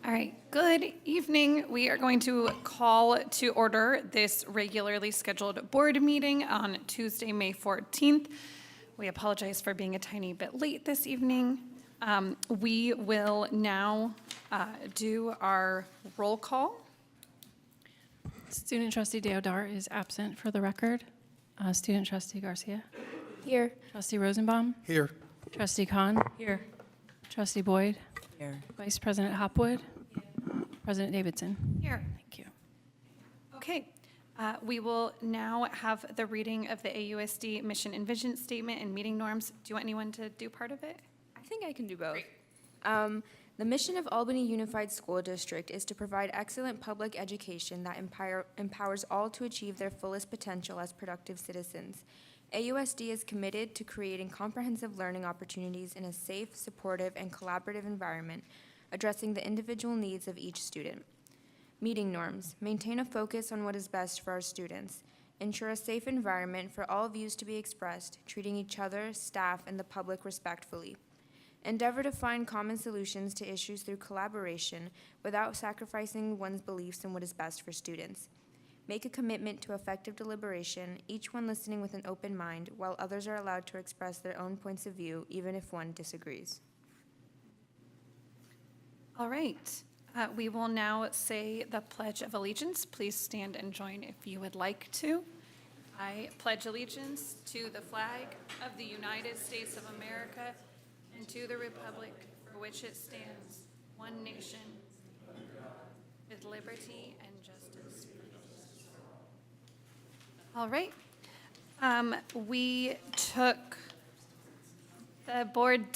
All right, good evening. We are going to call to order this regularly scheduled board meeting on Tuesday, May 14th. We apologize for being a tiny bit late this evening. We will now do our roll call. Student trustee Deodar is absent for the record. Student trustee Garcia. Here. Trustee Rosenbaum. Here. Trustee Khan. Here. Trustee Boyd. Here. Vice President Hopwood. President Davidson. Here. Thank you. Okay, we will now have the reading of the AUSD mission and vision statement and meeting norms. Do you want anyone to do part of it? I think I can do both. The mission of Albany Unified School District is to provide excellent public education that empowers all to achieve their fullest potential as productive citizens. AUSD is committed to creating comprehensive learning opportunities in a safe, supportive, and collaborative environment, addressing the individual needs of each student. Meeting norms: maintain a focus on what is best for our students. Ensure a safe environment for all views to be expressed, treating each other, staff, and the public respectfully. Endeavor to find common solutions to issues through collaboration without sacrificing one's beliefs in what is best for students. Make a commitment to effective deliberation, each one listening with an open mind, while others are allowed to express their own points of view, even if one disagrees. All right, we will now say the Pledge of Allegiance. Please stand and join if you would like to. I pledge allegiance to the flag of the United States of America and to the republic for which it stands, one nation, with liberty and justice. All right. The board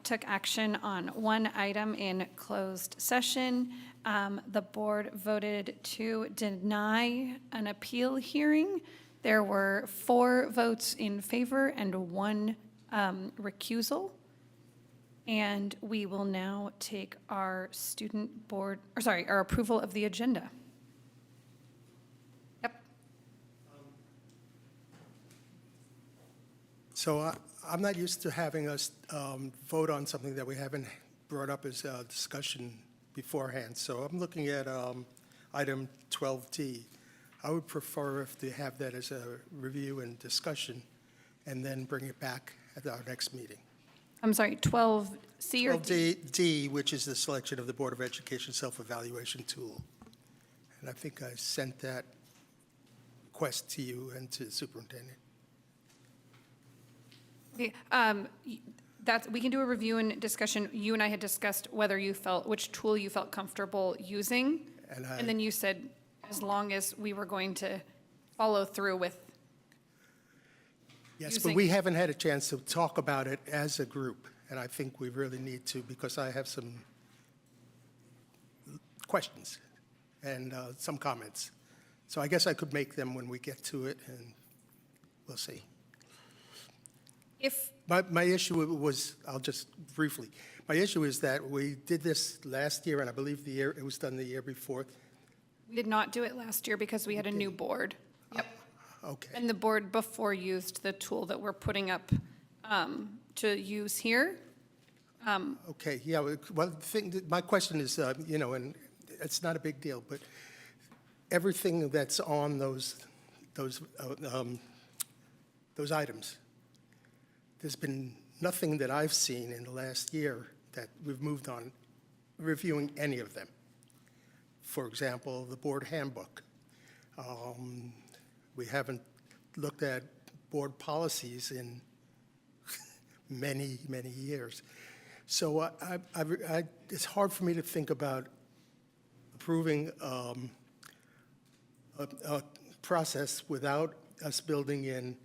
took action on one item in closed session. The board voted to deny an appeal hearing. There were 4 votes in favor and 1 recusal. And we will now take our our approval of the agenda. Yep. So I'm not used to having us vote on something that we haven't brought up as a discussion beforehand. So I'm looking at item 12D. I would prefer if to have that as a review and discussion and then bring it back at our next meeting. I'm sorry, 12C or D? 12D, which is the selection of the Board of Education self-evaluation tool. And I think I sent that request to you and to the superintendent. Okay, we can do a review and discussion. You and I had discussed whether you felt, which tool you felt comfortable using. And then you said, as long as we were going to follow through with. Yes, but we haven't had a chance to talk about it as a group. And I think we really need to, because I have some questions and some comments. So I guess I could make them when we get to it, and we'll see. My issue was, I'll just briefly, my issue is that we did this last year, and I believe it was done the year before. We did not do it last year because we had a new board. Yep. Okay. And the board before used the tool that we're putting up to use here. Okay, yeah, well, my question is, and it's not a big deal, but everything that's on those items, there's been nothing that I've seen in the last year that we've moved on reviewing any of them. For example, the board handbook. We haven't looked at board policies in many, many years. So it's hard for me to think about approving a process without us building in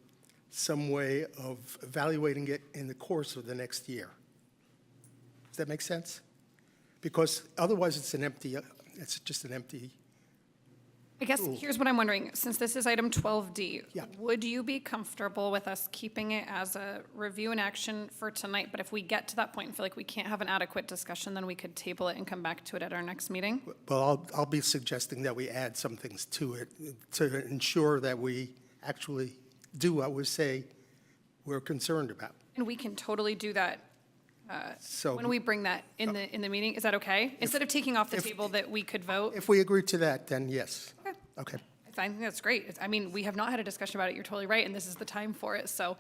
some way of evaluating it in the course of the next year. Does that make sense? Because otherwise it's just an empty I guess tool. Here's what I'm wondering. Since this is item 12D, Yeah. would you be comfortable with us keeping it as a review and action for tonight? But if we get to that point and feel like we can't have an adequate discussion, then we could table it and come back to it at our next meeting? Well, I'll be suggesting that we add some things to it to ensure that we actually do what we say we're concerned about. And we can totally do that So when we bring that in the meeting, is that okay? Instead of taking off the table that we could vote? if we agree to that, then yes. Okay. Okay. I think that's great. I mean, we have not had a discussion about it. You're totally right, and this is the time for it. So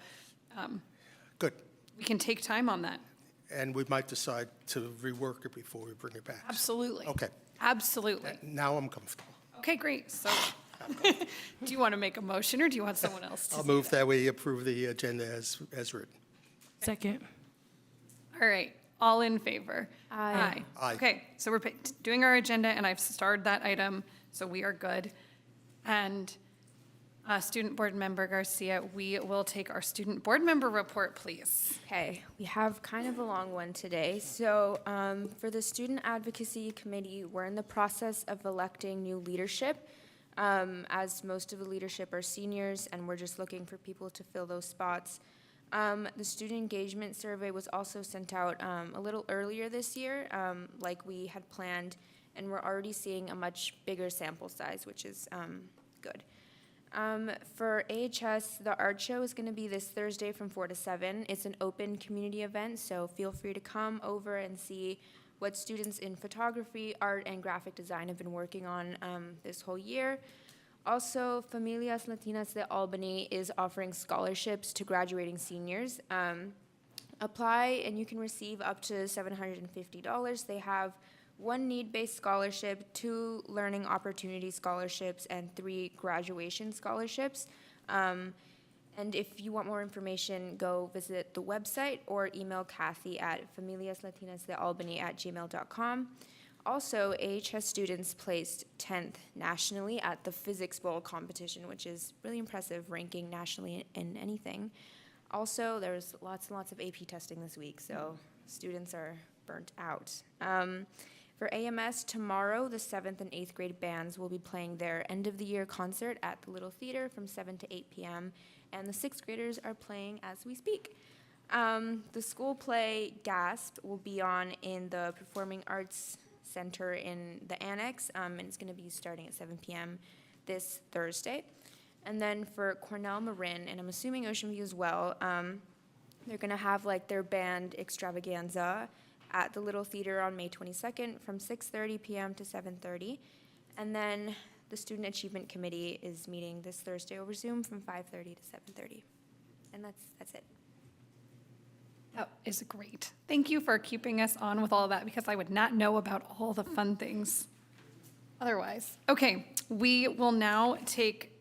Good. we can take time on that. And we might decide to rework it before we bring it back. Absolutely. Okay. Absolutely. Now I'm comfortable. Okay, great. So do you want to make a motion, or do you want someone else to I'll say move that we approve the agenda as written. Second. All right, all in favor? Aye. Aye. Okay, so we're doing our agenda, and I've starred that item, so we are good. And Student Board Member Garcia, we will take our Student Board Member report, please. Okay, we have kind of a long one today. So for the Student Advocacy Committee, we're in the process of electing new leadership. As most of the leadership are seniors, and we're just looking for people to fill those spots. The student engagement survey was also sent out a little earlier this year, like we had planned, and we're already seeing a much bigger sample size, which is good. For AHS, the art show is going to be this Thursday from 4 to 7. It's an open community event, so feel free to come over and see what students in photography, art, and graphic design have been working on this whole year. Also, Familias Latinas de Albany is offering scholarships to graduating seniors. Apply and you can receive up to $750. They have 1 need-based scholarship, 2 learning opportunity scholarships, and 3 graduation scholarships. And if you want more information, go visit the website or email Kathy at familiaslatinasdealbany@gmail.com. Also, AHS students placed 10th nationally at the Physics Bowl competition, which is really impressive, ranking nationally in anything. Also, there's lots and lots of AP testing this week, so students are burnt out. For AMS, tomorrow, the 7th and 8th grade bands will be playing their end-of-the-year concert at the Little Theater from 7 to 8 p.m., and the 6th graders are playing as we speak. The school play Gasp will be on in the Performing Arts Center in the Annex, and it's going to be starting at 7 p.m. this Thursday. And then for Cornell Marin, and I'm assuming Ocean View as well, they're going to have like their band extravaganza at the Little Theater on May 22nd from 6:30 p.m. to 7:30. And then the Student Achievement Committee is meeting this Thursday over Zoom from 5:30 to 7:30. And that's it. That is great. Thank you for keeping us on with all of that, because I would not know about all the fun things otherwise. Okay, we will now take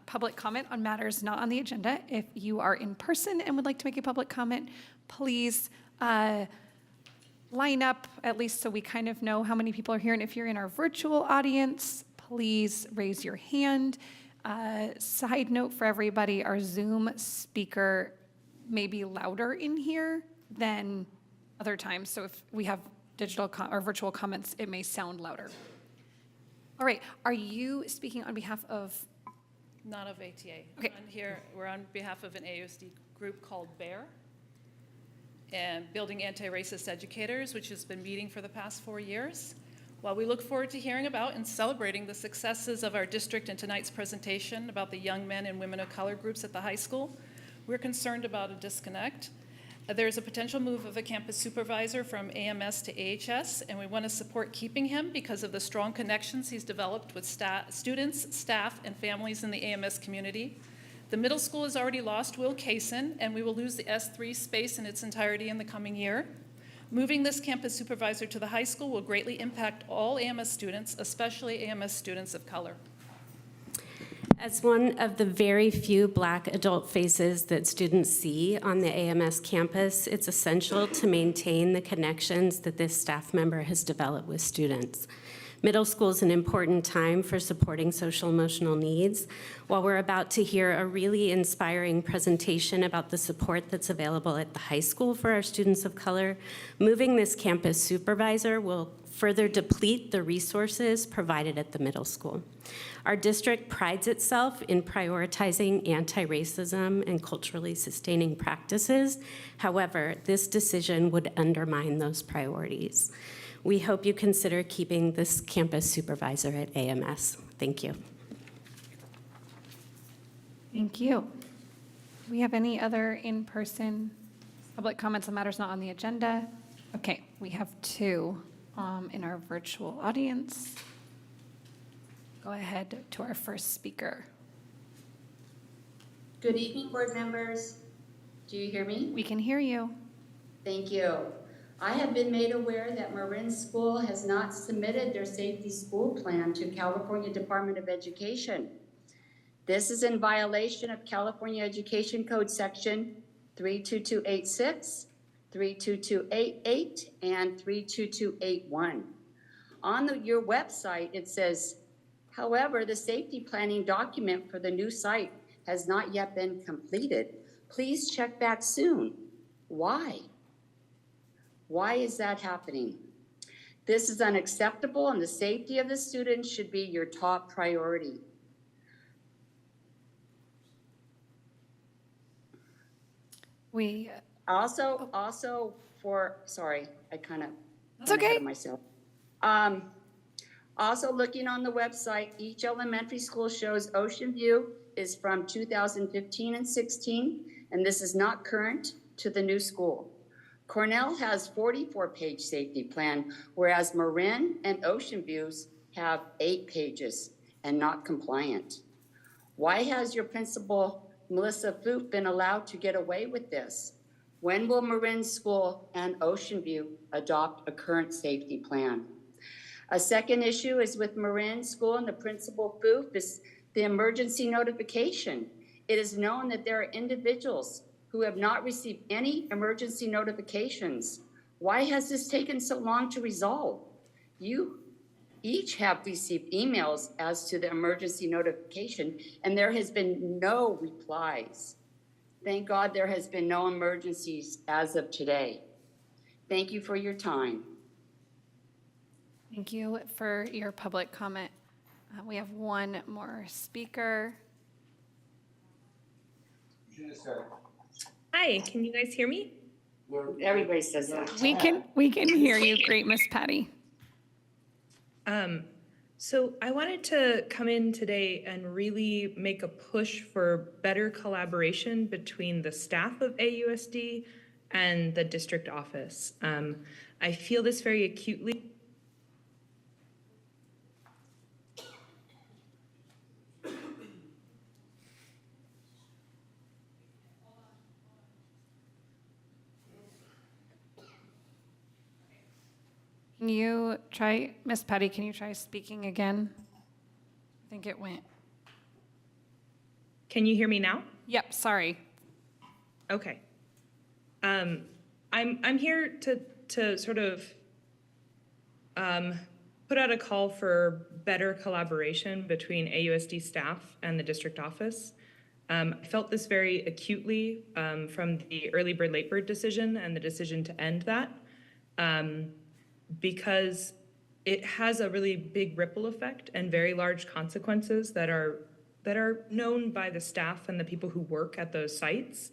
public comment on matters not on the agenda. If you are in person and would like to make a public comment, please line up, at least so we kind of know how many people are here. And if you're in our virtual audience, please raise your hand. Side note for everybody, our Zoom speaker may be louder in here than other times. So if we have digital or virtual comments, it may sound louder. All right, are you speaking on behalf of? Not of ATA. Okay. We're on behalf of an AUSD group called BEAR, and Building Anti-Racist Educators, which has been meeting for the past 4 years. While we look forward to hearing about and celebrating the successes of our district in tonight's presentation about the young men and women of color groups at the high school, we're concerned about a disconnect. There's a potential move of a campus supervisor from AMS to AHS, and we want to support keeping him because of the strong connections he's developed with students, staff, and families in the AMS community. The middle school has already lost Will Kaysen, and we will lose the S3 space in its entirety in the coming year. Moving this campus supervisor to the high school will greatly impact all AMS students, especially AMS students of color. As one of the very few Black adult faces that students see on the AMS campus, it's essential to maintain the connections that this staff member has developed with students. Middle school is an important time for supporting social emotional needs. While we're about to hear a really inspiring presentation about the support that's available at the high school for our students of color, moving this campus supervisor will further deplete the resources provided at the middle school. Our district prides itself in prioritizing anti-racism and culturally sustaining practices. However, this decision would undermine those priorities. We hope you consider keeping this campus supervisor at AMS. Thank you. Thank you. Do we have any other in-person Public comments on matters not on the agenda. Okay, we have two in our virtual audience. Go ahead to our first speaker. Good evening, board members. Do you hear me? We can hear you. Thank you. I have been made aware that Marin School has not submitted their safety school plan to California Department of Education. This is in violation of California Education Code Section 32286, 32288, and 32281. On your website, it says, however, the safety planning document for the new site has not yet been completed. Please check back soon. Why? Why is that happening? This is unacceptable, and the safety of the students should be your top priority. We, Also for, sorry, I kind of That's okay. ahead of myself. Also looking on the website, each elementary school shows Ocean View is from 2015 and 16, and this is not current to the new school. Cornell has 44-page safety plan, whereas Marin and Ocean Views have 8 pages and not compliant. Why has your principal, Melissa Foop, been allowed to get away with this? When will Marin School and Ocean View adopt a current safety plan? A second issue is with Marin School and the principal Foop is the emergency notification. It is known that there are individuals who have not received any emergency notifications. Why has this taken so long to resolve? You each have received emails as to the emergency notification, and there has been no replies. Thank God there has been no emergencies as of today. Thank you for your time. thank you for your public comment. We have one more speaker. Hi, can you guys hear me? Everybody says that. We can hear you. Great, Miss Patty. So I wanted to come in today and really make a push for better collaboration between the staff of AUSD and the district office. I feel this very acutely. Can you try, Miss Patty, can you try speaking again? I think it went. Can you hear me now? Yep, sorry. Okay. I'm here to sort of put out a call for better collaboration between AUSD staff and the district office. I felt this very acutely from the early bird, late bird decision and the decision to end that, because it has a really big ripple effect and very large consequences that are known by the staff and the people who work at those sites.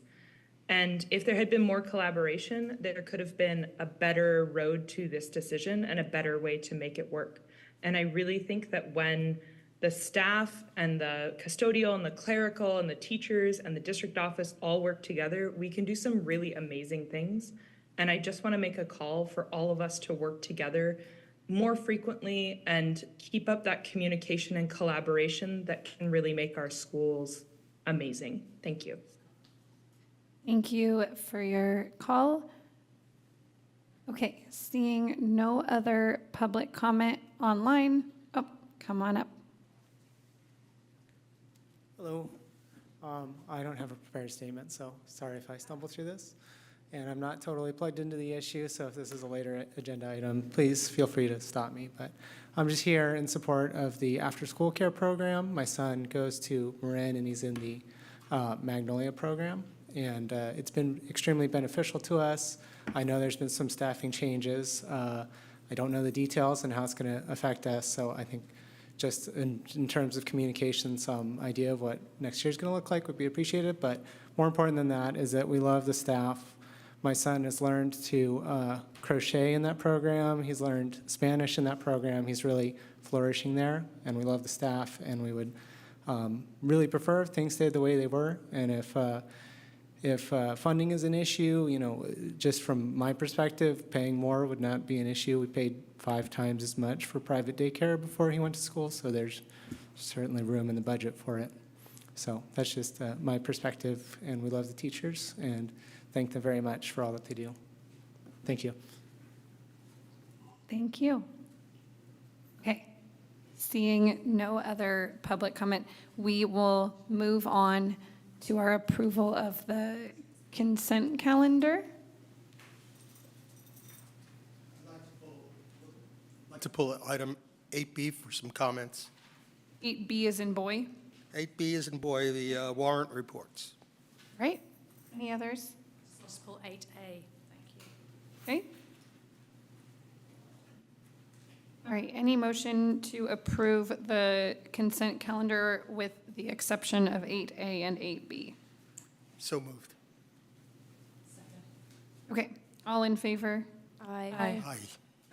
And if there had been more collaboration, there could have been a better road to this decision and a better way to make it work. And I really think that when the staff and the custodial and the clerical and the teachers and the district office all work together, we can do some really amazing things. And I just want to make a call for all of us to work together more frequently and keep up that communication and collaboration that can really make our schools amazing. Thank you. Thank you for your call. Okay, seeing no other public comment online. Oh, come on up. Hello. I don't have a prepared statement, so sorry if I stumble through this. And I'm not totally plugged into the issue, so if this is a later agenda item, please feel free to stop me. But I'm just here in support of the after-school care program. My son goes to Marin, and he's in the Magnolia program. And it's been extremely beneficial to us. I know there's been some staffing changes. I don't know the details and how it's going to affect us, so I think just in terms of communication, some idea of what next year's going to look like would be appreciated. But more important than that is that we love the staff. My son has learned to crochet in that program. He's learned Spanish in that program. He's really flourishing there, and we love the staff, and we would really prefer if things stayed the way they were. And if If funding is an issue, you know, just from my perspective, paying more would not be an issue. We paid 5 times as much for private daycare before he went to school, so there's certainly room in the budget for it. So that's just my perspective, and we love the teachers and thank them very much for all that they do. Thank you. Thank you. Okay. Seeing no other public comment, we will move on to our approval of the consent calendar. I'd like to pull item 8B for some comments. 8B is in boy, 8B is in boy, the warrant reports. right? Any others? Possible 8A, thank you. Okay. All right, any motion to approve the consent calendar with the exception of 8A and 8B? So moved. Okay, all in favor? Aye. Aye.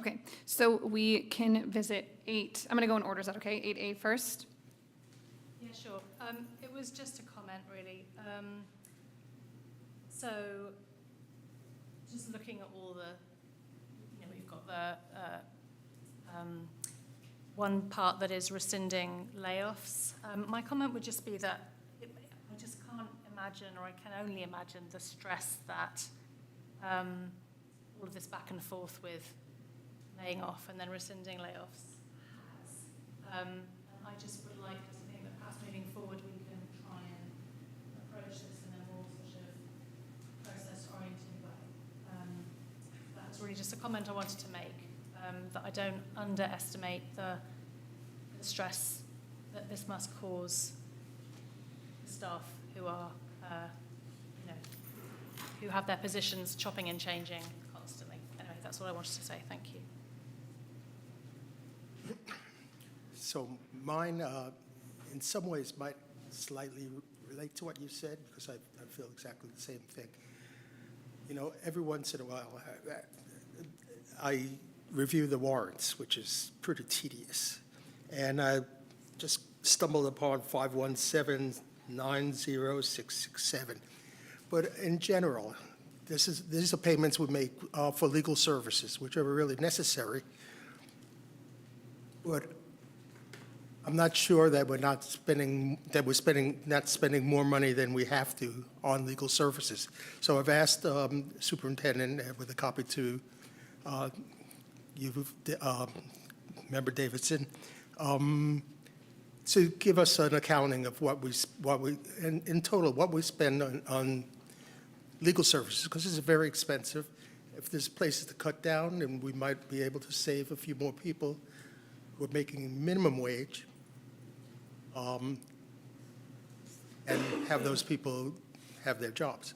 Okay, so we can visit 8, I'm going to go in order, is that okay? 8A first? Yeah, sure. It was just a comment, really. So, just looking at all the, you know, we've got the one part that is rescinding layoffs. My comment would just be that I just can't imagine, or I can only imagine the stress that all of this back and forth with laying off and then rescinding layoffs has. I just would like to think that perhaps moving forward we can try and approach this in a more sort of process-oriented way. That's really just a comment I wanted to make, that I don't underestimate the stress that this must cause the staff who are, you know, who have their positions chopping and changing constantly. Anyway, that's what I wanted to say. Thank you. So mine, in some ways, might slightly relate to what you said, because I feel exactly the same thing. You know, every once in a while, I review the warrants, which is pretty tedious. And I just stumbled upon 517-90667. But in general, these are payments we make for legal services, which are really necessary. But I'm not sure that we're not spending more money than we have to on legal services. So I've asked Superintendent with a copy to you, Member Davidson, to give us an accounting of what we in total what we spend on legal services, because it's very expensive. If there's places to cut down, and we might be able to save a few more people who are making minimum wage, and have those people have their jobs.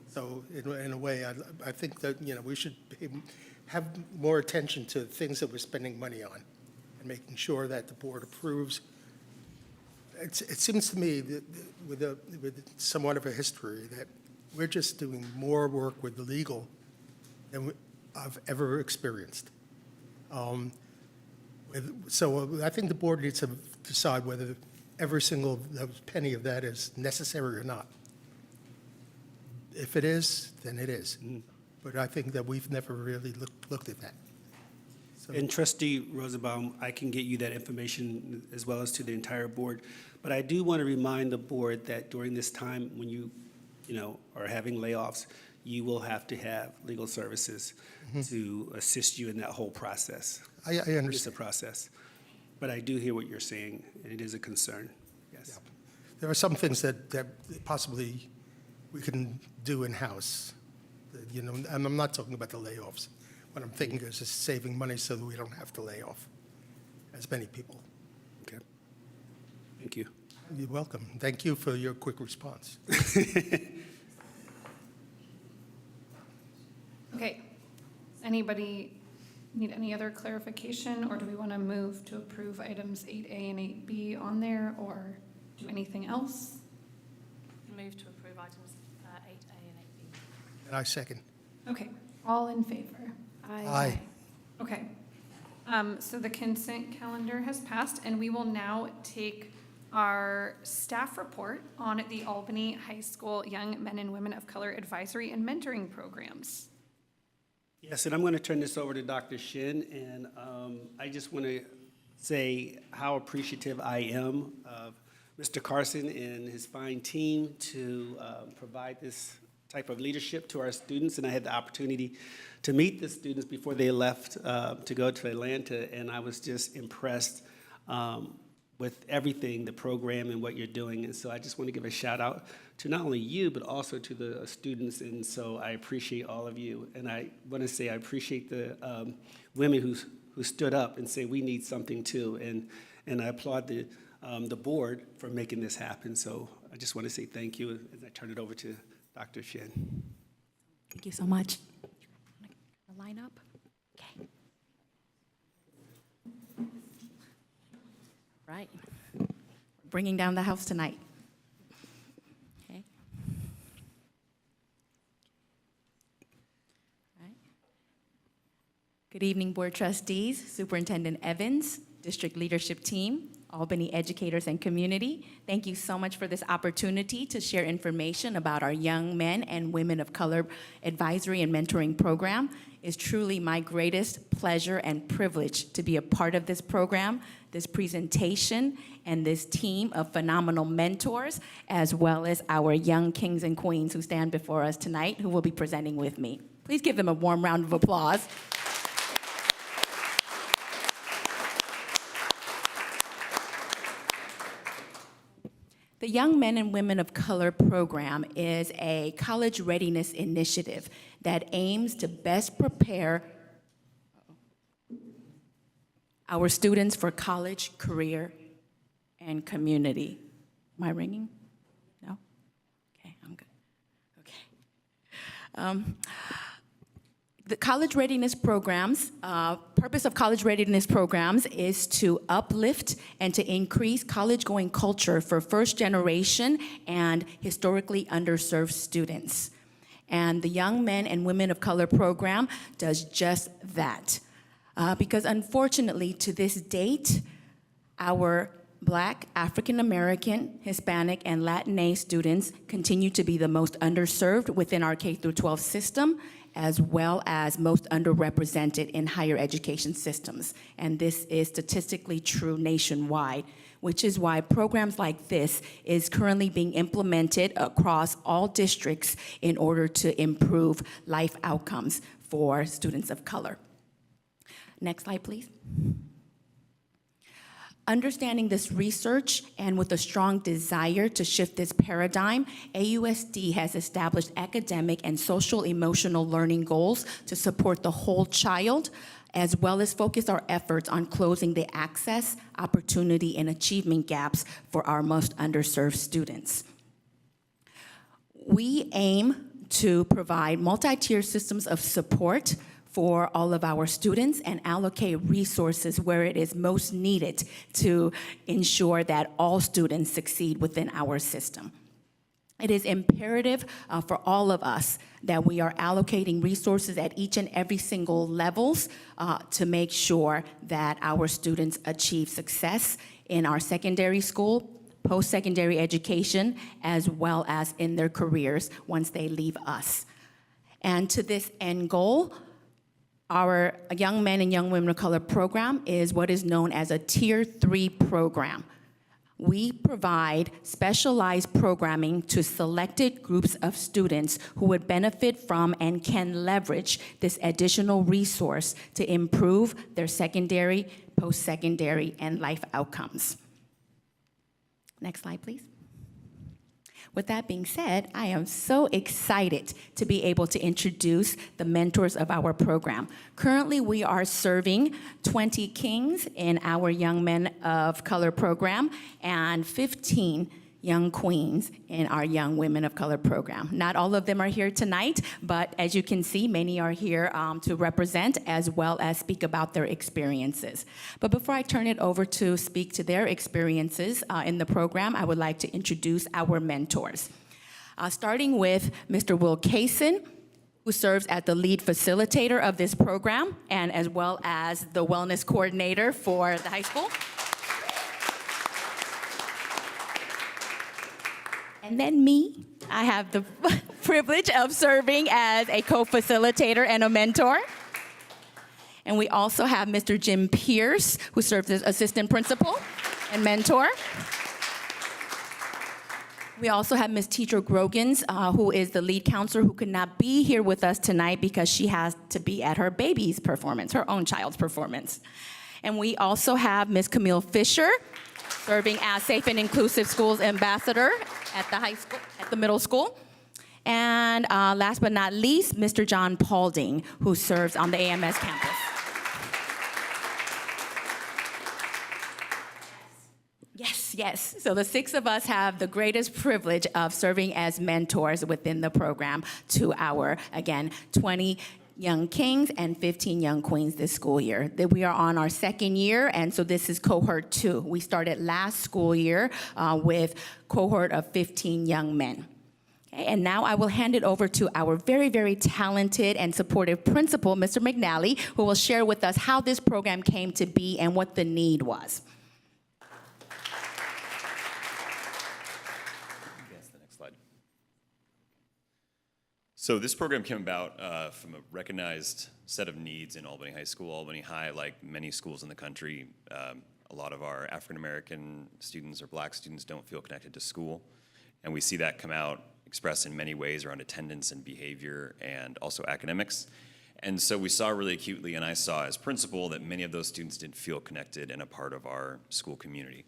So in a way, I think that, you know, we should have more attention to things that we're spending money on and making sure that the board approves. It seems to me that with somewhat of a history that we're just doing more work with the legal than I've ever experienced. So I think the board needs to decide whether every single penny of that is necessary or not. If it is, then it is. But I think that we've never really looked at that. So, And Trustee Rosenbaum, I can get you that information as well as to the entire board. But I do want to remind the board that during this time, when you are having layoffs, you will have to have legal services to assist you in that whole process. I It's understand. a process. But I do hear what you're saying, and it is a concern, yes. Yeah. There are some things that possibly we can do in-house. You know, and I'm not talking about the layoffs. What I'm thinking is just saving money so that we don't have to lay off as many people. Okay. Thank you. You're welcome. Thank you for your quick response. Okay. Anybody need any other clarification, or do we want to move to approve items 8A and 8B on there, or do anything else? Move to approve items 8A and 8B. And I second. Okay, all in favor? Aye. Okay. So the consent calendar has passed, and we will now take our staff report on the Albany High School Young Men and Women of Color Advisory and Mentoring Programs. Yes, and I'm going to turn this over to Dr. Shin, and I just want to say how appreciative I am of Mr. Carson and his fine team to provide this type of leadership to our students, and I had the opportunity to meet the students before they left to go to Atlanta, and I was just impressed with everything, the program and what you're doing. And so I just want to give a shout out to not only you, but also to the students. And so I appreciate all of you. And I want to say I appreciate the women who stood up and say we need something too. And I applaud the board for making this happen. So I just want to say thank you, and I turn it over to Dr. Shin. Thank you so much. Line up. Okay. Right. Bringing down the house tonight. Okay. Right. Good evening, Board Trustees, Superintendent Evans, District Leadership Team, Albany educators and community. Thank you so much for this opportunity to share information about our Young Men and Women of Color Advisory and Mentoring Program. It's truly my greatest pleasure and privilege to be a part of this program, this presentation, and this team of phenomenal mentors, as well as our young kings and queens who stand before us tonight, who will be presenting with me. Please give them a warm round of applause. The Young Men and Women of Color program is a college readiness initiative that aims to best prepare our students for college, career, and community. Am I ringing? No? Okay, I'm good. Okay. The college readiness programs, purpose of college readiness programs is to uplift and to increase college-going culture for first-generation and historically underserved students. And the Young Men and Women of Color program does just that. Because unfortunately, to this date, our Black, African American, Hispanic, and Latinx students continue to be the most underserved within our K-12 system, as well as most underrepresented in higher education systems. And this is statistically true nationwide, which is why programs like this is currently being implemented across all districts in order to improve life outcomes for students of color. Next slide, please. Understanding this research and with a strong desire to shift this paradigm, AUSD has established academic and social emotional learning goals to support the whole child, as well as focus our efforts on closing the access, opportunity, and achievement gaps for our most underserved students. We aim to provide multi-tier systems of support for all of our students and allocate resources where it is most needed to ensure that all students succeed within our system. It is imperative for all of us that we are allocating resources at each and every single levels to make sure that our students achieve success in our secondary school, post-secondary education, as well as in their careers once they leave us. And to this end goal, our Young Men and Young Women of Color program is what is known as a Tier 3 program. We provide specialized programming to selected groups of students who would benefit from and can leverage this additional resource to improve their secondary, post-secondary, and life outcomes. Next slide, please. With that being said, I am so excited to be able to introduce the mentors of our program. Currently, we are serving 20 kings in our Young Men of Color program and 15 young queens in our Young Women of Color program. Not all of them are here tonight, but as you can see, many are here to represent as well as speak about their experiences. But before I turn it over to speak to their experiences in the program, I would like to introduce our mentors. Starting with Mr. Will Kaysen, who serves as the lead facilitator of this program and as well as the wellness coordinator for the high school. And then me, I have the privilege of serving as a co-facilitator and a mentor. And we also have Mr. Jim Pierce, who serves as assistant principal and mentor. We also have Ms. Teacher Grogans, who is the lead counselor, who could not be here with us tonight because she has to be at her baby's performance, her own child's performance. And we also have Ms. Camille Fisher, serving as Safe and Inclusive Schools Ambassador at the high school, at the middle school. And last but not least, Mr. John Paulding, who serves on the AMS campus. Yes. So the 6 of us have the greatest privilege of serving as mentors within the program to our, again, 20 young kings and 15 young queens this school year. We are on our 2nd year, and so this is cohort 2. We started last school year with cohort of 15 young men. Okay, and now I will hand it over to our very, very talented and supportive principal, Mr. McNally, who will share with us how this program came to be and what the need was. So this program came about from a recognized set of needs in Albany High School. Albany High, like many schools in the country, a lot of our African-American students or black students don't feel connected to school. And we see that come out expressed in many ways around attendance and behavior and also academics. And so we saw really acutely, and I saw as principal, that many of those students didn't feel connected and a part of our school community.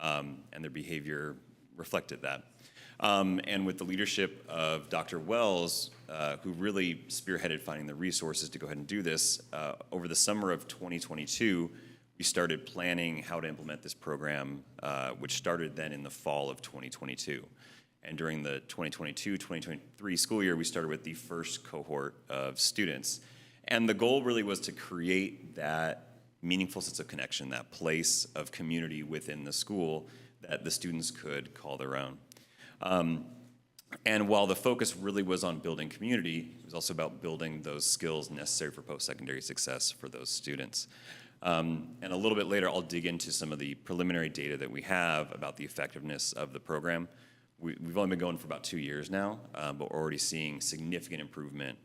And their behavior reflected that. And with the leadership of Dr. Wells, who really spearheaded finding the resources to go ahead and do this, over the summer of 2022, we started planning how to implement this program, which started then in the fall of 2022. And during the 2022-2023 school year, we started with the first cohort of students. And the goal really was to create that meaningful sense of connection, that place of community within the school that the students could call their own. And while the focus really was on building community, it was also about building those skills necessary for post-secondary success for those students. And a little bit later, I'll dig into some of the preliminary data that we have about the effectiveness of the program. We've only been going for about 2 years now, but we're already seeing significant improvement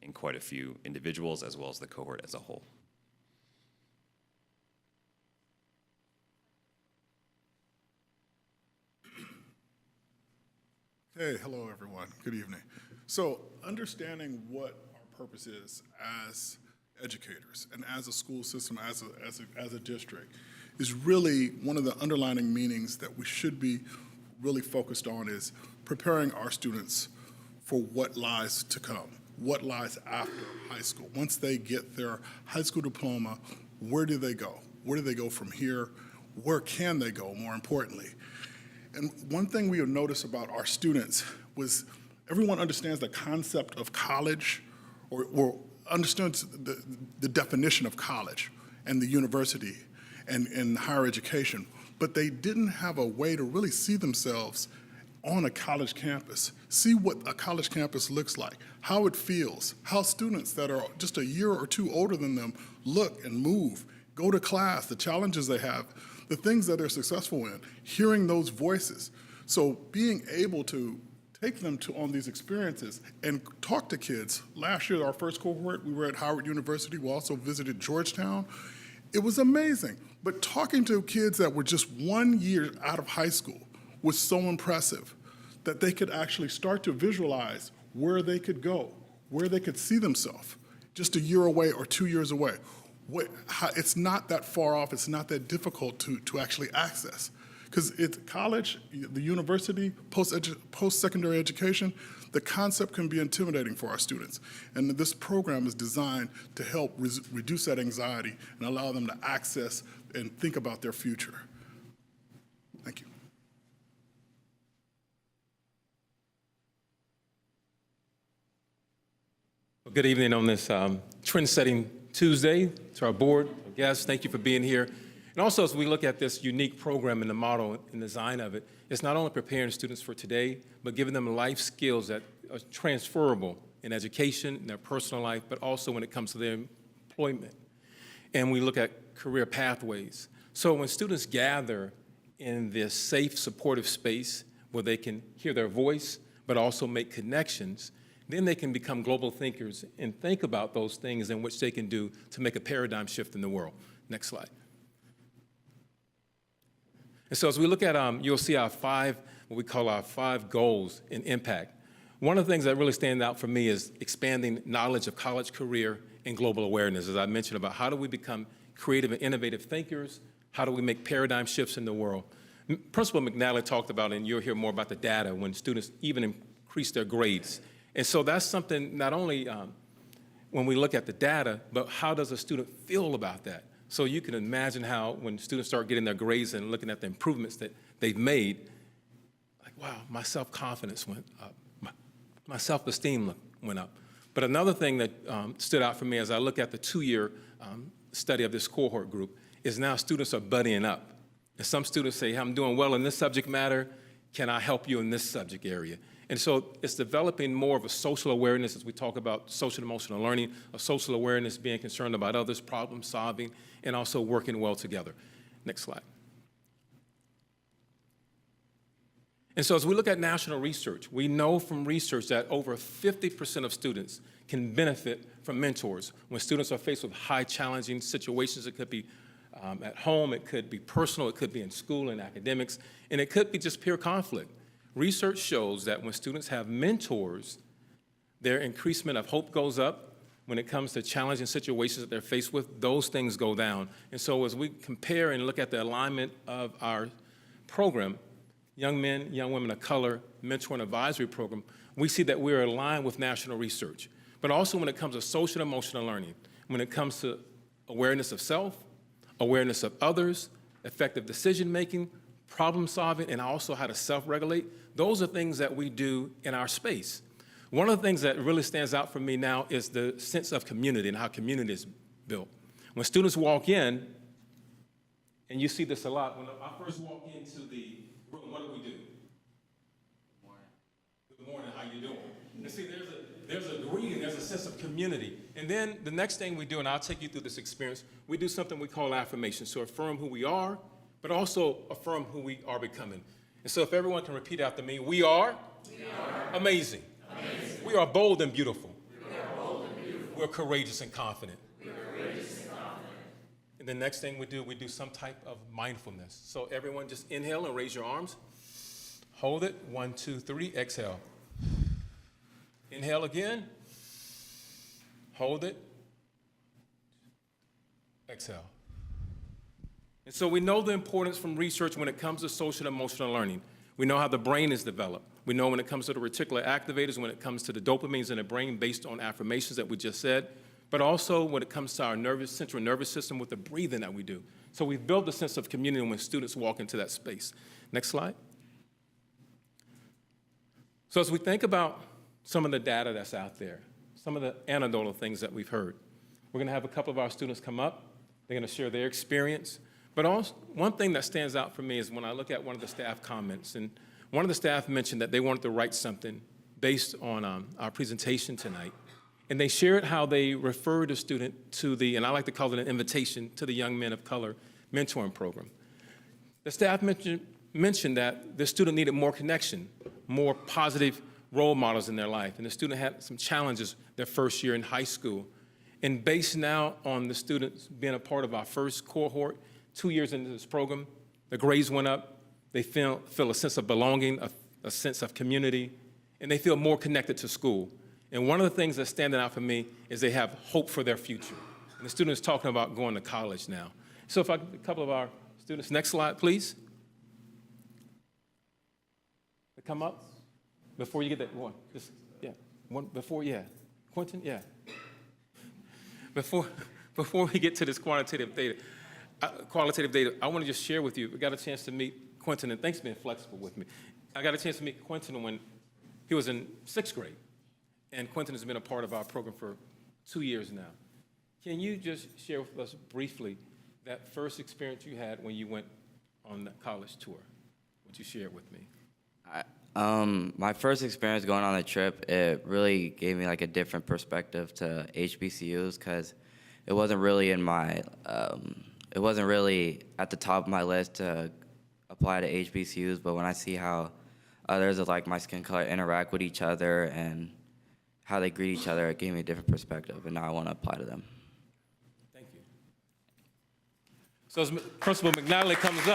in quite a few individuals as well as the cohort as a whole. Hey, hello everyone. Good evening. So understanding what our purpose is as educators and as a school system, as a district, is really one of the underlying meanings that we should be really focused on is preparing our students for what lies to come, what lies after high school. Once they get their high school diploma, where do they go? Where do they go from here? Where can they go, more importantly? And one thing we have noticed about our students was everyone understands the concept of college or understands the definition of college and the university and higher education, but they didn't have a way to really see themselves on a college campus, see what a college campus looks like, how it feels, how students that are just a year or two older than them look and move, go to class, the challenges they have, the things that they're successful in, hearing those voices. So being able to take them on these experiences and talk to kids. Last year, our first cohort, we were at Howard University. We also visited Georgetown. It was amazing. But talking to kids that were just 1 year out of high school was so impressive that they could actually start to visualize where they could go, where they could see themselves just a year away or 2 years away. It's not that far off, it's not that difficult to actually access. Because it's college, the university, post-secondary education, the concept can be intimidating for our students. And this program is designed to help reduce that anxiety and allow them to access and think about their future. Thank you. Well, good evening on this trend-setting Tuesday. To our board, our guests, thank you for being here. And also, as we look at this unique program and the model and design of it, it's not only preparing students for today, but giving them life skills that are transferable in education, in their personal life, but also when it comes to their employment. And we look at career pathways. So when students gather in this safe, supportive space, where they can hear their voice, but also make connections. Then they can become global thinkers and think about those things in which they can do to make a paradigm shift in the world. Next slide. And so as we look at, you'll see our what we call our 5 goals in impact. One of the things that really stand out for me is expanding knowledge of college, career, and global awareness, as I mentioned about how do we become creative and innovative thinkers, how do we make paradigm shifts in the world. Principal McNally talked about, and you'll hear more about the data, when students even increase their grades. And so that's something not only when we look at the data, but how does a student feel about that? So you can imagine how when students start getting their grades and looking at the improvements that they've made, like, wow, my self-confidence went up, my self-esteem went up. But another thing that stood out for me as I look at the 2-year study of this cohort group is now students are buddying up. And some students say, hey, I'm doing well in this subject matter, can I help you in this subject area? And so it's developing more of a social awareness as we talk about social emotional learning, a social awareness, being concerned about others, problem solving, and also working well together. Next slide. And so as we look at national research, we know from research that over 50% of students can benefit from mentors. When students are faced with high challenging situations, it could be at home, it could be personal, it could be in school and academics, and it could be just pure conflict. Research shows that when students have mentors, their increasement of hope goes up. When it comes to challenging situations that they're faced with, those things go down. And so as we compare and look at the alignment of our program, Young Men, Young Women of Color Mentor and Advisory Program, we see that we're aligned with national research. But also when it comes to social and emotional learning, when it comes to awareness of self, awareness of others, effective decision-making, problem solving, and also how to self-regulate, those are things that we do in our space. One of the things that really stands out for me now is the sense of community and how community is built. When students walk in, and you see this a lot, when I first walk into the room, what do we do? Good morning. Good morning, how you doing? And see, there's a greeting, there's a sense of community. And then the next thing we do, and I'll take you through this experience, we do something we call affirmation. So affirm who we are, but also affirm who we are becoming. And so if everyone can repeat after me, we are amazing. We are bold and beautiful. We're courageous and confident. And the next thing we do some type of mindfulness. So everyone just inhale and raise your arms. Hold it, 1, 2, 3, exhale. Inhale again. Hold it. Exhale. And so we know the importance from research when it comes to social and emotional learning. We know how the brain is developed. We know when it comes to the reticular activators, when it comes to the dopamines in the brain based on affirmations that we just said, but also when it comes to our central nervous system with the breathing that we do. So we've built a sense of community when students walk into that space. Next slide. So as we think about some of the data that's out there, some of the anecdotal things that we've heard, we're going to have a couple of our students come up. They're going to share their experience. But also, one thing that stands out for me is when I look at one of the staff comments, and one of the staff mentioned that they wanted to write something based on our presentation tonight. And they shared how they referred a student to the, and I like to call it an invitation, to the Young Men of Color mentoring program. The staff mentioned that the student needed more connection, more positive role models in their life. And the student had some challenges their first year in high school. And based now on the students being a part of our first cohort, 2 years into this program, the grades went up, they feel a sense of belonging, a sense of community, and they feel more connected to school. And one of the things that's standing out for me is they have hope for their future. And the student is talking about going to college now. So if a couple of our students, next slide, please. Come up before you get that one. Just, yeah, one before, yeah. Quentin, yeah. Before we get to this qualitative data, I want to just share with you, we got a chance to meet Quentin, and thanks for being flexible with me. I got a chance to meet Quentin when he was in 6th grade, and Quentin has been a part of our program for 2 years now. Can you just share with us briefly that first experience you had when you went on the college tour? Would you share it with me? My first experience going on the trip, it really gave me like a different perspective to HBCUs because it wasn't really in my, it wasn't really at the top of my list to apply to HBCUs, but when I see how others of like my skin color interact with each other and how they greet each other. It gave me a different perspective, and now I want to apply to them. Thank you. So as Principal McNally comes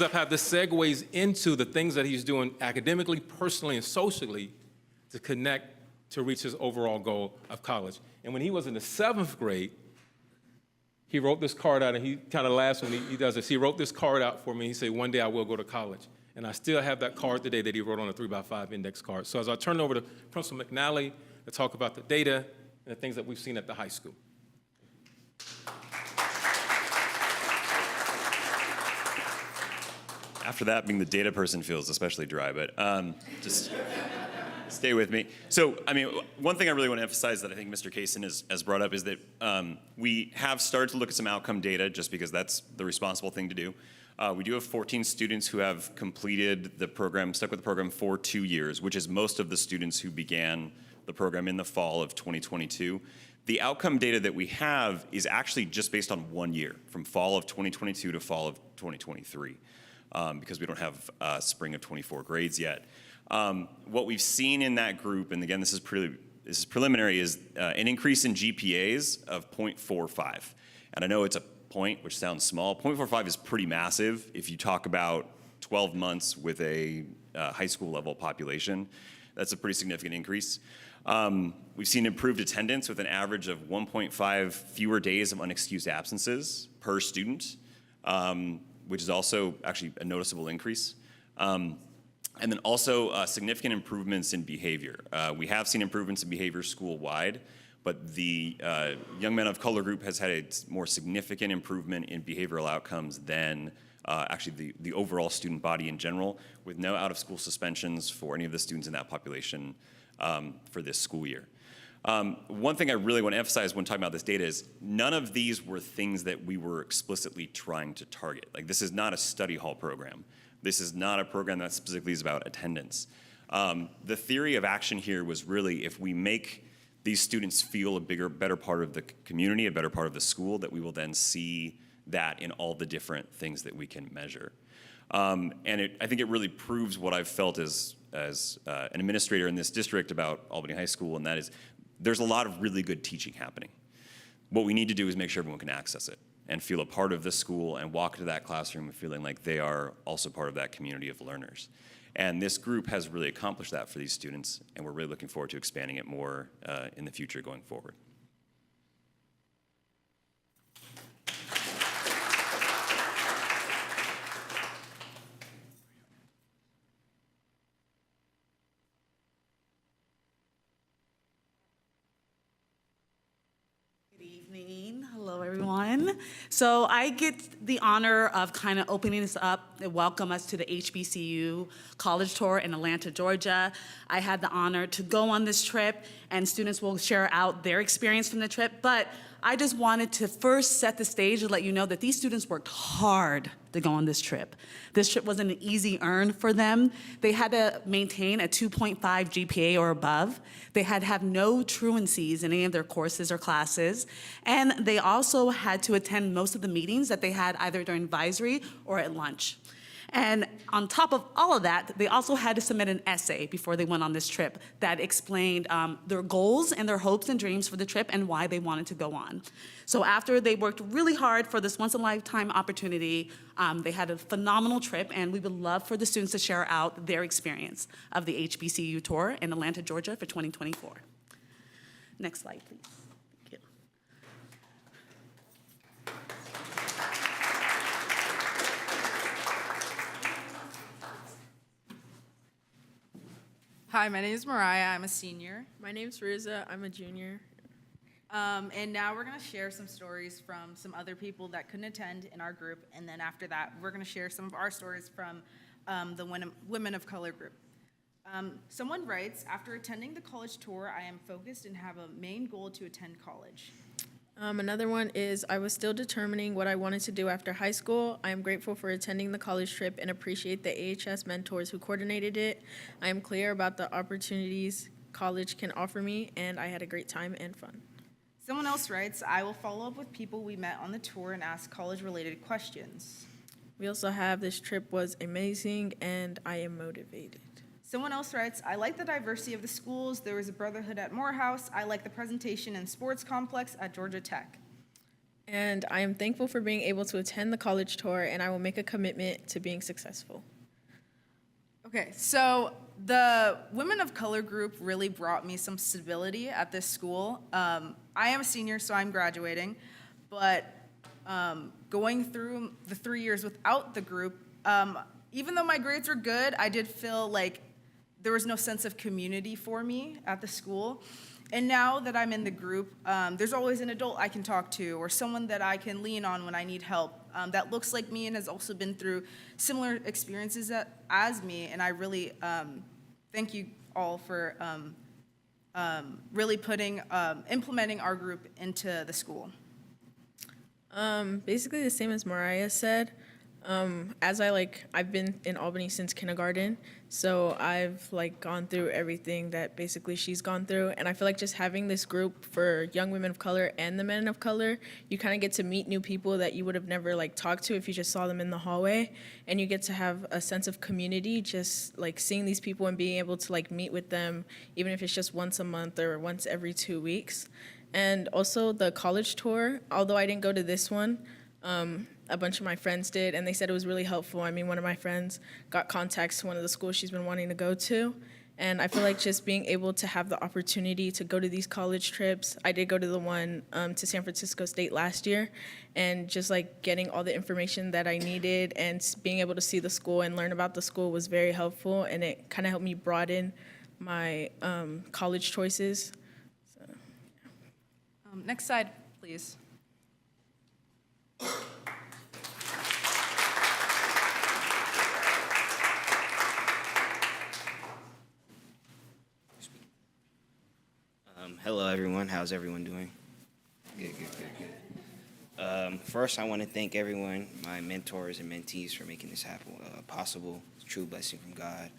up, how this segues into the things that he's doing academically, personally, and socially to connect to reach his overall goal of college. And when he was in the 7th grade, he wrote this card out, and he kind of laughs when he does this. He wrote this card out for me. He said, one day I will go to college. And I still have that card today that he wrote on a 3x5 index card. So as I turn it over to Principal McNally to talk about the data and the things that we've seen at the high school. After that, being the data person feels especially dry, but just stay with me. So, I mean, one thing I really want to emphasize that I think Mr. Kaysen has brought up is that we have started to look at some outcome data just because that's the responsible thing to do. We do have 14 students who have completed the program, stuck with the program for 2 years, which is most of the students who began the program in the fall of 2022. The outcome data that we have is actually just based on 1 year, from fall of 2022 to fall of 2023, because we don't have spring of 24 grades yet. What we've seen in that group, and again, this is preliminary, is an increase in GPAs of 0.45. And I know it's a point, which sounds small. 0.45 is pretty massive if you talk about 12 months with a high school level population. That's a pretty significant increase. We've seen improved attendance with an average of 1.5 fewer days of unexcused absences per student, which is also actually a noticeable increase. And then also significant improvements in behavior. We have seen improvements in behavior school-wide, but the young men of color group has had a more significant improvement in behavioral outcomes than actually the overall student body in general, with no out-of-school suspensions for any of the students in that population for this school year. One thing I really want to emphasize when talking about this data is none of these were things that we were explicitly trying to target. Like, this is not a study hall program. This is not a program that specifically is about attendance. The theory of action here was really, if we make these students feel a better part of the community, a better part of the school, that we will then see that in all the different things that we can measure. And I think it really proves what I've felt as an administrator in this district about Albany High School, and that is there's a lot of really good teaching happening. What we need to do is make sure everyone can access it and feel a part of the school and walk into that classroom feeling like they are also part of that community of learners. And this group has really accomplished that for these students, and we're really looking forward to expanding it more in the future going forward. Hello, everyone. So I get the honor of kind of opening this up and welcome us to the HBCU college tour in Atlanta, Georgia. I had the honor to go on this trip, and students will share out their experience from the trip, but I just wanted to first set the stage and let you know that these students worked hard to go on this trip. This trip wasn't an easy earn for them. They had to maintain a 2.5 GPA or above. They had to have no truancies in any of their courses or classes. And they also had to attend most of the meetings that they had either during advisory or at lunch. And on top of all of that, they also had to submit an essay before they went on this trip that explained their goals and their hopes and dreams for the trip and why they wanted to go on. So after they worked really hard for this once-in-a-lifetime opportunity, they had a phenomenal trip, and we would love for the students to share out their experience of the HBCU tour in Atlanta, Georgia for 2024. Next slide, please. Hi, my name is Mariah. I'm a senior. My name's Riza. I'm a junior. And now we're going to share some stories from some other people that couldn't attend in our group. And then after that, we're going to share some of our stories from the Women of Color group. Someone writes, after attending the college tour, I am focused and have a main goal to attend college. Another one is, I was still determining what I wanted to do after high school. I am grateful for attending the college trip and appreciate the AHS mentors who coordinated it. I am clear about the opportunities college can offer me, and I had a great time and fun. Someone else writes, I will follow up with people we met on the tour and ask college-related questions. We also have this trip was amazing and I am motivated. Someone else writes, I like the diversity of the schools. There was a brotherhood at Morehouse. I like the presentation and sports complex at Georgia Tech. And I am thankful for being able to attend the college tour, and I will make a commitment to being successful. Okay, so the Women of Color group really brought me some stability at this school. I am a senior, so I'm graduating, but going through the 3 years without the group, even though my grades were good, I did feel like there was no sense of community for me at the school. And now that I'm in the group, there's always an adult I can talk to or someone that I can lean on when I need help that looks like me and has also been through similar experiences as me. And I really thank you all for really implementing our group into the school. Basically the same as Mariah said. I've been in Albany since kindergarten, so I've gone through everything that basically she's gone through, and I feel like just having this group for young women of color and the men of color, you kind of get to meet new people that you would have never talked to if you just saw them in the hallway, and you get to have a sense of community just seeing these people and being able to meet with them, even if it's just once a month or once every 2 weeks. And also the college tour, although I didn't go to this one, a bunch of my friends did, and they said it was really helpful. I mean, one of my friends got contacts to one of the schools she's been wanting to go to, and I feel like just being able to have the opportunity to go to these college trips. I did go to the one to San Francisco State last year, and just getting all the information that I needed and being able to see the school and learn about the school was very helpful, and it kind of helped me broaden my college choices. So, Next slide, please. Hello, everyone. How's everyone doing? Good. First, I want to thank everyone, my mentors and mentees, for making this happen possible. It's a true blessing from God.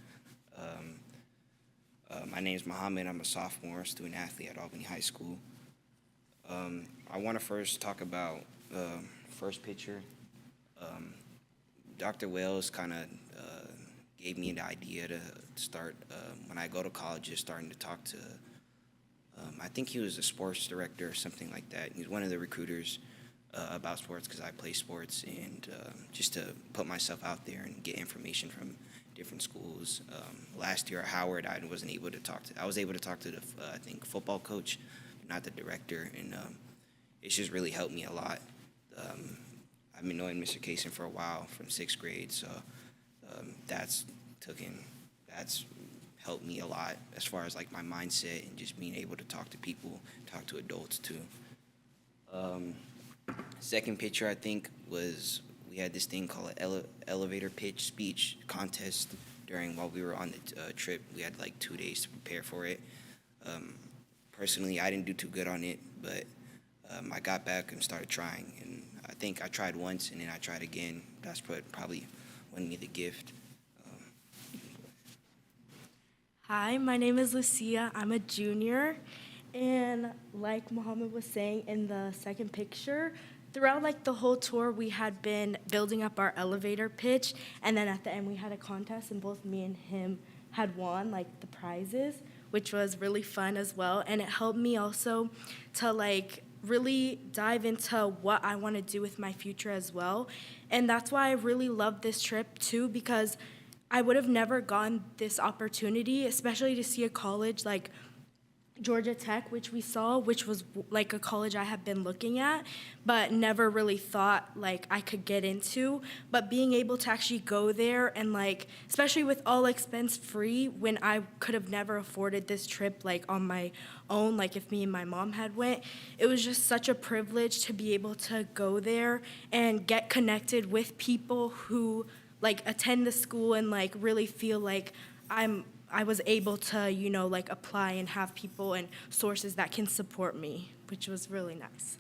My name is Muhammad. I'm a sophomore student athlete at Albany High School. I want to first talk about first picture. Dr. Wells kind of gave me the idea to start, when I go to college, just starting to talk to I think he was a sports director or something like that. He's one of the recruiters about sports because I play sports, and just to put myself out there and get information from different schools. Last year at Howard, I was able to talk to the I think football coach, not the director, and it's just really helped me a lot. I've been knowing Mr. Kaysen for a while from 6th grade, so that's helped me a lot as far as my mindset and just being able to talk to people, talk to adults too. Second picture, I think, was we had this thing called an elevator pitch speech contest while we were on the trip. We had 2 days to prepare for it. Personally, I didn't do too good on it, but I got back and started trying, and I think I tried once and then I tried again. That's what probably won me the gift. Hi, my name is Lucia. I'm a junior, and like Muhammad was saying in the second picture, throughout the whole tour, we had been building up our elevator pitch, and then at the end we had a contest, and both me and him had won the prizes, which was really fun as well, and it helped me also to really dive into what I want to do with my future as well, and that's why I really love this trip too, because I would have never gotten this opportunity, especially to see a college like Georgia Tech, which we saw, which was a college I have been looking at, but never really thought I could get into. But being able to actually go there and especially with all expense free, when I could have never afforded this trip on my own, if me and my mom had went, it was just such a privilege to be able to go there and get connected with people who attend the school and really feel I was able to apply and have people and sources that can support me, which was really nice.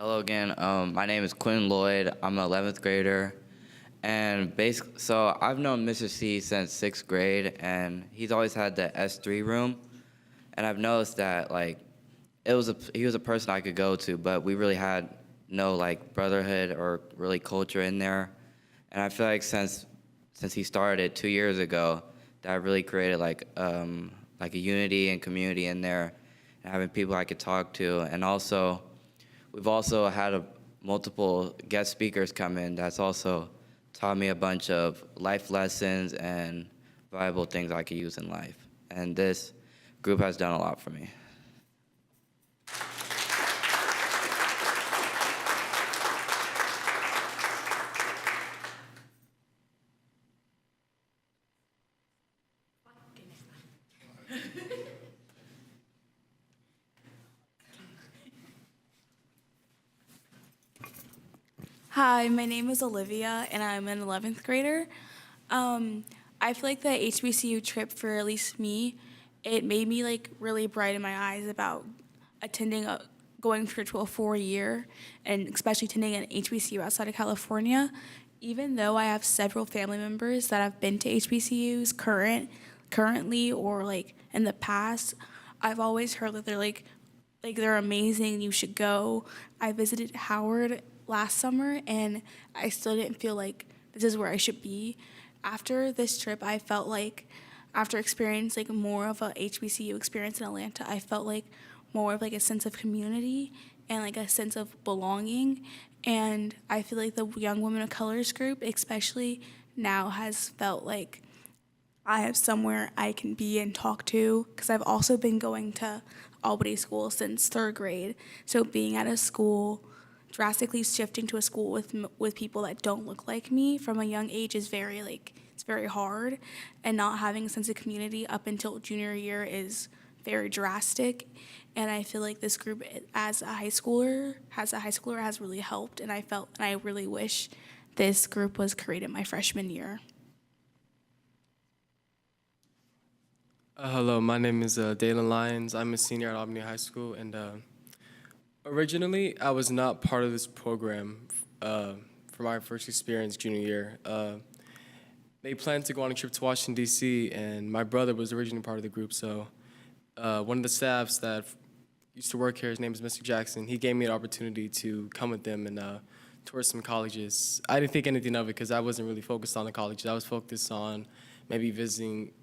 Hello again. My name is Quinn Lloyd. I'm an 11th grader. And basically, so I've known Mr. C since 6th grade, and he's always had the S3 room. And I've noticed that, like, he was a person I could go to, but we really had no, like, brotherhood or really culture in there. And I feel like since he started it 2 years ago, that really created, like a unity and community in there, and having people I could talk to. And also, we've also had multiple guest speakers come in that's also taught me a bunch of life lessons and valuable things I could use in life. And this group has done a lot for me. Hi, my name is Olivia, and I'm an 11th grader. I feel like the HBCU trip, for at least me, it made me like really brighten my eyes about going to a 4-year, and especially attending an HBCU outside of California. Even though I have several family members that have been to HBCUs currently or like in the past, I've always heard that they're amazing. You should go. I visited Howard last summer, and I still didn't feel like this is where I should be. After this trip, I felt like, after experiencing like more of a HBCU experience in Atlanta, I felt like more of like a sense of community and like a sense of belonging. And I feel like the Young Women of Colors group, especially now, has felt like I have somewhere I can be and talk to, because I've also been going to Albany school since 3rd grade. So being at a school, drastically shifting to a school with people that don't look like me from a young age is it's very hard, and not having a sense of community up until junior year is very drastic. And I feel like this group as a high schooler has really helped, and I really wish this group was created my freshman year. Hello, my name is Dalen Lyons. I'm a senior at Albany High School, and originally, I was not part of this program for my first experience junior year. They planned to go on a trip to Washington, D.C., and my brother was originally part of the group. So one of the staffs that used to work here, his name is Mr. Jackson, he gave me an opportunity to come with them and tour some colleges. I didn't think anything of it because I wasn't really focused on the colleges. I was focused on maybe visiting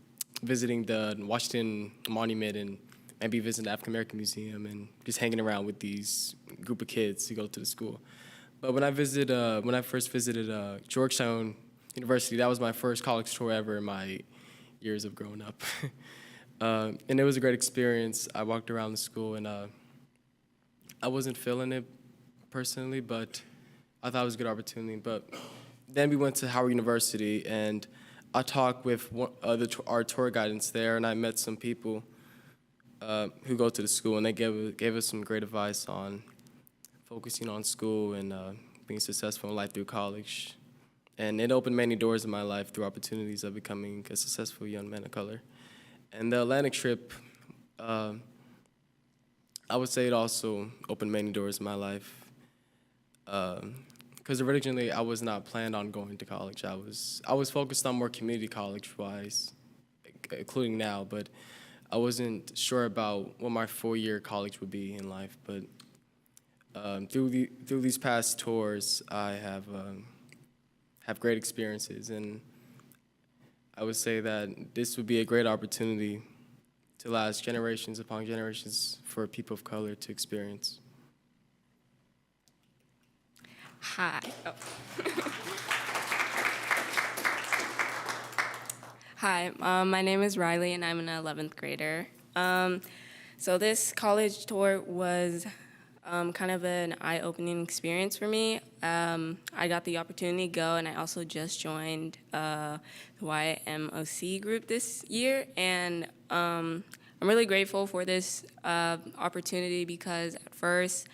the Washington Monument and maybe visiting the African American Museum and just hanging around with these group of kids who go to the school. But when I first visited Georgetown University, that was my first college tour ever in my years of growing up. And it was a great experience. I walked around the school, and I wasn't feeling it personally, but I thought it was a good opportunity. But then we went to Howard University, and I talked with our tour guidance there, and I met some people who go to the school, and they gave us some great advice on focusing on school and being successful in life through college. And it opened many doors in my life through opportunities of becoming a successful young man of color. And the Atlantic trip, I would say it also opened many doors in my life. Because originally I was not planned on going to college. I was focused on more community college-wise, including now, but I wasn't sure about what my 4-year college would be in life. But through these past tours, I have great experiences, and I would say that this would be a great opportunity to last generations upon generations for people of color to experience. Hi. Oh. Hi, my name is Riley, and I'm an 11th grader. So this college tour was kind of an eye-opening experience for me. I got the opportunity to go, and I also just joined the YMOC group this year, and I'm really grateful for this opportunity because at first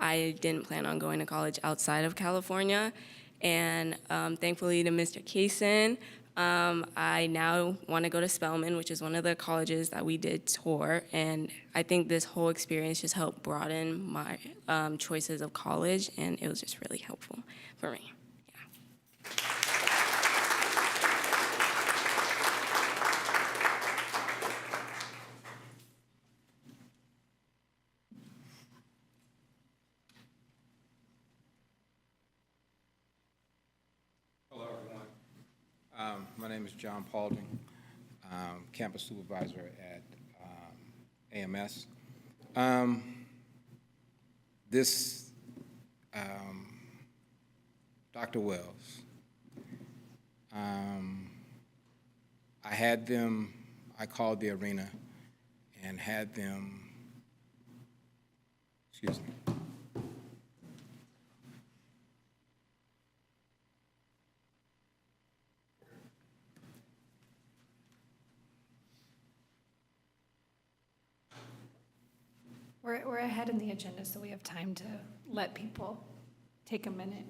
I didn't plan on going to college outside of California, and thankfully to Mr. Kaysen, I now want to go to Spelman, which is one of the colleges that we did tour, and I think this whole experience just helped broaden my choices of college, and it was just really helpful for me. Hello, everyone. My name is John Paulding, campus supervisor at AMS. Dr. Wells, I called the arena and had them, excuse me. We're ahead in the agenda, so we have time to let people take a minute.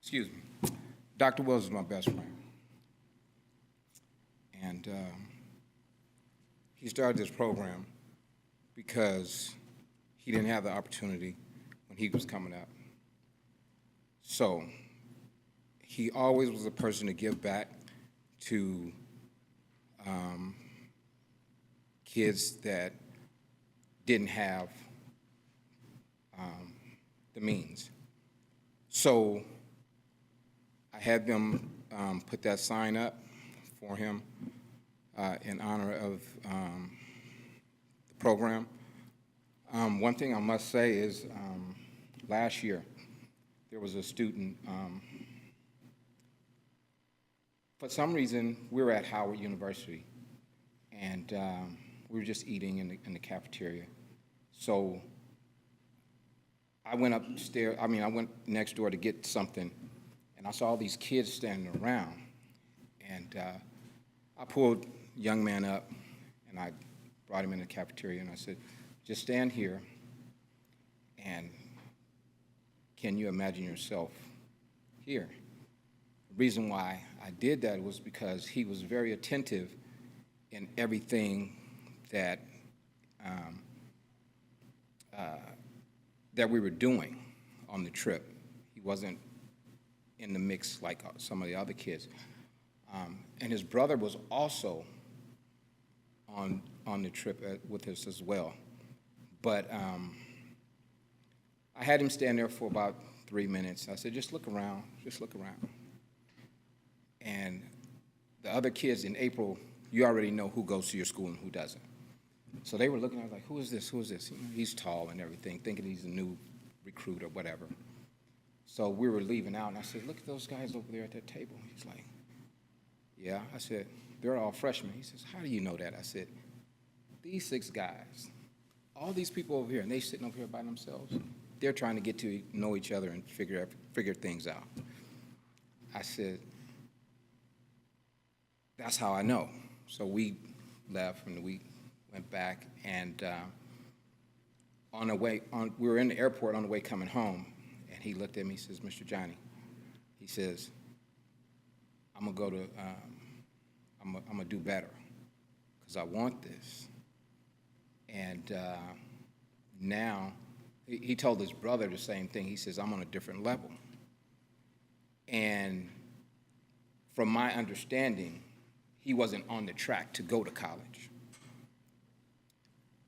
Excuse me. Dr. Wells is my best friend. And he started this program because he didn't have the opportunity when he was coming up. So he always was a person to give back to kids that didn't have the means. So I had them put that sign up for him in honor of the program. One thing I must say is last year there was a student, for some reason we were at Howard University and we were just eating in the cafeteria. So I went upstairs, I went next door to get something, and I saw all these kids standing around. And I pulled a young man up, and I brought him in the cafeteria, and I said, just stand here, and can you imagine yourself here? The reason why I did that was because he was very attentive in everything that that we were doing on the trip. He wasn't in the mix like some of the other kids. And his brother was also on the trip with us as well. But I had him stand there for about 3 minutes. I said, just look around, just look around. And the other kids in April, you already know who goes to your school and who doesn't. So they were looking at me like, who is this, who is this? You know, he's tall and everything, thinking he's a new recruit or whatever. So we were leaving out, and I said, look at those guys over there at that table. He's like, yeah. I said, they're all freshmen. He says, how do you know that? I said, these 6 guys, all these people over here, and they sitting over here by themselves, they're trying to get to know each other and figure things out. I said, that's how I know. So we left, and we went back, and we were in the airport on the way coming home, and he looked at me, he says, Mr. Johnny, he says, I'm gonna do better, because I want this. And now, he told his brother the same thing. He says, I'm on a different level. And from my understanding, he wasn't on the track to go to college.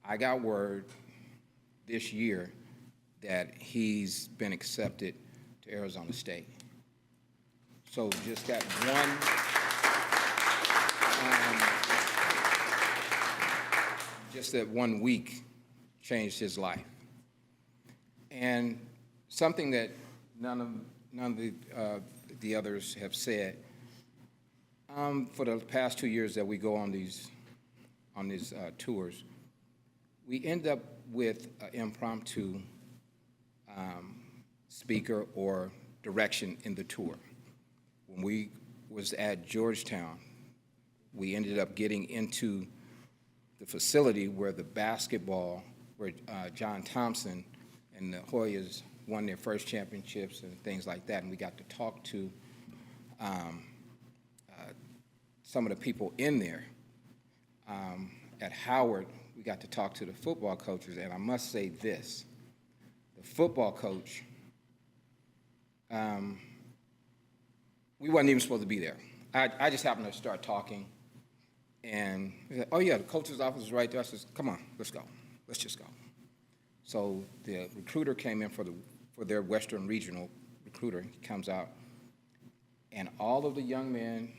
I got word this year that he's been accepted to Arizona State. So just that one week changed his life. And something that none of the others have said, for the past 2 years that we go on these tours, we end up with an impromptu speaker or direction in the tour. When we was at Georgetown, we ended up getting into the facility where the basketball where John Thompson and the Hoyas won their first championships and things like that, and we got to talk to some of the people in there. At Howard, we got to talk to the football coaches, and I must say this. The football coach, we wasn't even supposed to be there. I just happened to start talking, and he said, oh yeah, the coach's office is right there. I said, come on, let's go. Let's just go. So the recruiter came in for their Western Regional recruiter. He comes out, and all of the young men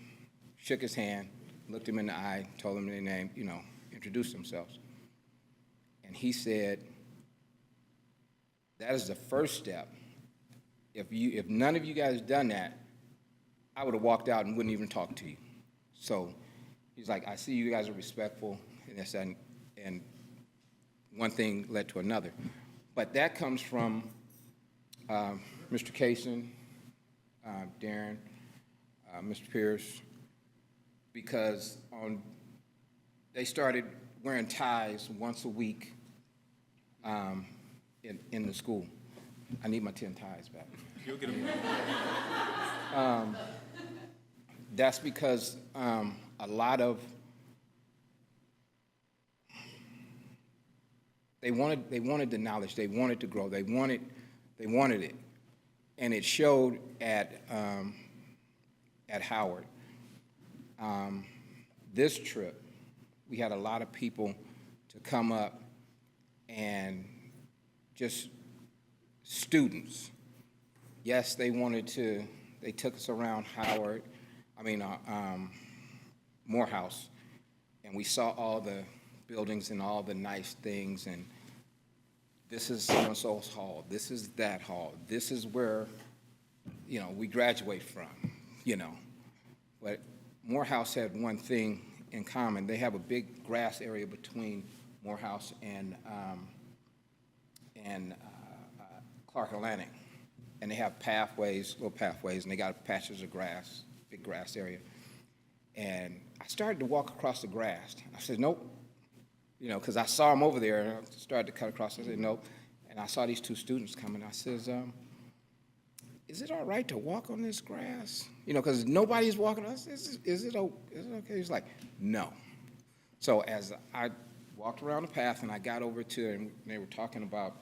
shook his hand, looked him in the eye, told him their name, introduced themselves. And he said, that is the first step. If none of you guys done that, I would have walked out and wouldn't even talk to you. So he's like, I see you guys are respectful, and one thing led to another. But that comes from Mr. Kaysen, Darren, Mr. Pierce, because they started wearing ties once a week in the school. I need my 10 ties back. You'll get them. That's because a lot of they wanted the knowledge, they wanted to grow, they wanted it, and it showed at Howard. This trip, we had a lot of people to come up and just students. Yes, they took us around Morehouse, and we saw all the buildings and all the nice things, and this is so-and-so's hall, this is that hall, this is where, we graduate from, But Morehouse had one thing in common. They have a big grass area between Morehouse and Clark Atlantic. And they have pathways, little pathways, and they got patches of grass, big grass area. And I started to walk across the grass. I said, nope, because I saw them over there, and I started to cut across. I said, nope. And I saw these two students coming. I says, is it all right to walk on this grass? Because nobody's walking on us. Is it okay? He's like, no. So as I walked around the path and I got over to, and they were talking about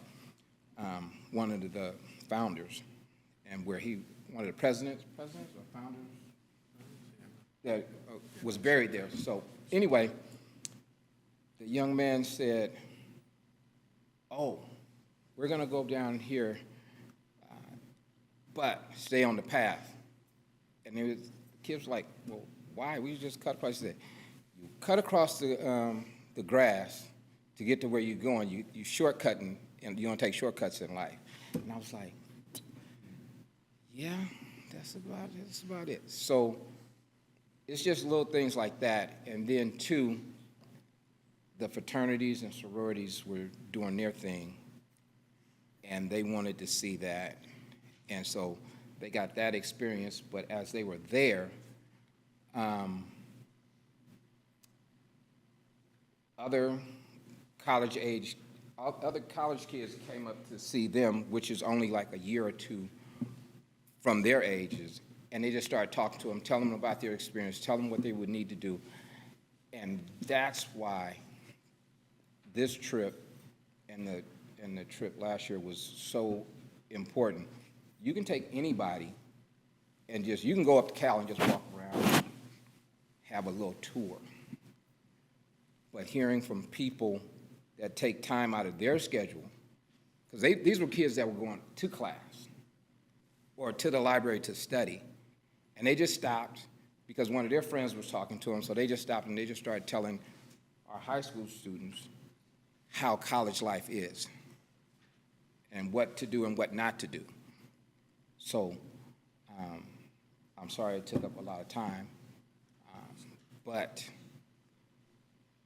one of the founders, and where one of the presidents or founders, that was buried there. So anyway, the young man said, oh, we're going to go down here, but stay on the path. And the kids were like, well, why? We just cut across. He said, you cut across the grass to get to where you're going. You shortcutting, and you don't take shortcuts in life. And I was like, yeah, that's about it. So it's just little things like that. And then, two, the fraternities and sororities were doing their thing, and they wanted to see that. And so they got that experience, but as they were there, other college kids came up to see them, which is only like a year or two from their ages, and they just started talking to them, telling them about their experience, telling them what they would need to do. And that's why this trip and the trip last year was so important. You can take anybody and you can go up to Cal and just walk around, have a little tour. But hearing from people that take time out of their schedule, because these were kids that were going to class or to the library to study, and they just stopped because one of their friends was talking to them, so they just stopped and they just started telling our high school students how college life is and what to do and what not to do. So I'm sorry it took up a lot of time, but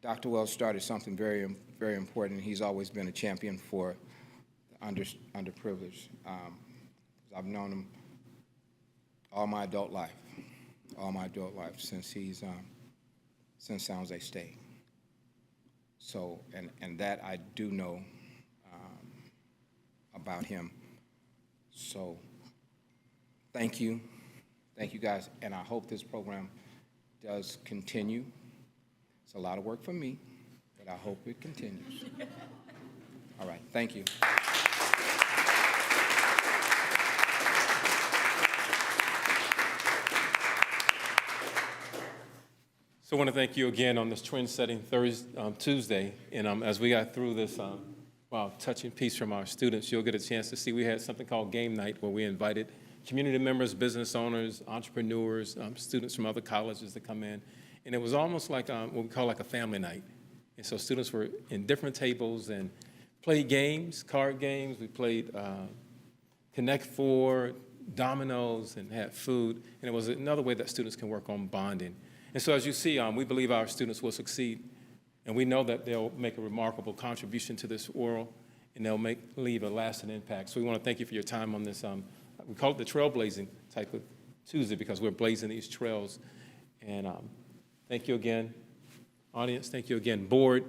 Dr. Wells started something very, very important. He's always been a champion for the underprivileged. I've known him all my adult life, since since San Jose State. So, and that I do know about him. So, thank you. Thank you, guys, and I hope this program does continue. It's a lot of work for me, but I hope it continues. All right, thank you. So I want to thank you again on this trend-setting Tuesday. And as we got through this touching piece from our students, you'll get a chance to see we had something called Game Night, where we invited community members, business owners, entrepreneurs, students from other colleges to come in. And it was almost like what we call like a family night. And so students were in different tables and played games, card games. We played Connect Four, dominoes, and had food. And it was another way that students can work on bonding. And so as you see, we believe our students will succeed, and we know that they'll make a remarkable contribution to this world, and they'll leave a lasting impact. So we want to thank you for your time on this. We call it the trailblazing type of Tuesday because we're blazing these trails. And thank you again, audience. Thank you again, board.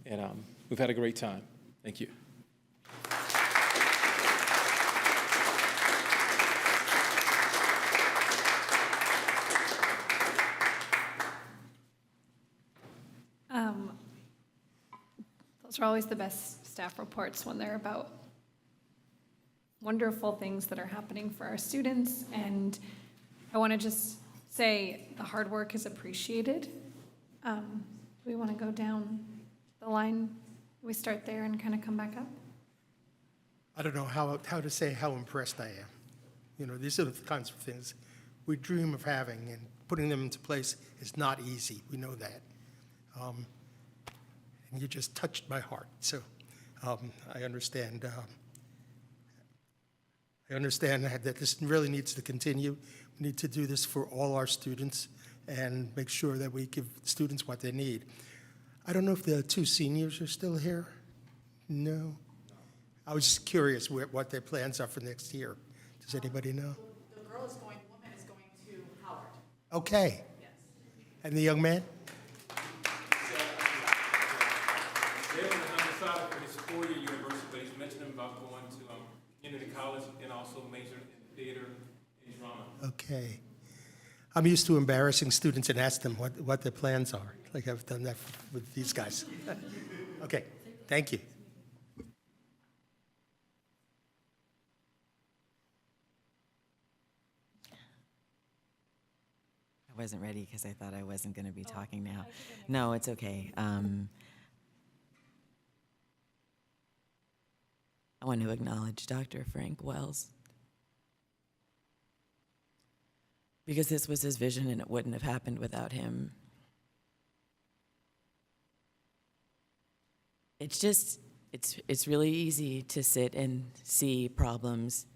And we've had a great time. Thank you. Those are always the best staff reports when they're about wonderful things that are happening for our students. And I want to just say the hard work is appreciated. We want to go down the line. We start there and kind of come back up. I don't know how to say how impressed I am. You know, these are the kinds of things we dream of having, and putting them into place is not easy. We know that. And you just touched my heart. So I understand. I understand that this really needs to continue. We need to do this for all our students and make sure that we give students what they need. I don't know if the two seniors are still here. No? I was just curious what their plans are for next year. Does anybody know? The woman is going to Howard. Okay. Yes. And the young man? They're undecided for his four-year university, but he's mentioning about going to community college and also major in theater and drama. Okay. I'm used to embarrassing students and ask them what their plans are. Like I've done that with these guys. Okay, thank you. I wasn't ready because I thought I wasn't going to be talking now. No, it's okay. I want to acknowledge Dr. Frank Wells, because this was his vision and it wouldn't have happened without him. It's just, it's really easy to sit and see problems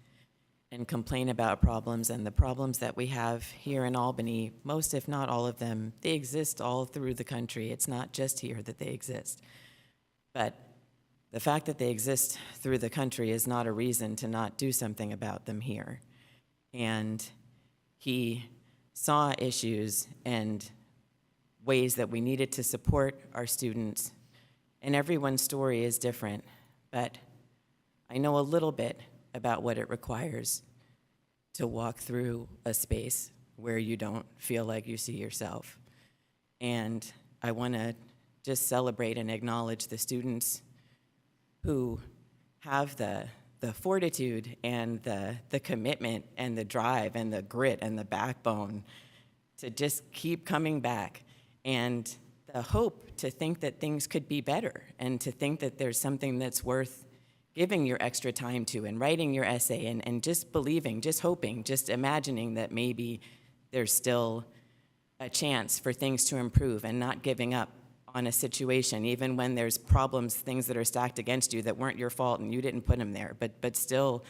and complain about problems, and the problems that we have here in Albany, most if not all of them, they exist all through the country. It's not just here that they exist. But the fact that they exist through the country is not a reason to not do something about them here. And he saw issues and ways that we needed to support our students. And everyone's story is different, but I know a little bit about what it requires to walk through a space where you don't feel like you see yourself. And I want to just celebrate and acknowledge the students who have the fortitude and the commitment and the drive and the grit and the backbone to just keep coming back, and the hope to think that things could be better, and to think that there's something that's worth giving your extra time to, and writing your essay, and just believing, just hoping, just imagining that maybe there's still a chance for things to improve, and not giving up on a situation, even when there's problems, things that are stacked against you that weren't your fault and you didn't put them there, but still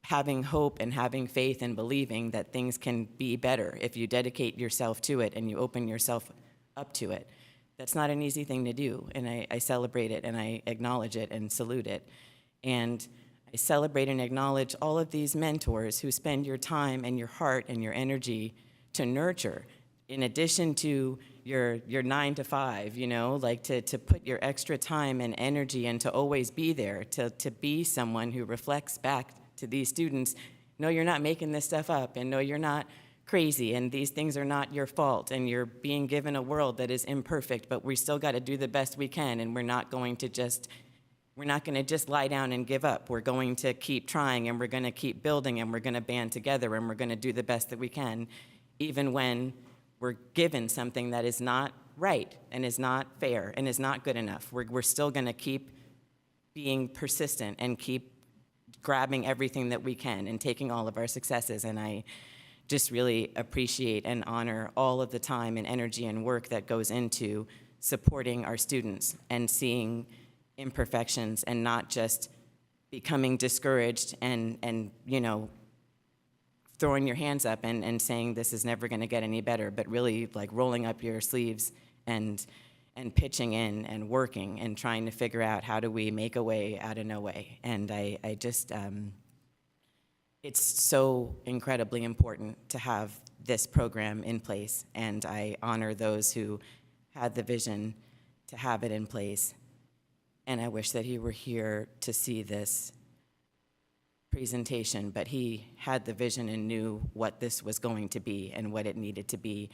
having hope and having faith and believing that things can be better if you dedicate yourself to it and you open yourself up to it. That's not an easy thing to do, and I celebrate it and I acknowledge it and salute it. And I celebrate and acknowledge all of these mentors who spend your time and your heart and your energy to nurture in addition to your 9 to 5, you know, like to put your extra time and energy and to always be there, to be someone who reflects back to these students, no, you're not making this stuff up, and no, you're not crazy, and these things are not your fault, and you're being given a world that is imperfect, but we still got to do the best we can, and we're not going to just lie down and give up. We're going to keep trying, and we're going to keep building, and we're going to band together, and we're going to do the best that we can, even when we're given something that is not right and is not fair and is not good enough. We're still going to keep being persistent and keep grabbing everything that we can and taking all of our successes. And I just really appreciate and honor all of the time and energy and work that goes into supporting our students and seeing imperfections and not just becoming discouraged and you know, throwing your hands up and saying this is never going to get any better, but really like rolling up your sleeves and pitching in and working and trying to figure out how do we make a way out of no way. And I just, it's so incredibly important to have this program in place, and I honor those who had the vision to have it in place. And I wish that he were here to see this presentation, but he had the vision and knew what this was going to be and what it needed to be.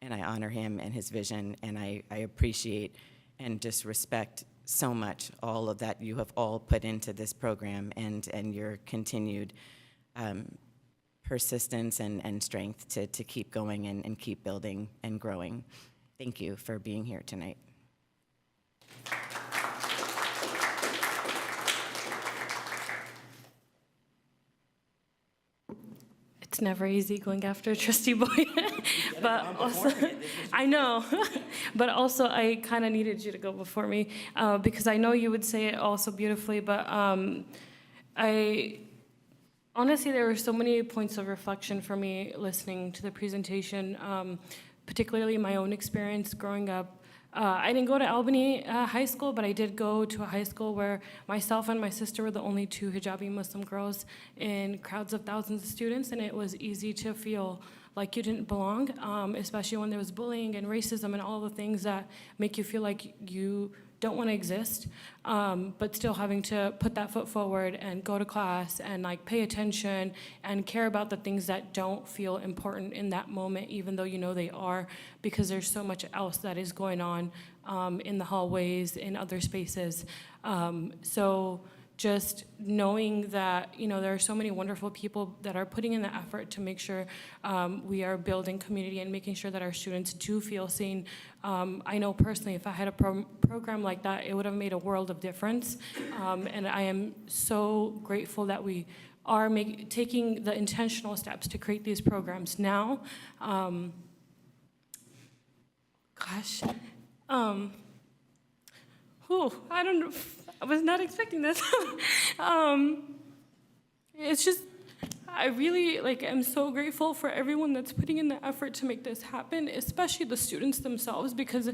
And I honor him and his vision, and I appreciate and just respect so much all of that you have all put into this program and your continued persistence and strength to keep going and keep building and growing. Thank you for being here tonight. It's never easy going after Trustee Boyd, but also, I know, but also I kind of needed you to go before me because I know you would say it also beautifully, but honestly, there were so many points of reflection for me listening to the presentation, particularly my own experience growing up. I didn't go to Albany High School, but I did go to a high school where myself and my sister were the only two hijabi Muslim girls in crowds of thousands of students, and it was easy to feel like you didn't belong, especially when there was bullying and racism and all the things that make you feel like you don't want to exist, but still having to put that foot forward and go to class and like pay attention and care about the things that don't feel important in that moment, even though you know they are, because there's so much else that is going on in the hallways, in other spaces. So just knowing that, you know, there are so many wonderful people that are putting in the effort to make sure we are building community and making sure that our students do feel seen. I know personally, if I had a program like that, it would have made a world of difference. And I am so grateful that we are taking the intentional steps to create these programs now. I don't know. I was not expecting this. It's just, I really am so grateful for everyone that's putting in the effort to make this happen, especially the students themselves, because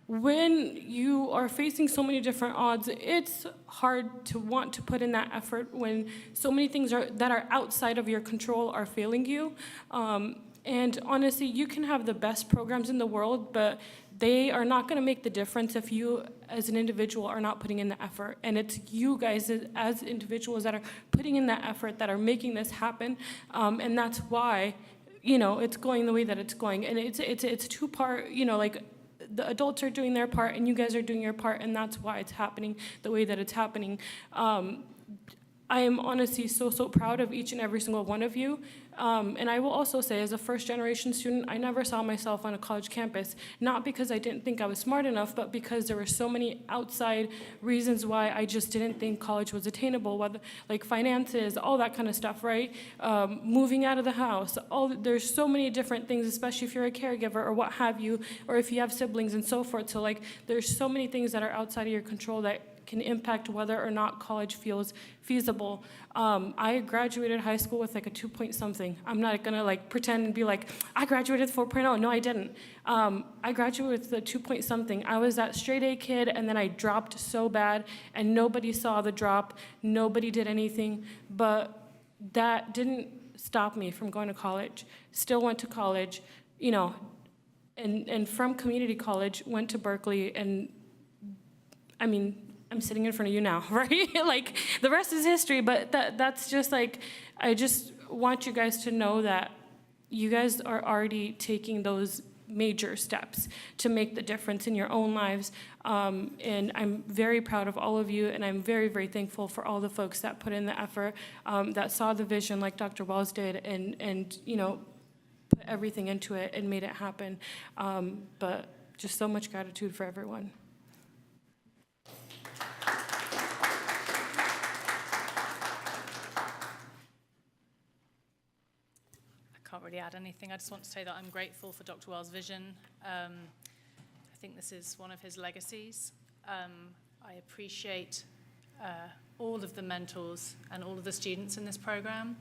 when you are facing so many different odds, it's hard to want to put in that effort when so many things that are outside of your control are failing you. And honestly, you can have the best programs in the world, but they are not going to make the difference if you as an individual are not putting in the effort. And it's you guys as individuals that are putting in that effort that are making this happen. And that's why, you know, it's going the way that it's going. And it's two-part, you know, like the adults are doing their part and you guys are doing your part, and that's why it's happening the way that it's happening. I am honestly so proud of each and every single one of you. And I will also say, as a first-generation student, I never saw myself on a college campus, not because I didn't think I was smart enough, but because there were so many outside reasons why I just didn't think college was attainable, whether like finances, all that kind of stuff, right? Moving out of the house, there's so many different things, especially if you're a caregiver or what have you, or if you have siblings and so forth. So like, there's so many things that are outside of your control that can impact whether or not college feels feasible. I graduated high school with like a 2-point-something. I'm not gonna like pretend and be like, I graduated 4.0. No, I didn't. I graduated with a 2-point-something. I was that straight A kid, and then I dropped so bad, and nobody saw the drop. Nobody did anything, but that didn't stop me from going to college. Still went to college, you know, and from community college, went to Berkeley, and I mean, I'm sitting in front of you now, right? Like, the rest is history, but that's just like, I just want you guys to know that you guys are already taking those major steps to make the difference in your own lives. And I'm very proud of all of you, and I'm very, very thankful for all the folks that put in the effort, that saw the vision like Dr. Wells did, and you know, put everything into it and made it happen. But just so much gratitude for everyone. Can't really add anything. I just want to say that I'm grateful for Dr. Wells' vision. I think this is one of his legacies. I appreciate all of the mentors and all of the students in this program,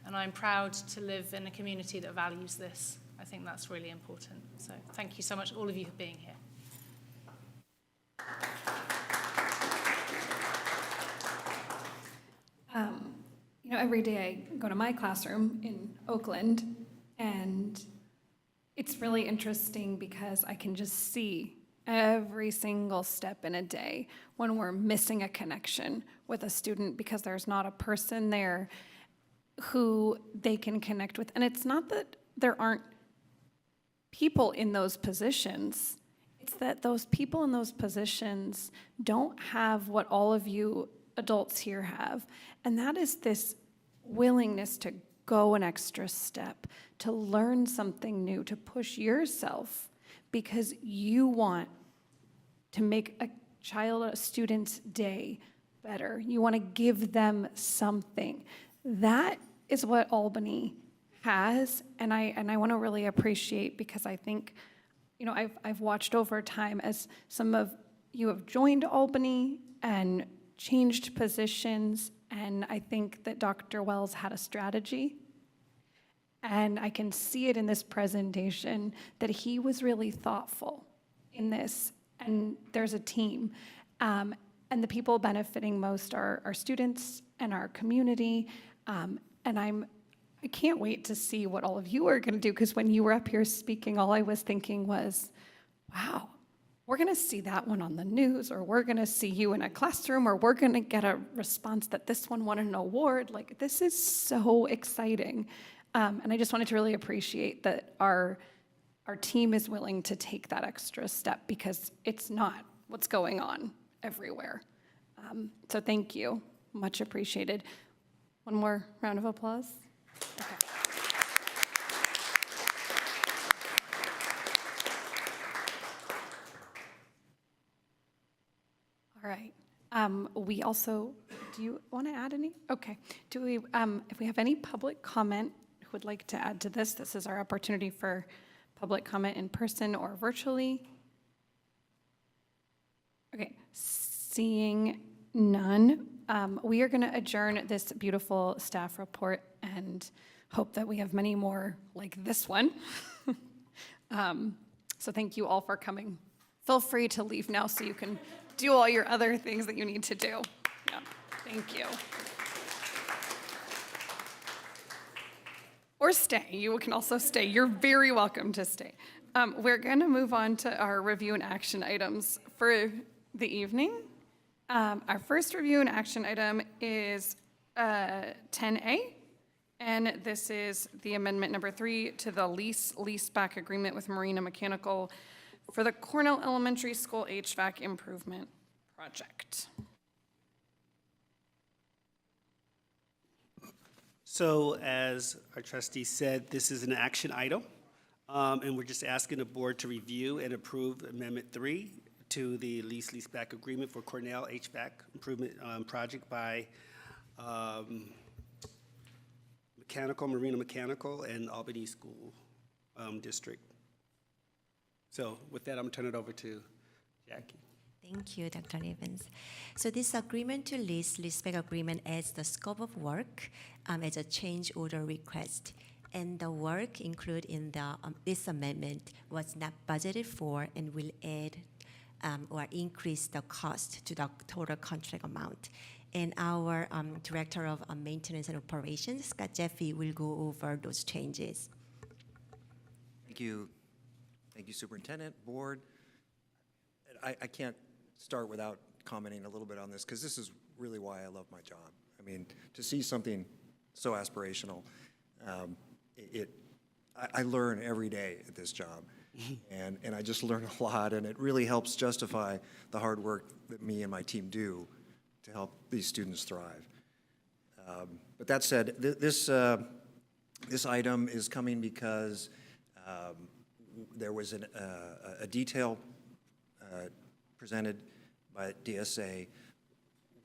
and I'm proud to live in a community that values this. I think that's really important. So thank you so much, all of you, for being here. You know, every day I go to my classroom in Oakland, and it's really interesting because I can just see every single step in a day when we're missing a connection with a student because there's not a person there who they can connect with. And it's not that there aren't people in those positions, it's that those people in those positions don't have what all of you adults here have, and that is this willingness to go an extra step, to learn something new, to push yourself because you want to make a student's day better. You want to give them something. That is what Albany has, and I want to really appreciate, because I think, you know, I've watched over time as some of you have joined Albany and changed positions, and I think that Dr. Wells had a strategy, and I can see it in this presentation that he was really thoughtful in this, and there's a team, and the people benefiting most are our students and our community, and I can't wait to see what all of you are going to do, because when you were up here speaking, all I was thinking was, wow, we're going to see that one on the news, or we're going to see you in a classroom, or we're going to get a response that this one won an award. Like, this is so exciting. And I just wanted to really appreciate that our team is willing to take that extra step, because it's not what's going on everywhere. So thank you. Much appreciated. One more round of applause. Okay. All right. We also, do you want to add any? Okay. Do we, if we have any public comment who would like to add to this, this is our opportunity for public comment in person or virtually. Okay. Seeing none, we are going to adjourn this beautiful staff report and hope that we have many more like this one. So thank you all for coming. Feel free to leave now so you can do all your other things that you need to do. Yeah, thank you. Or stay. You can also stay. You're very welcome to stay. We're going to move on to our review and action items for the evening. Our first review and action item is 10A, and this is the amendment number 3 to the lease-back agreement with Marina Mechanical for the Cornell Elementary School HVAC Improvement Project. So as our trustee said, this is an action item, and we're just asking the board to review and approve Amendment 3 to the lease-back agreement for Cornell HVAC Improvement Project by Marina Mechanical, and Albany School District. So with that, I'm going to turn it over to Jackie. Thank you, Dr. Evans. So this agreement to lease-back agreement adds the scope of work as a change order request. And the work included in the this amendment was not budgeted for and will add or increase the cost to the total contract amount. And our Director of Maintenance and Operations, Scott Jeffy, will go over those changes. Thank you. Thank you, Superintendent, Board. I can't start without commenting a little bit on this, because this is really why I love my job. I mean, to see something so aspirational, I learn every day at this job, and I just learn a lot, and it really helps justify the hard work that me and my team do to help these students thrive. But that said, this item is coming because there was a detail presented by DSA.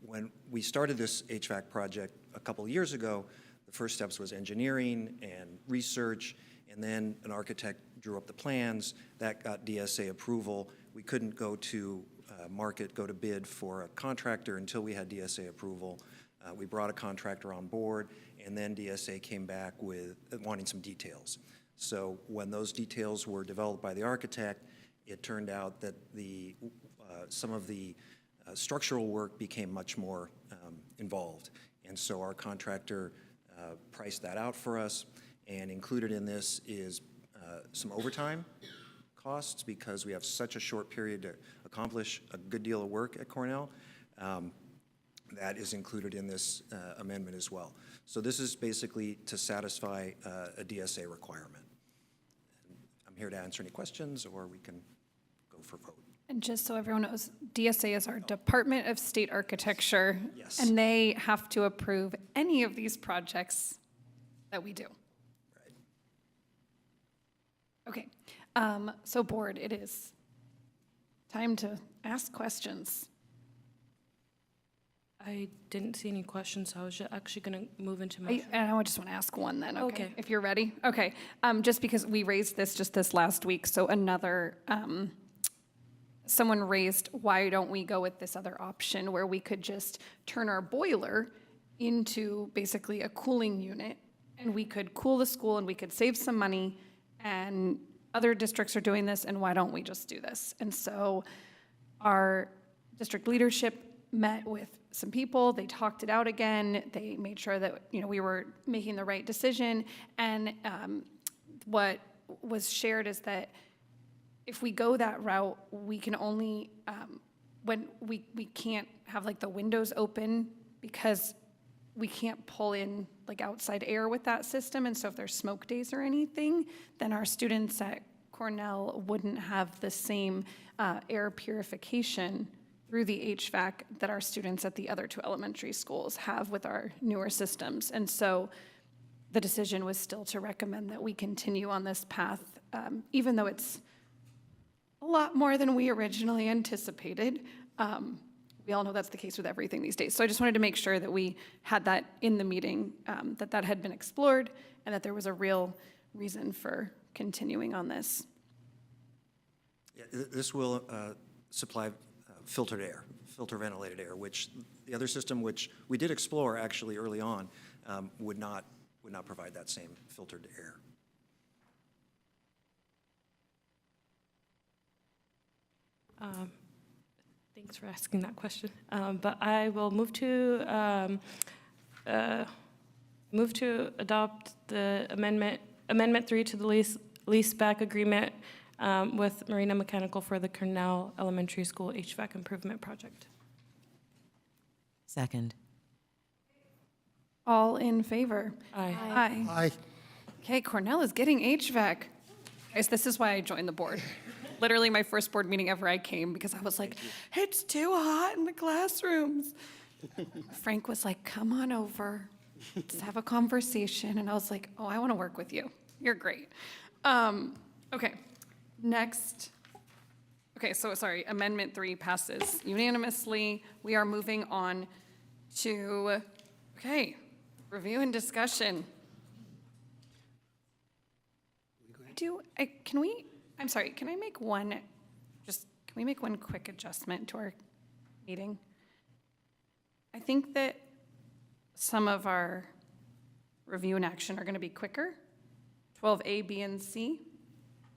When we started this HVAC project a couple of years ago, the first steps was engineering and research, and then an architect drew up the plans. That got DSA approval. We couldn't go to market, go to bid for a contractor until we had DSA approval. We brought a contractor on board, and then DSA came back with wanting some details. So when those details were developed by the architect, it turned out that some of the structural work became much more involved. And so our contractor priced that out for us, and included in this is some overtime costs, because we have such a short period to accomplish a good deal of work at Cornell. That is included in this amendment as well. So this is basically to satisfy a DSA requirement. I'm here to answer any questions, or we can go for vote. And just so everyone knows, DSA is our Department of State Architecture. Yes. And they have to approve any of these projects that we do. Right. Okay, so board, it is time to ask questions. I didn't see any questions, so I was actually going to move into And I just want to ask one then, okay? Okay. If you're ready? Okay, just because we raised this just this last week, so another, someone raised, why don't we go with this other option where we could just turn our boiler into basically a cooling unit, and we could cool the school and we could save some money, and other districts are doing this, and why don't we just do this? And so our district leadership met with some people, they talked it out again, they made sure that, we were making the right decision, and what was shared is that if we go that route, we can only, when we can't have like the windows open, because we can't pull in like outside air with that system, and so if there's smoke days or anything, then our students at Cornell wouldn't have the same air purification through the HVAC that our students at the other two elementary schools have with our newer systems. And so the decision was still to recommend that we continue on this path, even though it's a lot more than we originally anticipated. We all know that's the case with everything these days. So I just wanted to make sure that we had that in the meeting, that had been explored, and that there was a real reason for continuing on this. Yeah, this will supply filtered air, filter ventilated air, which the other system, which we did explore actually early on, would not provide that same filtered air. Thanks for asking that question. But I will move to adopt the amendment 3 to the leaseback agreement with Marina Mechanical for the Cornell Elementary School HVAC improvement project. Second. All in favor? Aye. Aye. Aye. Okay, Cornell is getting HVAC. Guys, this is why I joined the board. Literally my first board meeting ever I came, because I was like, it's too hot in the classrooms. Frank was like, come on over, let's have a conversation. And I was like, oh, I want to work with you. You're great. Okay, next. Okay, so sorry, Amendment 3 passes unanimously. We are moving on to, okay, review and discussion. I'm sorry, can we make one quick adjustment to our meeting? I think that some of our review and action are going to be quicker, 12A, B, and C,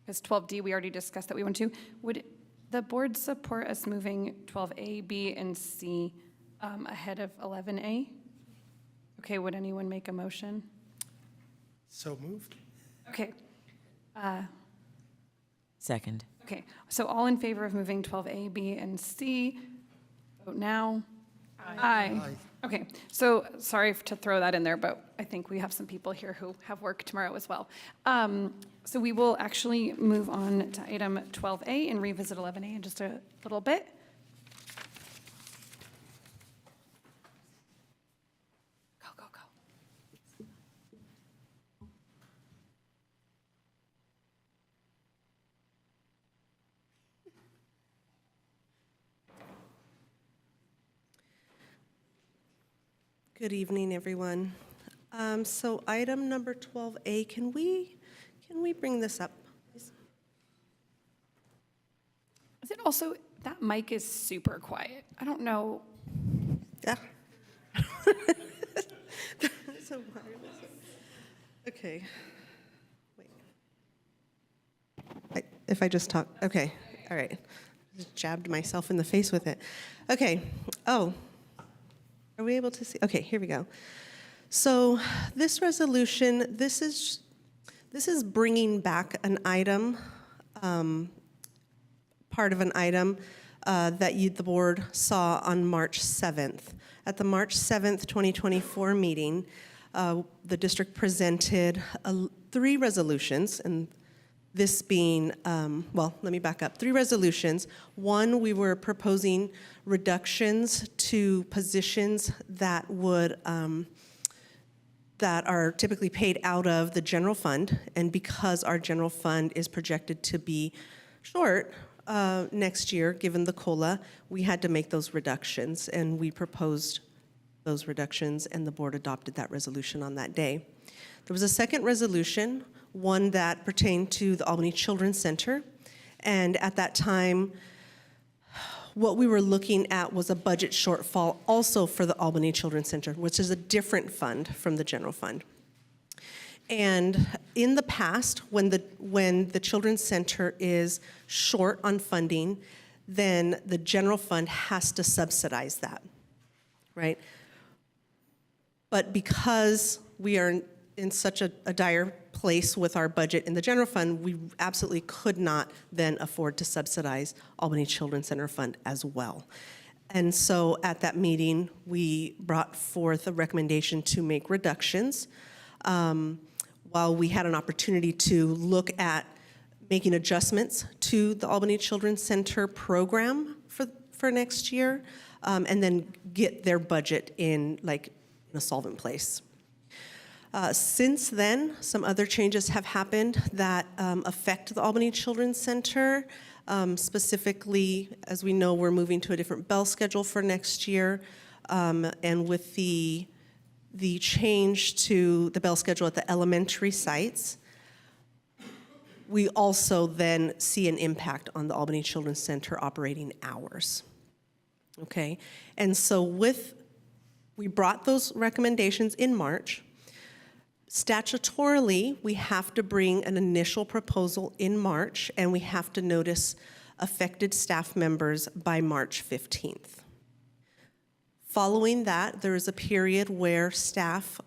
because 12D, we already discussed that we want to. Would the board support us moving 12A, B, and C ahead of 11A? Okay, would anyone make a motion? So moved. Okay. Second. Okay, so all in favor of moving 12A, B, and C, vote now. Aye. Okay, so sorry to throw that in there, but I think we have some people here who have work tomorrow as well. So we will actually move on to item 12A and revisit 11A in just a little bit. Go, go, go. Good evening, everyone. So item number 12A, can we bring this up, please? Is it also, that mic is super quiet. I don't know. Yeah. So wireless. Okay. Wait. If I just talk, okay, all right. Just jabbed myself in the face with it. Okay, oh. Are we able to see? Okay, here we go. So this resolution, this is bringing back an item, part of an item that the board saw on March 7th. At the March 7th, 2024 meeting, the district presented 3 resolutions, and this being, well, let me back up. 3 resolutions. One, we were proposing reductions to positions that would, that are typically paid out of the general fund, and because our general fund is projected to be short next year, given the COLA, we had to make those reductions, and we proposed those reductions, and the board adopted that resolution on that day. There was a second resolution, one that pertained to the Albany Children's Center, and at that time, what we were looking at was a budget shortfall also for the Albany Children's Center, which is a different fund from the general fund. And in the past, when the Children's Center is short on funding, then the general fund has to subsidize that, right? But because we are in such a dire place with our budget in the general fund, we absolutely could not then afford to subsidize Albany Children's Center Fund as well. And so at that meeting, we brought forth a recommendation to make reductions. While we had an opportunity to look at making adjustments to the Albany Children's Center program for next year, and then get their budget in a solvent place. Since then, some other changes have happened that affect the Albany Children's Center. Specifically, as we know, we're moving to a different bell schedule for next year. And with the change to the bell schedule at the elementary sites, we also then see an impact on the Albany Children's Center operating hours. Okay, and so we brought those recommendations in March. Statutorily, we have to bring an initial proposal in March, and we have to notice affected staff members by March 15th. Following that, there is a period where staff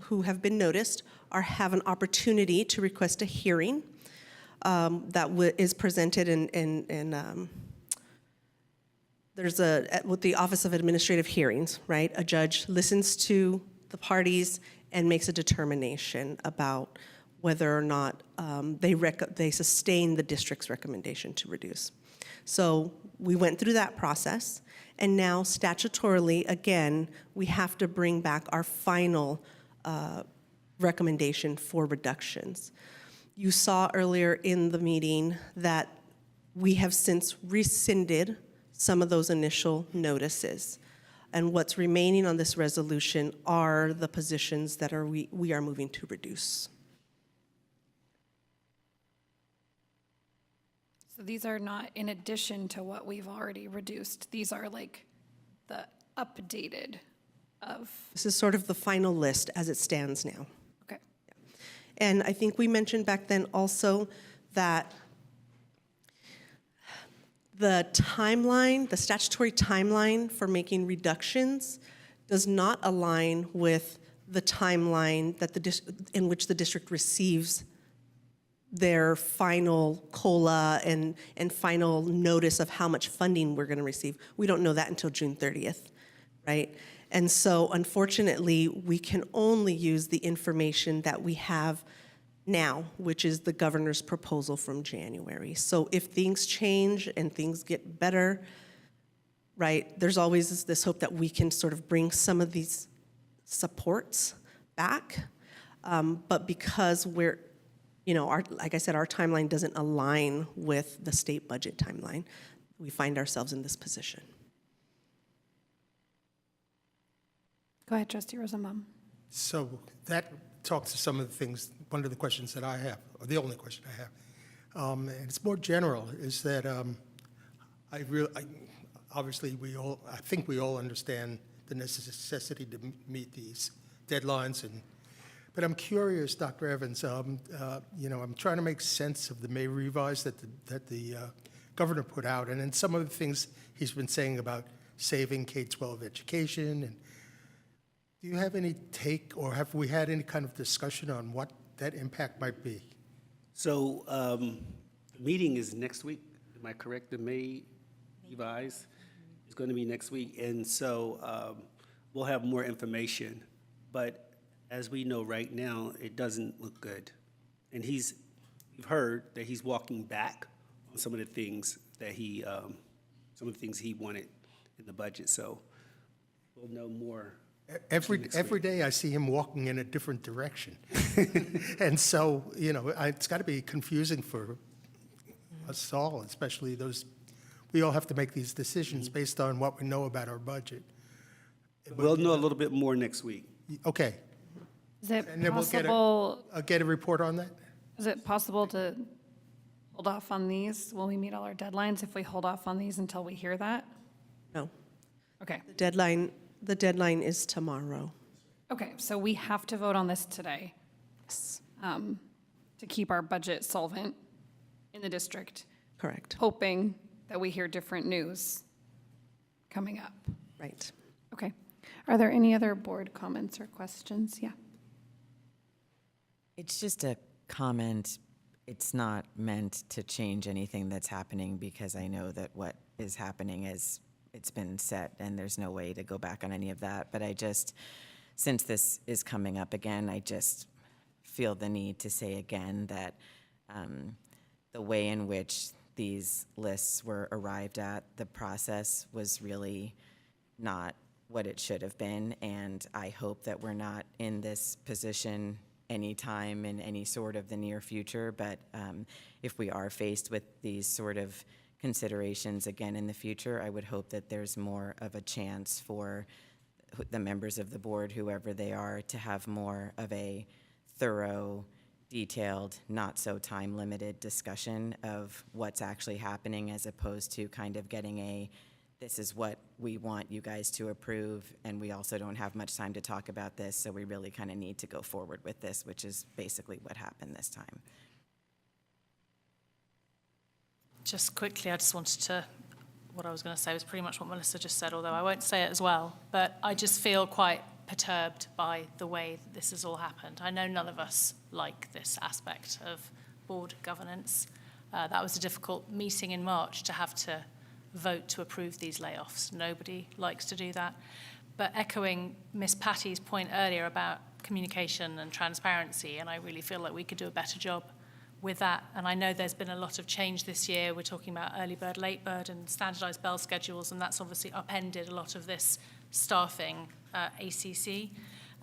who have been noticed have an opportunity to request a hearing that is presented in there's with the Office of Administrative Hearings, right? A judge listens to the parties and makes a determination about whether or not they sustain the district's recommendation to reduce. So we went through that process, and now statutorily, again, we have to bring back our final recommendation for reductions. You saw earlier in the meeting that we have since rescinded some of those initial notices. And what's remaining on this resolution are the positions that we are moving to reduce. So these are not in addition to what we've already reduced. These are like the updated of. This is sort of the final list as it stands now. Okay. And I think we mentioned back then also that the timeline, the statutory timeline for making reductions does not align with the timeline that in which the district receives their final COLA and final notice of how much funding we're going to receive. We don't know that until June 30th, right? And so unfortunately, we can only use the information that we have now, which is the governor's proposal from January. So if things change and things get better, right, there's always this hope that we can sort of bring some of these supports back. But because we're, like I said, our timeline doesn't align with the state budget timeline, we find ourselves in this position. Go ahead, Trustee Rosenbaum. So that talks to some of the things, one of the questions that I have, or the only question I have, and it's more general, is that obviously I think we all understand the necessity to meet these deadlines, but I'm curious, Dr. Evans, I'm trying to make sense of the May revise that the governor put out, and then some of the things he's been saying about saving K-12 education. And do you have any take, or have we had any kind of discussion on what that impact might be? So the meeting is next week, am I correct? The May revise is going to be next week, and so we'll have more information. But as we know right now, it doesn't look good. And you've heard that he's walking back on some of the things that he wanted in the budget. So we'll know more. Every day I see him walking in a different direction. And so, it's got to be confusing for us all, especially we all have to make these decisions based on what we know about our budget. We'll know a little bit more next week. Okay. Is it And then possible? we'll get a report on that? Is it possible to hold off on these? Will we meet all our deadlines if we hold off on these until we hear that? No. Okay. The deadline is tomorrow. Okay, so we have to vote on this today to keep our budget solvent in the district. Correct. Hoping that we hear different news coming up. Right. Okay. Are there any other board comments or questions? Yeah. It's just a comment. It's not meant to change anything that's happening, because I know that what is happening is it's been set and there's no way to go back on any of that. But since this is coming up again, I just feel the need to say again that the way in which these lists were arrived at, the process was really not what it should have been. And I hope that we're not in this position anytime in any sort of the near future. But if we are faced with these sort of considerations again in the future, I would hope that there's more of a chance for the members of the board, whoever they are, to have more of a thorough, detailed, not so time-limited discussion of what's actually happening, as opposed to kind of getting this is what we want you guys to approve, and we also don't have much time to talk about this, so we really kind of need to go forward with this, which is basically what happened this time. Just quickly, I just wanted what I was going to say was pretty much what Melissa just said, although I won't say it as well, but I just feel quite perturbed by the way this has all happened. I know none of us like this aspect of board governance. That was a difficult meeting in March to have to vote to approve these layoffs. Nobody likes to do that. But echoing Miss Patty's point earlier about communication and transparency, and I really feel like we could do a better job with that. And I know there's been a lot of change this year. We're talking about early bird, late bird, and standardized bell schedules, and that's obviously upended a lot of this staffing ACC.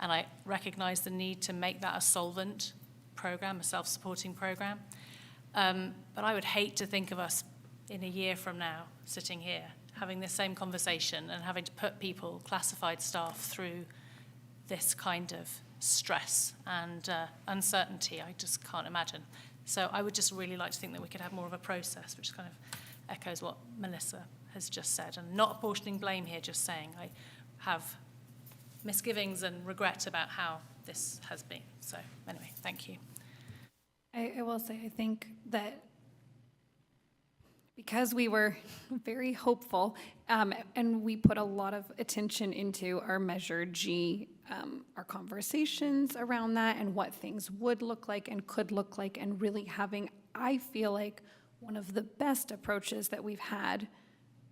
And I recognize the need to make that a solvent program, a self-supporting program. But I would hate to think of us in a year from now, sitting here, having this same conversation and having to put people, classified staff, through this kind of stress and uncertainty. I just can't imagine. So I would just really like to think that we could have more of a process, which kind of echoes what Melissa has just said. And not apportioning blame here, just saying I have misgivings and regret about how this has been. So anyway, thank you. I will say, I think that because we were very hopeful, and we put a lot of attention into our Measure G, our conversations around that and what things would look like and could look like, and really having, I feel like, one of the best approaches that we've had.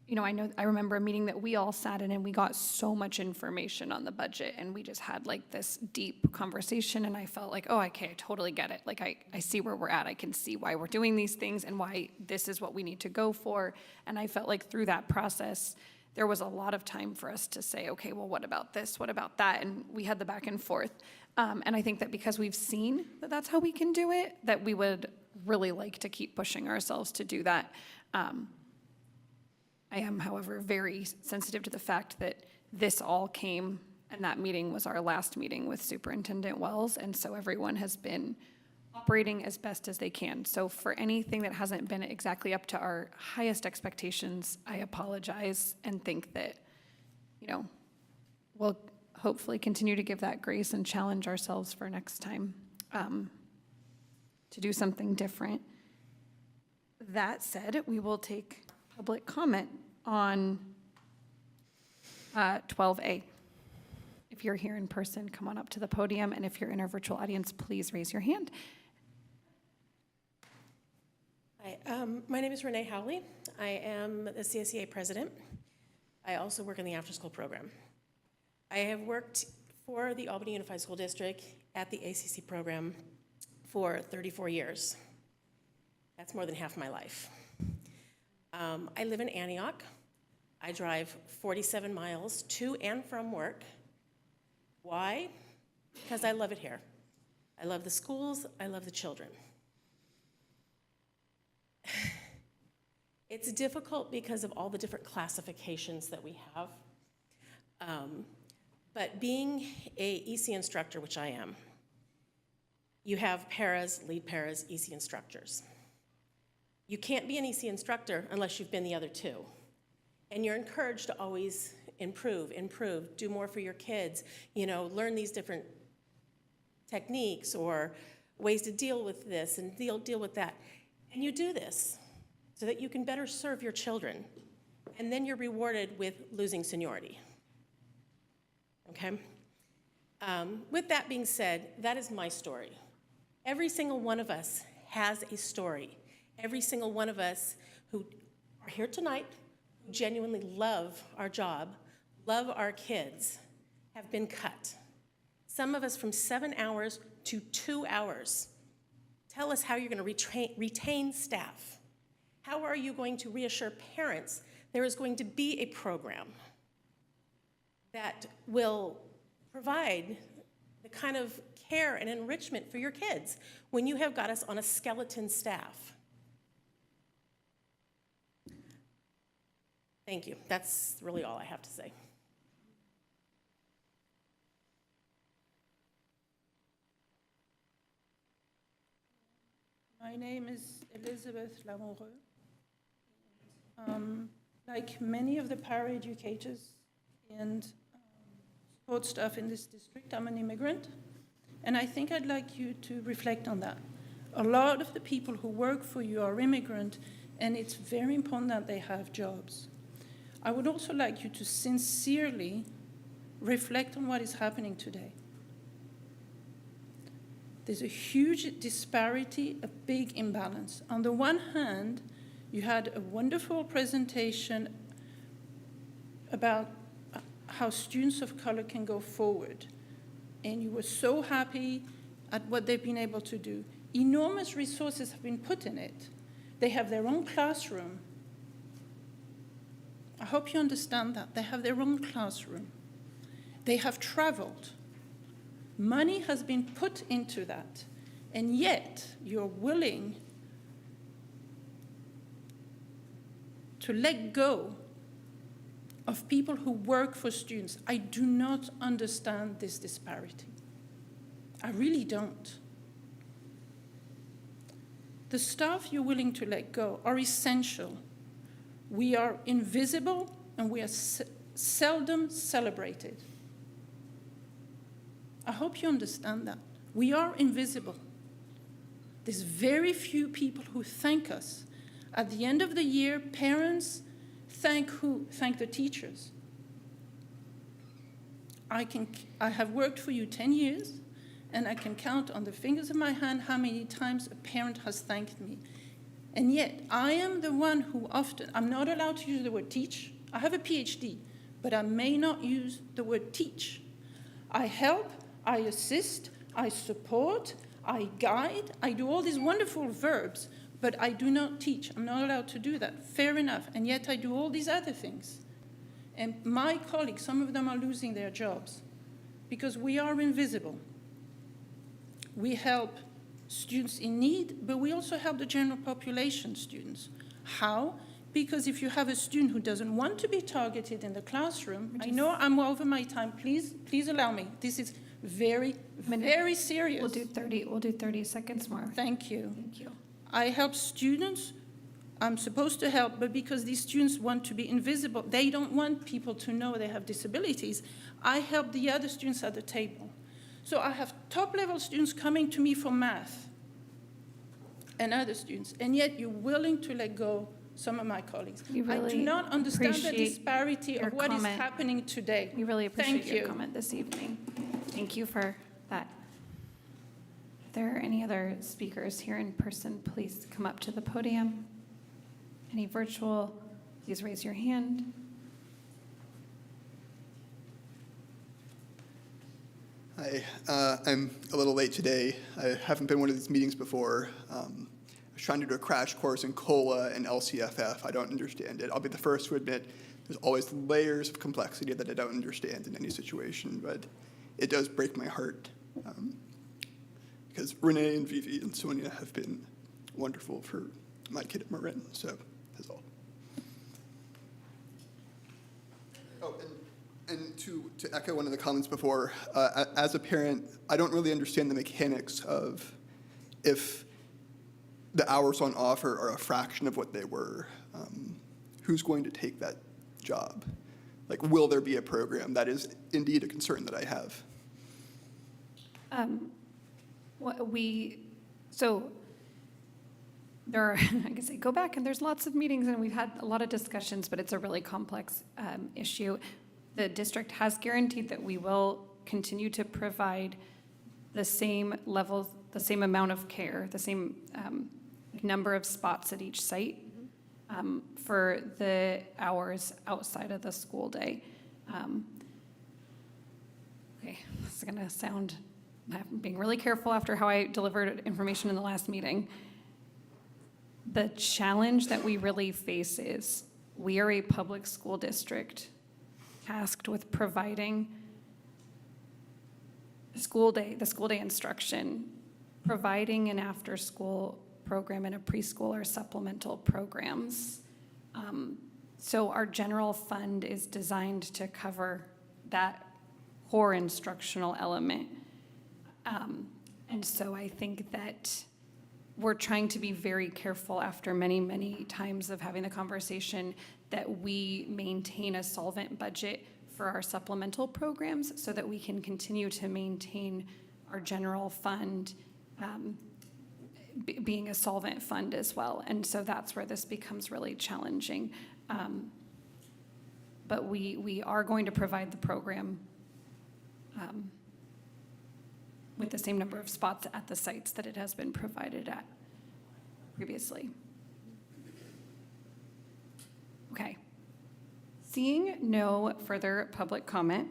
You know, I remember a meeting that we all sat in and we got so much information on the budget, and we just had like this deep conversation, and I felt like, oh, okay, I totally get it. Like I see where we're at. I can see why we're doing these things and why this is what we need to go for. And I felt like through that process, there was a lot of time for us to say, okay, well, what about this? What about that? And we had the back and forth. And I think that because we've seen that that's how we can do it, that we would really like to keep pushing ourselves to do that. I am, however, very sensitive to the fact that this all came, and that meeting was our last meeting with Superintendent Wells, and so everyone has been operating as best as they can. So for anything that hasn't been exactly up to our highest expectations, I apologize and think that, you know, we'll hopefully continue to give that grace and challenge ourselves for next time to do something different. That said, we will take public comment on 12A. If you're here in person, come on up to the podium, and if you're in our virtual audience, please raise your hand. Hi, my name is Renee Howley. I am the CSEA president. I also work in the after-school program. I have worked for the Albany Unified School District at the ACC program for 34 years. That's more than half my life. I live in Antioch. I drive 47 miles to and from work. Why? Because I love it here. I love the schools, I love the children. It's difficult because of all the different classifications that we have. But being a EC instructor, which I am, you have paras, lead paras, EC instructors. You can't be an EC instructor unless you've been the other two. And you're encouraged to always improve, do more for your kids, you know, learn these different techniques or ways to deal with this and deal with that. And you do this so that you can better serve your children. And then you're rewarded with losing seniority. Okay? With that being said, that is my story. Every single one of us has a story. Every single one of us who are here tonight, who genuinely love our job, love our kids, have been cut. Some of us from 7 hours to 2 hours. Tell us how you're going to retain staff. How are you going to reassure parents there is going to be a program that will provide the kind of care and enrichment for your kids when you have got us on a skeleton staff? Thank you. That's really all I have to say. My name is Elizabeth Lamoureux. Like many of the paraeducators and support staff in this district, I'm an immigrant, and I think I'd like you to reflect on that. A lot of the people who work for you are immigrant, and it's very important that they have jobs. I would also like you to sincerely reflect on what is happening today. There's a huge disparity, a big imbalance. On the one hand, you had a wonderful presentation about how students of color can go forward, and you were so happy at what they've been able to do. Enormous resources have been put in it. They have their own classroom. I hope you understand that. They have their own classroom. They have traveled. Money has been put into that, and yet you're willing to let go of people who work for students. I do not understand this disparity. I really don't. The staff you're willing to let go are essential. We are invisible, and we are seldom celebrated. I hope you understand that. We are invisible. There's very few people who thank us. At the end of the year, parents thank who? Thank the teachers. I have worked for you 10 years, and I can count on the fingers of my hand how many times a parent has thanked me. And yet, I am the one who often, I'm not allowed to use the word teach. I have a PhD, but I may not use the word teach. I help, I assist, I support, I guide, I do all these wonderful verbs, but I do not teach. I'm not allowed to do that. Fair enough. And yet I do all these other things. And my colleagues, some of them are losing their jobs because we are invisible. We help students in need, but we also help the general population students. How? Because if you have a student who doesn't want to be targeted in the classroom, I know I'm over my time. Please allow me. This is very, very serious. We'll do 30 seconds more. Thank you. Thank you. I help students. I'm supposed to help, but because these students want to be invisible, they don't want people to know they have disabilities, I help the other students at the table. So I have top-level students coming to me for math and other students, and yet you're willing to let go some of my colleagues. We really I do not understand the appreciate disparity your of what is comment. happening today. We really appreciate Thank your you. comment this evening. Thank you for that. If there are any other speakers here in person, please come up to the podium. Any virtual, please raise your hand. Hi, I'm a little late today. I haven't been to one of these meetings before. I was trying to do a crash course in COLA and LCFF. I don't understand it. I'll be the first to admit there's always layers of complexity that I don't understand in any situation, but it does break my heart because Renee and Vivi and Sonia have been wonderful for my kid at Marin, so that's all. Oh, and to echo one of the comments before, as a parent, I don't really understand the mechanics of if the hours on offer are a fraction of what they were, who's going to take that job? Like, will there be a program? That is indeed a concern that I have. So there are, I guess, go back and there's lots of meetings and we've had a lot of discussions, but it's a really complex issue. The district has guaranteed that we will continue to provide the same levels, the same amount of care, the same number of spots at each site for the hours outside of the school day. Okay, this is gonna sound, I'm being really careful after how I delivered information in the last meeting. The challenge that we really face is we are a public school district tasked with providing the school day instruction, providing an after-school program and a preschool or supplemental programs. So our general fund is designed to cover that core instructional element. And so I think that we're trying to be very careful after many, many times of having the conversation that we maintain a solvent budget for our supplemental programs so that we can continue to maintain our general fund being a solvent fund as well. And so that's where this becomes really challenging. But we are going to provide the program with the same number of spots at the sites that it has been provided at previously. Okay. Seeing no further public comment,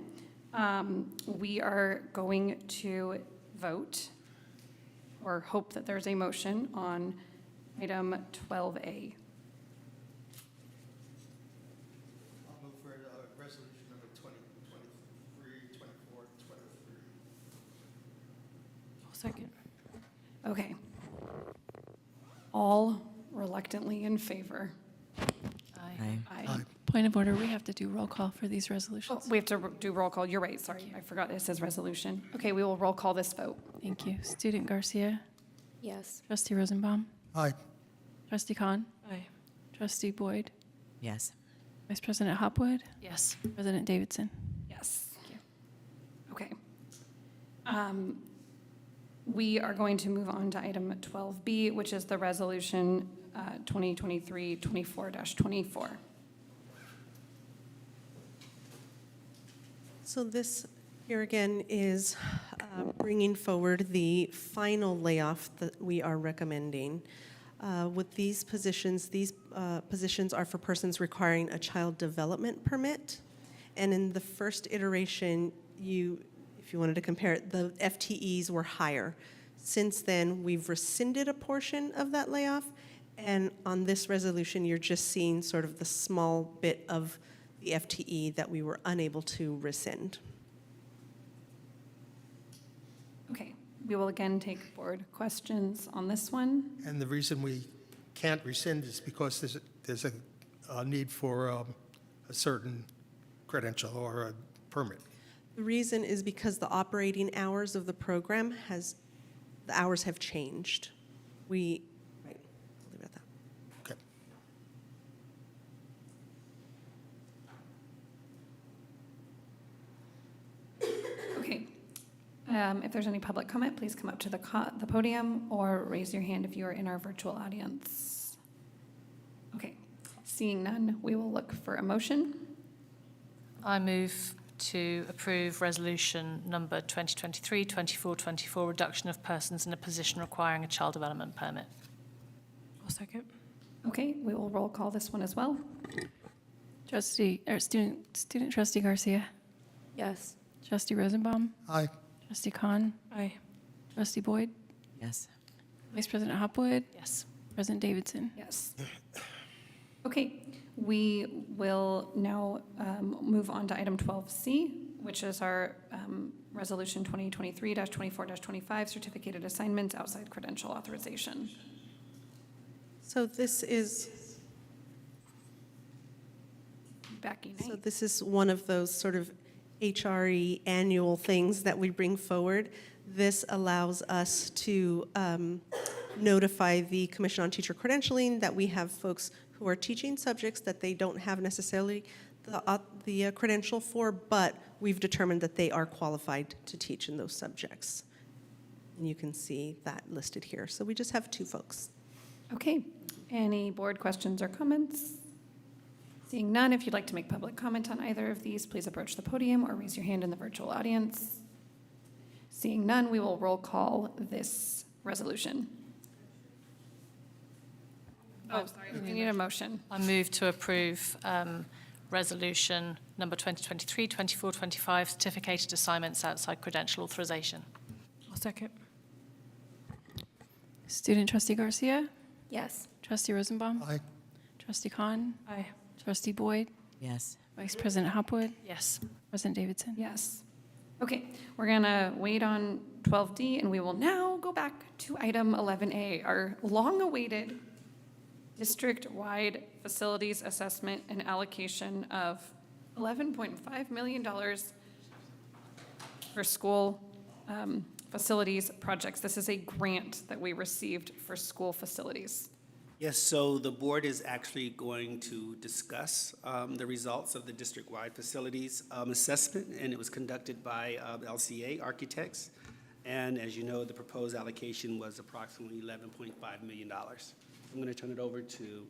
we are going to vote or hope that there's a motion on item 12A. I'll move for resolution number 2023, 24, 23. Second. Okay. All reluctantly in favor. Aye. Point of order, we have to do roll call for these resolutions. Oh, we have to do roll call. You're right, sorry. I forgot it says resolution. Okay, we will roll call this vote. Thank you. Student Garcia? Yes. Trustee Rosenbaum? Aye. Trustee Khan? Aye. Trustee Boyd? Yes. Vice President Hopwood? Yes. President Davidson? Yes. Okay. We are going to move on to item 12B, which is the resolution 2023-24-24. So this here again is bringing forward the final layoff that we are recommending. With these positions are for persons requiring a child development permit. And in the first iteration, if you wanted to compare it, the FTEs were higher. Since then, we've rescinded a portion of that layoff. And on this resolution, you're just seeing sort of the small bit of the FTE that we were unable to rescind. Okay, we will again take board questions on this one. And the reason we can't rescind is because there's a need for a certain credential or a permit. The reason is because the operating hours of the program the hours have changed. I'll leave it at that. Okay. Okay. If there's any public comment, please come up to the podium or raise your hand if you are in our virtual audience. Okay. Seeing none, we will look for a motion. I move to approve resolution number 2023-24-24, reduction of persons in a position requiring a child development permit. I'll second. Okay, we will roll call this one as well. Student Trustee Garcia. Yes. Trustee Rosenbaum. Aye. Trustee Khan. Aye. Trustee Boyd. Yes. Vice President Hopwood. Yes. President Davidson. Yes. Okay, we will now move on to item 12C, which is our resolution 2023-24-25, certificated assignments outside credential authorization. So this is Becky So Knight. this is one of those sort of HRE annual things that we bring forward. This allows us to notify the Commission on Teacher Credentialing that we have folks who are teaching subjects that they don't have necessarily the credential for, but we've determined that they are qualified to teach in those subjects. And you can see that listed here. So we just have 2 folks. Okay, any board questions or comments? Seeing none, if you'd like to make public comment on either of these, please approach the podium or raise your hand in the virtual audience. Seeing none, we will roll call this resolution. Oh, sorry, we need a motion. I move to approve resolution number 2023-24-25, certificated assignments outside credential authorization. I'll second. Student Trustee Garcia. Yes. Trustee Rosenbaum. Aye. Trustee Khan. Aye. Trustee Boyd. Yes. Vice President Hopwood. Yes. President Davidson. Yes. Okay, we're gonna wait on 12D and we will now go back to item 11A, our long-awaited district-wide facilities assessment and allocation of $11.5 million for school facilities projects. This is a grant that we received for school facilities. Yes, so the board is actually going to discuss the results of the district-wide facilities assessment, and it was conducted by LCA Architects. And as you know, the proposed allocation was approximately $11.5 million. I'm going to turn it over to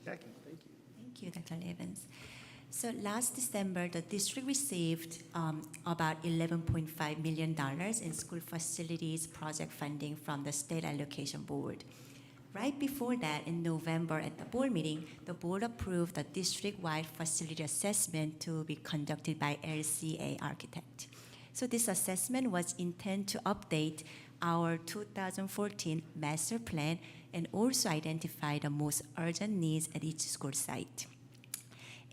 Jackie. Thank you. Thank you, Dr. Evans. So last December, the district received about $11.5 million in school facilities project funding from the State Allocation Board. Right before that, in November at the board meeting, the board approved the district-wide facility assessment to be conducted by LCA Architect. So this assessment was intended to update our 2014 master plan and also identify the most urgent needs at each school site.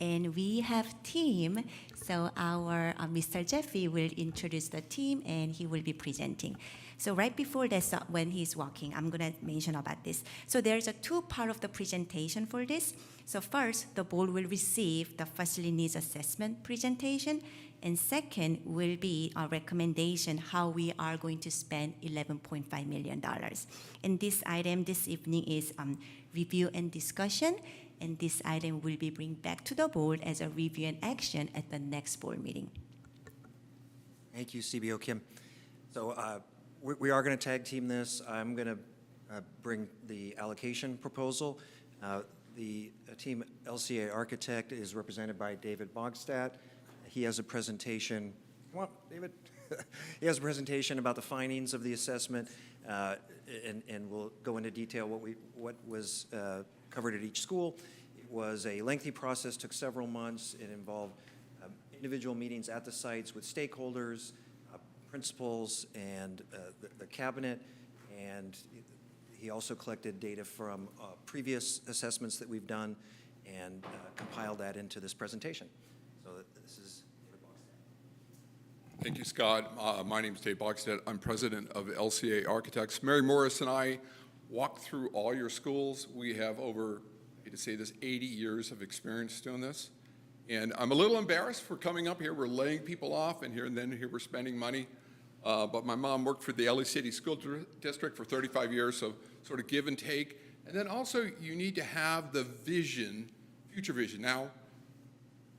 And we have team, so our Mr. Jeffy will introduce the team and he will be presenting. So right before this, when he's walking, I'm gonna mention about this. So there's a 2-part of the presentation for this. So first, the board will receive the facility needs assessment presentation, and second will be a recommendation how we are going to spend $11.5 million. And this item this evening is review and discussion, and this item will be bring back to the board as a review and action at the next board meeting. Thank you, CBO Kim. So we are going to tag team this. I'm going to bring the allocation proposal. The team LCA Architect is represented by David Bogstadt. He has a presentation. Come on, David. He has a presentation about the findings of the assessment, and we'll go into detail what was covered at each school. It was a lengthy process, took several months. It involved individual meetings at the sites with stakeholders, principals, and the cabinet, and he also collected data from previous assessments that we've done and compiled that into this presentation. So this is David Bogstadt. Thank you, Scott. My name is Dave Bogstadt. I'm president of LCA Architects. Mary Morris and I walked through all your schools. We have over, I hate to say this, 80 years of experience doing this. And I'm a little embarrassed for coming up here. We're laying people off, and then here we're spending money. But my mom worked for the LA City School District for 35 years, so sort of give and take. And then also you need to have the vision, future vision. Now,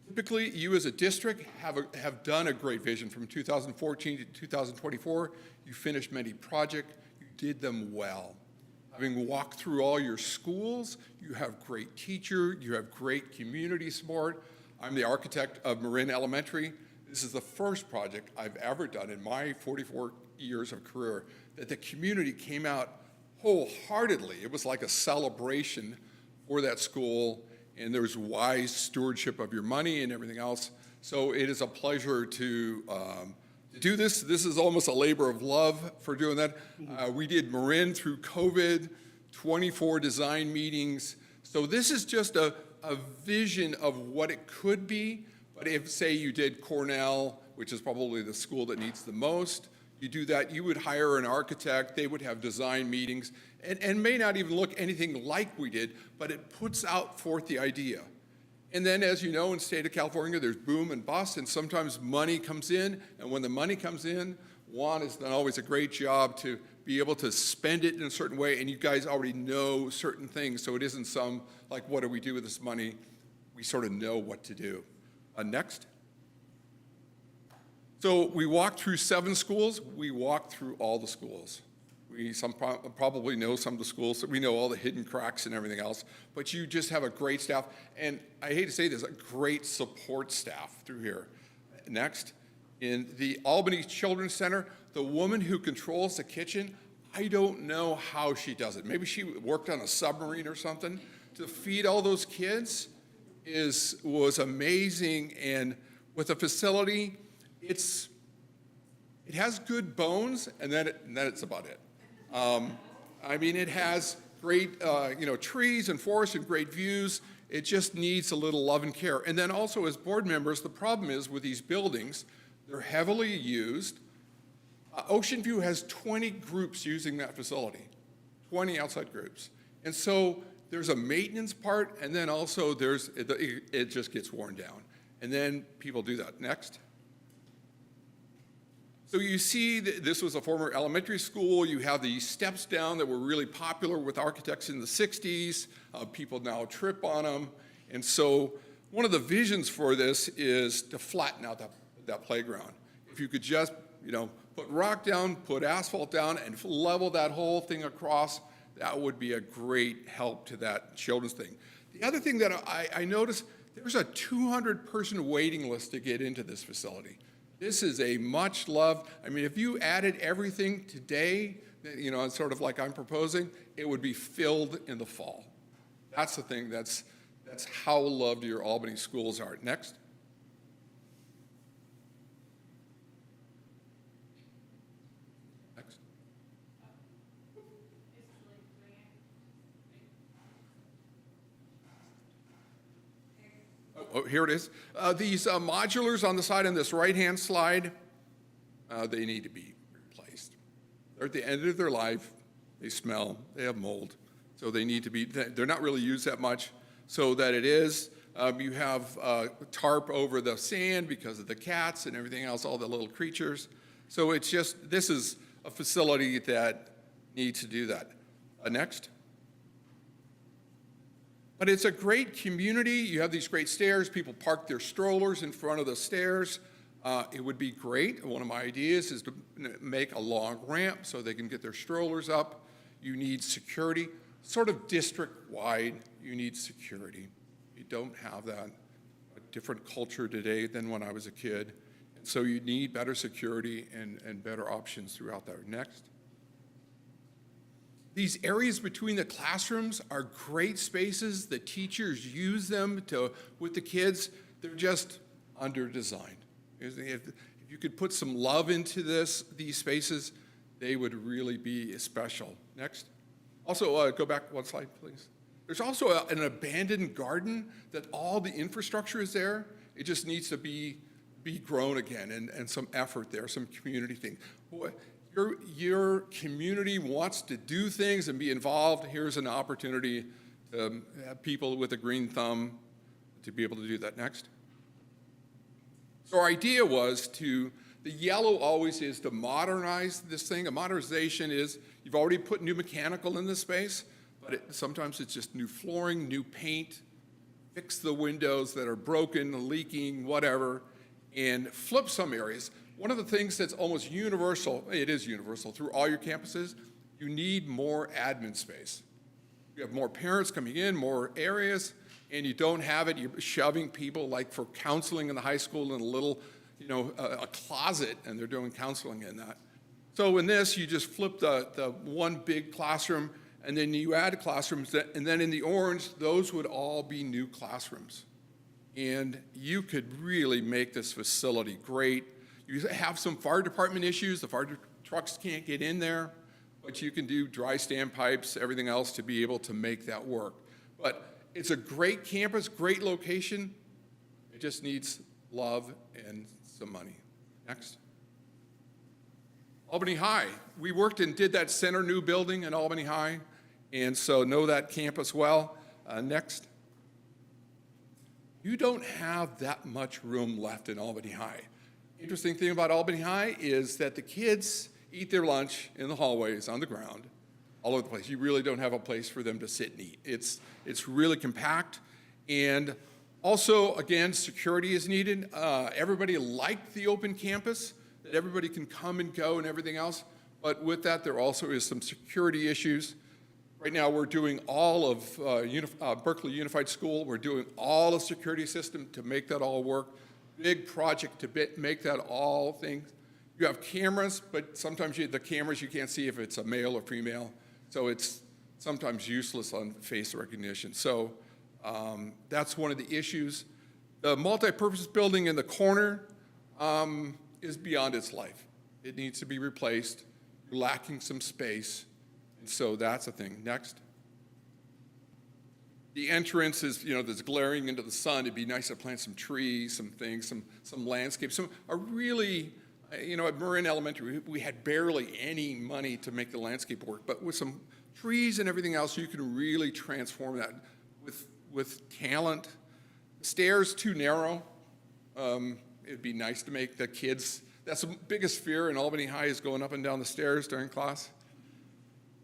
typically you as a district have done a great vision from 2014 to 2024. You finished many projects, you did them well. Having walked through all your schools, you have great teacher, you have great community support. I'm the architect of Marin Elementary. This is the first project I've ever done in my 44 years of career that the community came out wholeheartedly. It was like a celebration for that school, and there was wise stewardship of your money and everything else. So it is a pleasure to do this. This is almost a labor of love for doing that. We did Marin through COVID, 24 design meetings. So this is just a vision of what it could be. But if, say, you did Cornell, which is probably the school that needs the most, you do that, you would hire an architect, they would have design meetings, and may not even look anything like we did, but it puts out forth the idea. And then, as you know, in the state of California, there's boom and bust, and sometimes money comes in, and when the money comes in, Juan has done always a great job to be able to spend it in a certain way, and you guys already know certain things, so it isn't some, like, what do we do with this money? We sort of know what to do. Next. So we walked through 7 schools. We walked through all the schools. Some probably know some of the schools. So we know all the hidden cracks and everything else. But you just have a great staff. And I hate to say this, a great support staff through here. Next. In the Albany Children's Center, the woman who controls the kitchen, I don't know how she does it. Maybe she worked on a submarine or something. To feed all those kids was amazing, and with a facility, it has good bones, and then it's about it. I mean, it has great trees and forests and great views. It just needs a little love and care. And then also, as board members, the problem is with these buildings, they're heavily used. Ocean View has 20 groups using that facility, 20 outside groups, and so there's a maintenance part, and then also it just gets worn down. And then people do that. Next. So you see that this was a former elementary school. You have these steps down that were really popular with architects in the 60s. People now trip on them. And so one of the visions for this is to flatten out that playground. If you could just, put rock down, put asphalt down, and level that whole thing across, that would be a great help to that children's thing. The other thing that I noticed, there's a 200-person waiting list to get into this facility. This is a much loved, if you added everything today, sort of like I'm proposing, it would be filled in the fall. That's the thing, that's how loved your Albany schools are. Next. Oh, here it is. These modulars on the side on this right-hand slide, they need to be replaced. They're at the end of their life. They smell. They have mold. So they need to be, they're not really used that much. So that it is, you have tarp over the sand because of the cats and everything else, all the little creatures. So it's just, this is a facility that needs to do that. Next. But it's a great community. You have these great stairs. People park their strollers in front of the stairs. It would be great. One of my ideas is to make a long ramp so they can get their strollers up. You need security, sort of district-wide, you need security. You don't have that. A different culture today than when I was a kid. And so you need better security and better options throughout there. Next. These areas between the classrooms are great spaces. The teachers use them with the kids. They're just under-designed. If you could put some love into these spaces, they would really be special. Next. Also, go back one slide, please. There's also an abandoned garden that all the infrastructure is there. It just needs to be grown again and some effort there, some community thing. Boy, your community wants to do things and be involved. Here's an opportunity to have people with a green thumb to be able to do that. Next. So our idea was the yellow always is to modernize this thing. A modernization is, you've already put new mechanical in the space, but sometimes it's just new flooring, new paint, fix the windows that are broken, leaking, whatever, and flip some areas. One of the things that's almost universal, it is universal through all your campuses, you need more admin space. You have more parents coming in, more areas, and you don't have it. You're shoving people, like for counseling in the high school, in a little, a closet, and they're doing counseling in that. So in this, you just flip the one big classroom, and then you add classrooms, and then in the orange, those would all be new classrooms. And you could really make this facility great. You have some fire department issues. The fire trucks can't get in there, but you can do dry standpipes, everything else to be able to make that work. But it's a great campus, great location. It just needs love and some money. Next. Albany High. We worked and did that center new building in Albany High, and so know that campus well. Next. You don't have that much room left in Albany High. Interesting thing about Albany High is that the kids eat their lunch in the hallways, on the ground, all over the place. You really don't have a place for them to sit and eat. It's really compact. And also, again, security is needed. Everybody liked the open campus, that everybody can come and go and everything else. But with that, there also is some security issues. Right now, we're doing all of Berkeley Unified School. We're doing all the security system to make that all work. Big project to make that all things. You have cameras, but sometimes the cameras you can't see if it's a male or female. So it's sometimes useless on face recognition. So that's one of the issues. The multi-purpose building in the corner is beyond its life. It needs to be replaced. You're lacking some space. And so that's a thing. Next. The entrance is, that's glaring into the sun. It'd be nice to plant some trees, some things, some landscapes. A really, at Marin Elementary, we had barely any money to make the landscape work. But with some trees and everything else, you can really transform that with talent. Stairs too narrow. It'd be nice to make the kids. That's the biggest fear in Albany High is going up and down the stairs during class.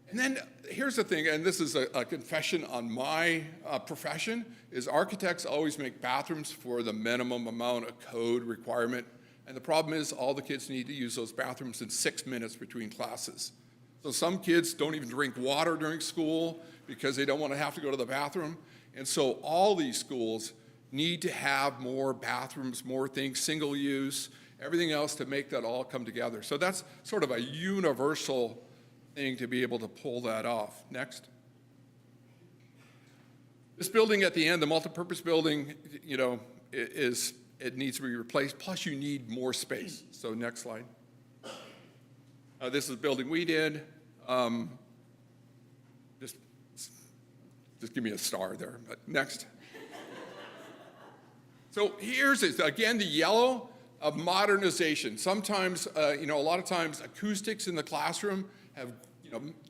And then here's the thing, and this is a confession on my profession, is architects always make bathrooms for the minimum amount of code requirement. And the problem is all the kids need to use those bathrooms in 6 minutes between classes. So some kids don't even drink water during school because they don't want to have to go to the bathroom. And so all these schools need to have more bathrooms, more things, single use, everything else to make that all come together. So that's sort of a universal thing to be able to pull that off. Next. This building at the end, the multipurpose building, it needs to be replaced. Plus, you need more space. So next slide. This is the building we did. Just give me a star there. But next. So here's it again. The yellow of modernization. Sometimes, a lot of times, acoustics in the classroom have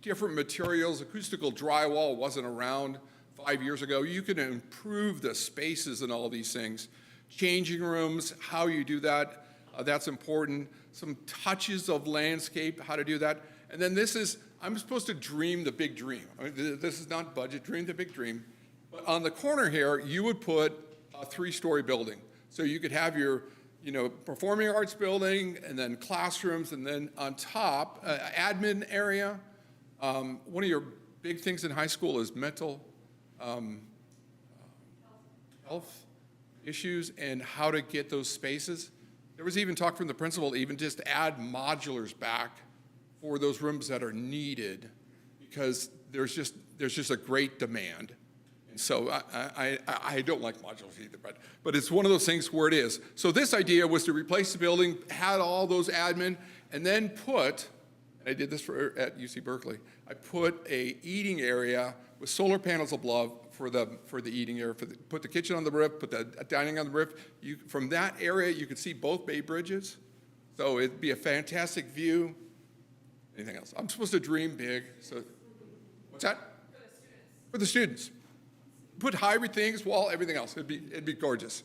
different materials. Acoustical drywall wasn't around 5 years ago. You can improve the spaces and all these things. Changing rooms, how you do that, that's important. Some touches of landscape, how to do that. And then I'm supposed to dream the big dream. This is not budget, dream the big dream. But on the corner here, you would put a 3-story building. So you could have your performing arts building, and then classrooms, and then on top, admin area, One of your big things in high school is mental health issues and how to get those spaces. There was even talk from the principal, even just add modulars back for those rooms that are needed, because there's just a great demand. And so I don't like modulars either, but it's one of those things where it is. So this idea was to replace the building, had all those admin, and then put, and I did this at UC Berkeley, I put a eating area with solar panels above for the eating area. Put the kitchen on the roof, put the dining on the roof. From that area, you could see both Bay Bridges. So it'd be a fantastic view. Anything else? I'm supposed to dream big. So, what's that? For the students. Put hybrid things, wall, everything else. It'd be gorgeous.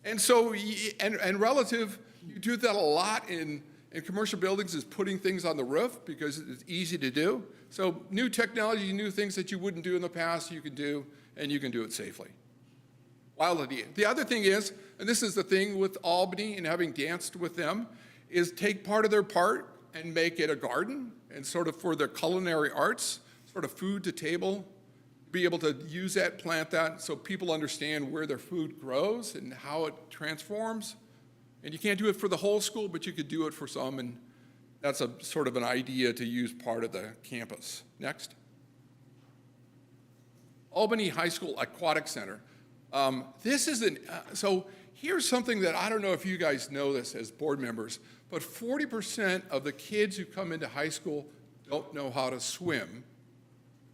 And so, and relative, you do that a lot in commercial buildings, is putting things on the roof because it's easy to do. So new technology, new things that you wouldn't do in the past, you can do, and you can do it safely. Wild idea. The other thing is, and this is the thing with Albany and having danced with them, is take part of their part and make it a garden, and sort of for their culinary arts, sort of food to table, be able to use that, plant that, so people understand where their food grows and how it transforms. And you can't do it for the whole school, but you could do it for some, and that's a sort of an idea to use part of the campus. Next. Albany High School Aquatic Center. This is so here's something that I don't know if you guys know this as board members, but 40% of the kids who come into high school don't know how to swim.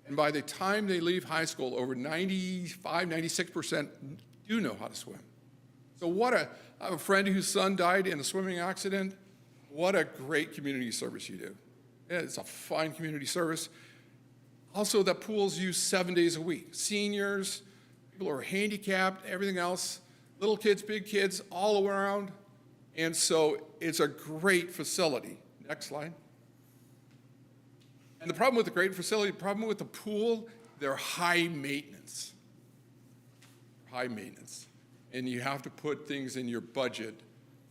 And by the time they leave high school, over 95, 96% do know how to swim. So I have a friend whose son died in a swimming accident. What a great community service you do. It's a fine community service. Also, the pool's used 7 days a week. Seniors, people who are handicapped, everything else, little kids, big kids, all around. And so it's a great facility. Next slide. And the problem with the great facility, the problem with the pool, they're high maintenance. High maintenance. And you have to put things in your budget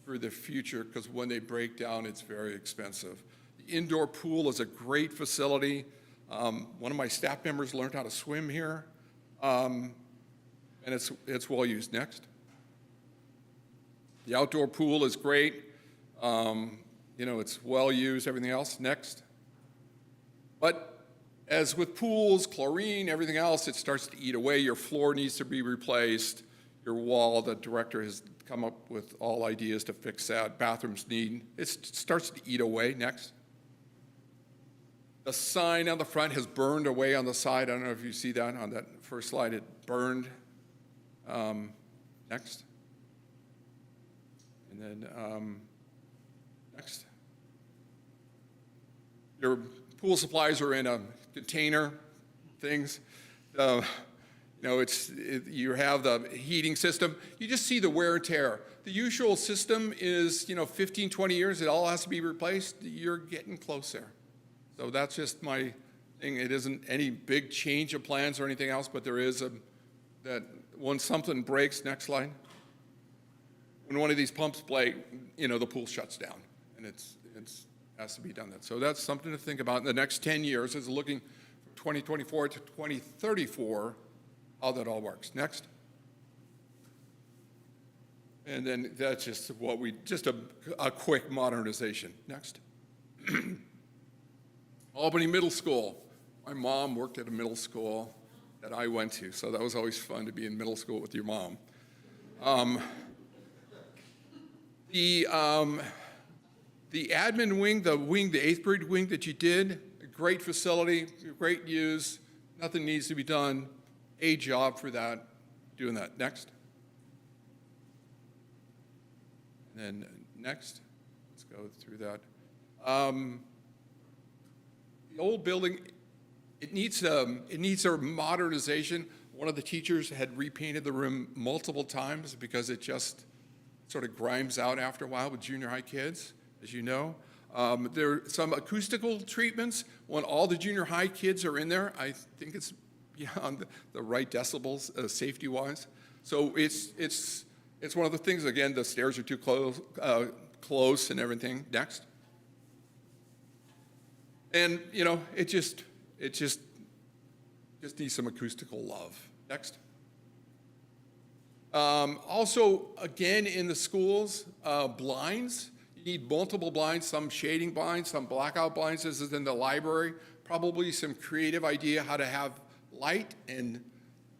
for the future, because when they break down, it's very expensive. The indoor pool is a great facility. One of my staff members learned how to swim here, and it's well used. Next. The outdoor pool is great. It's well used, everything else. Next. But as with pools, chlorine, everything else, it starts to eat away. Your floor needs to be replaced. Your wall, the director has come up with all ideas to fix that. Bathrooms it starts to eat away. Next. The sign on the front has burned away on the side. I don't know if you see that on that first slide. It burned. Next. And then next. Your pool supplies are in a container, things. You have the heating system. You just see the wear and tear. The usual system is, 15, 20 years. It all has to be replaced. You're getting close there. So that's just my thing. It isn't any big change of plans or anything else, but there is that when something breaks, next slide, when one of these pumps break, the pool shuts down, and it has to be done that. So that's something to think about in the next 10 years, is looking from 2024 to 2034, how that all works. Next. And then that's just a quick modernization. Next. Albany Middle School. My mom worked at a middle school that I went to, so that was always fun to be in middle school with your mom. The admin wing, the eighth grade wing that you did, a great facility, great use, nothing needs to be done. A job for that, doing that. Next. And then next, let's go through that. The old building, it needs a modernization. One of the teachers had repainted the room multiple times because it just sort of grimes out after a while with junior high kids, as you know. There are some acoustical treatments. When all the junior high kids are in there, I think it's beyond the right decibels, safety-wise. So it's one of the things, again, the stairs are too close and everything. Next. And, it just needs some acoustical love. Next. Also, again, in the schools, blinds. You need multiple blinds, some shading blinds, some blackout blinds. This is in the library. Probably some creative idea how to have light and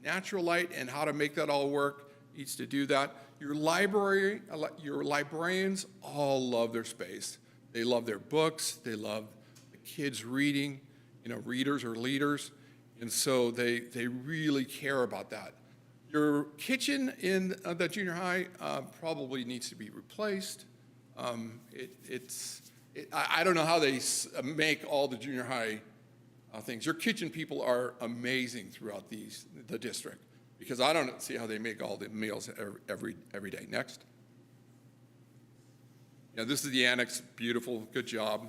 natural light and how to make that all work. Needs to do that. Your librarians all love their space. They love their books. They love the kids reading. Readers are leaders. And so they really care about that. Your kitchen in the junior high probably needs to be replaced. I don't know how they make all the junior high things. Your kitchen people are amazing throughout the district, because I don't see how they make all the meals every day. Next. Yeah, this is the annex. Beautiful. Good job.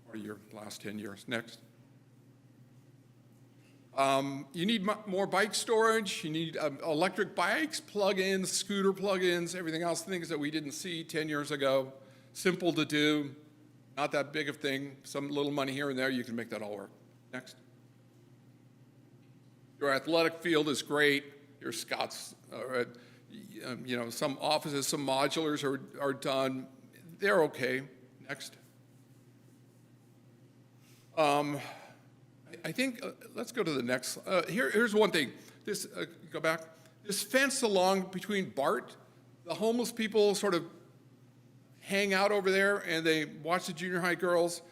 Part of your last 10 years. Next. You need more bike storage. You need electric bikes, plug-ins, scooter plug-ins, everything else, things that we didn't see 10 years ago. Simple to do, not that big of a thing. Some little money here and there, you can make that all work. Next. Your athletic field is great. Your Scots, some offices, some modulars are done. They're okay. Next. I think, let's go to the next. Here's one thing. Go back. This fence along between BART, the homeless people sort of hang out over there and they watch the junior high girls.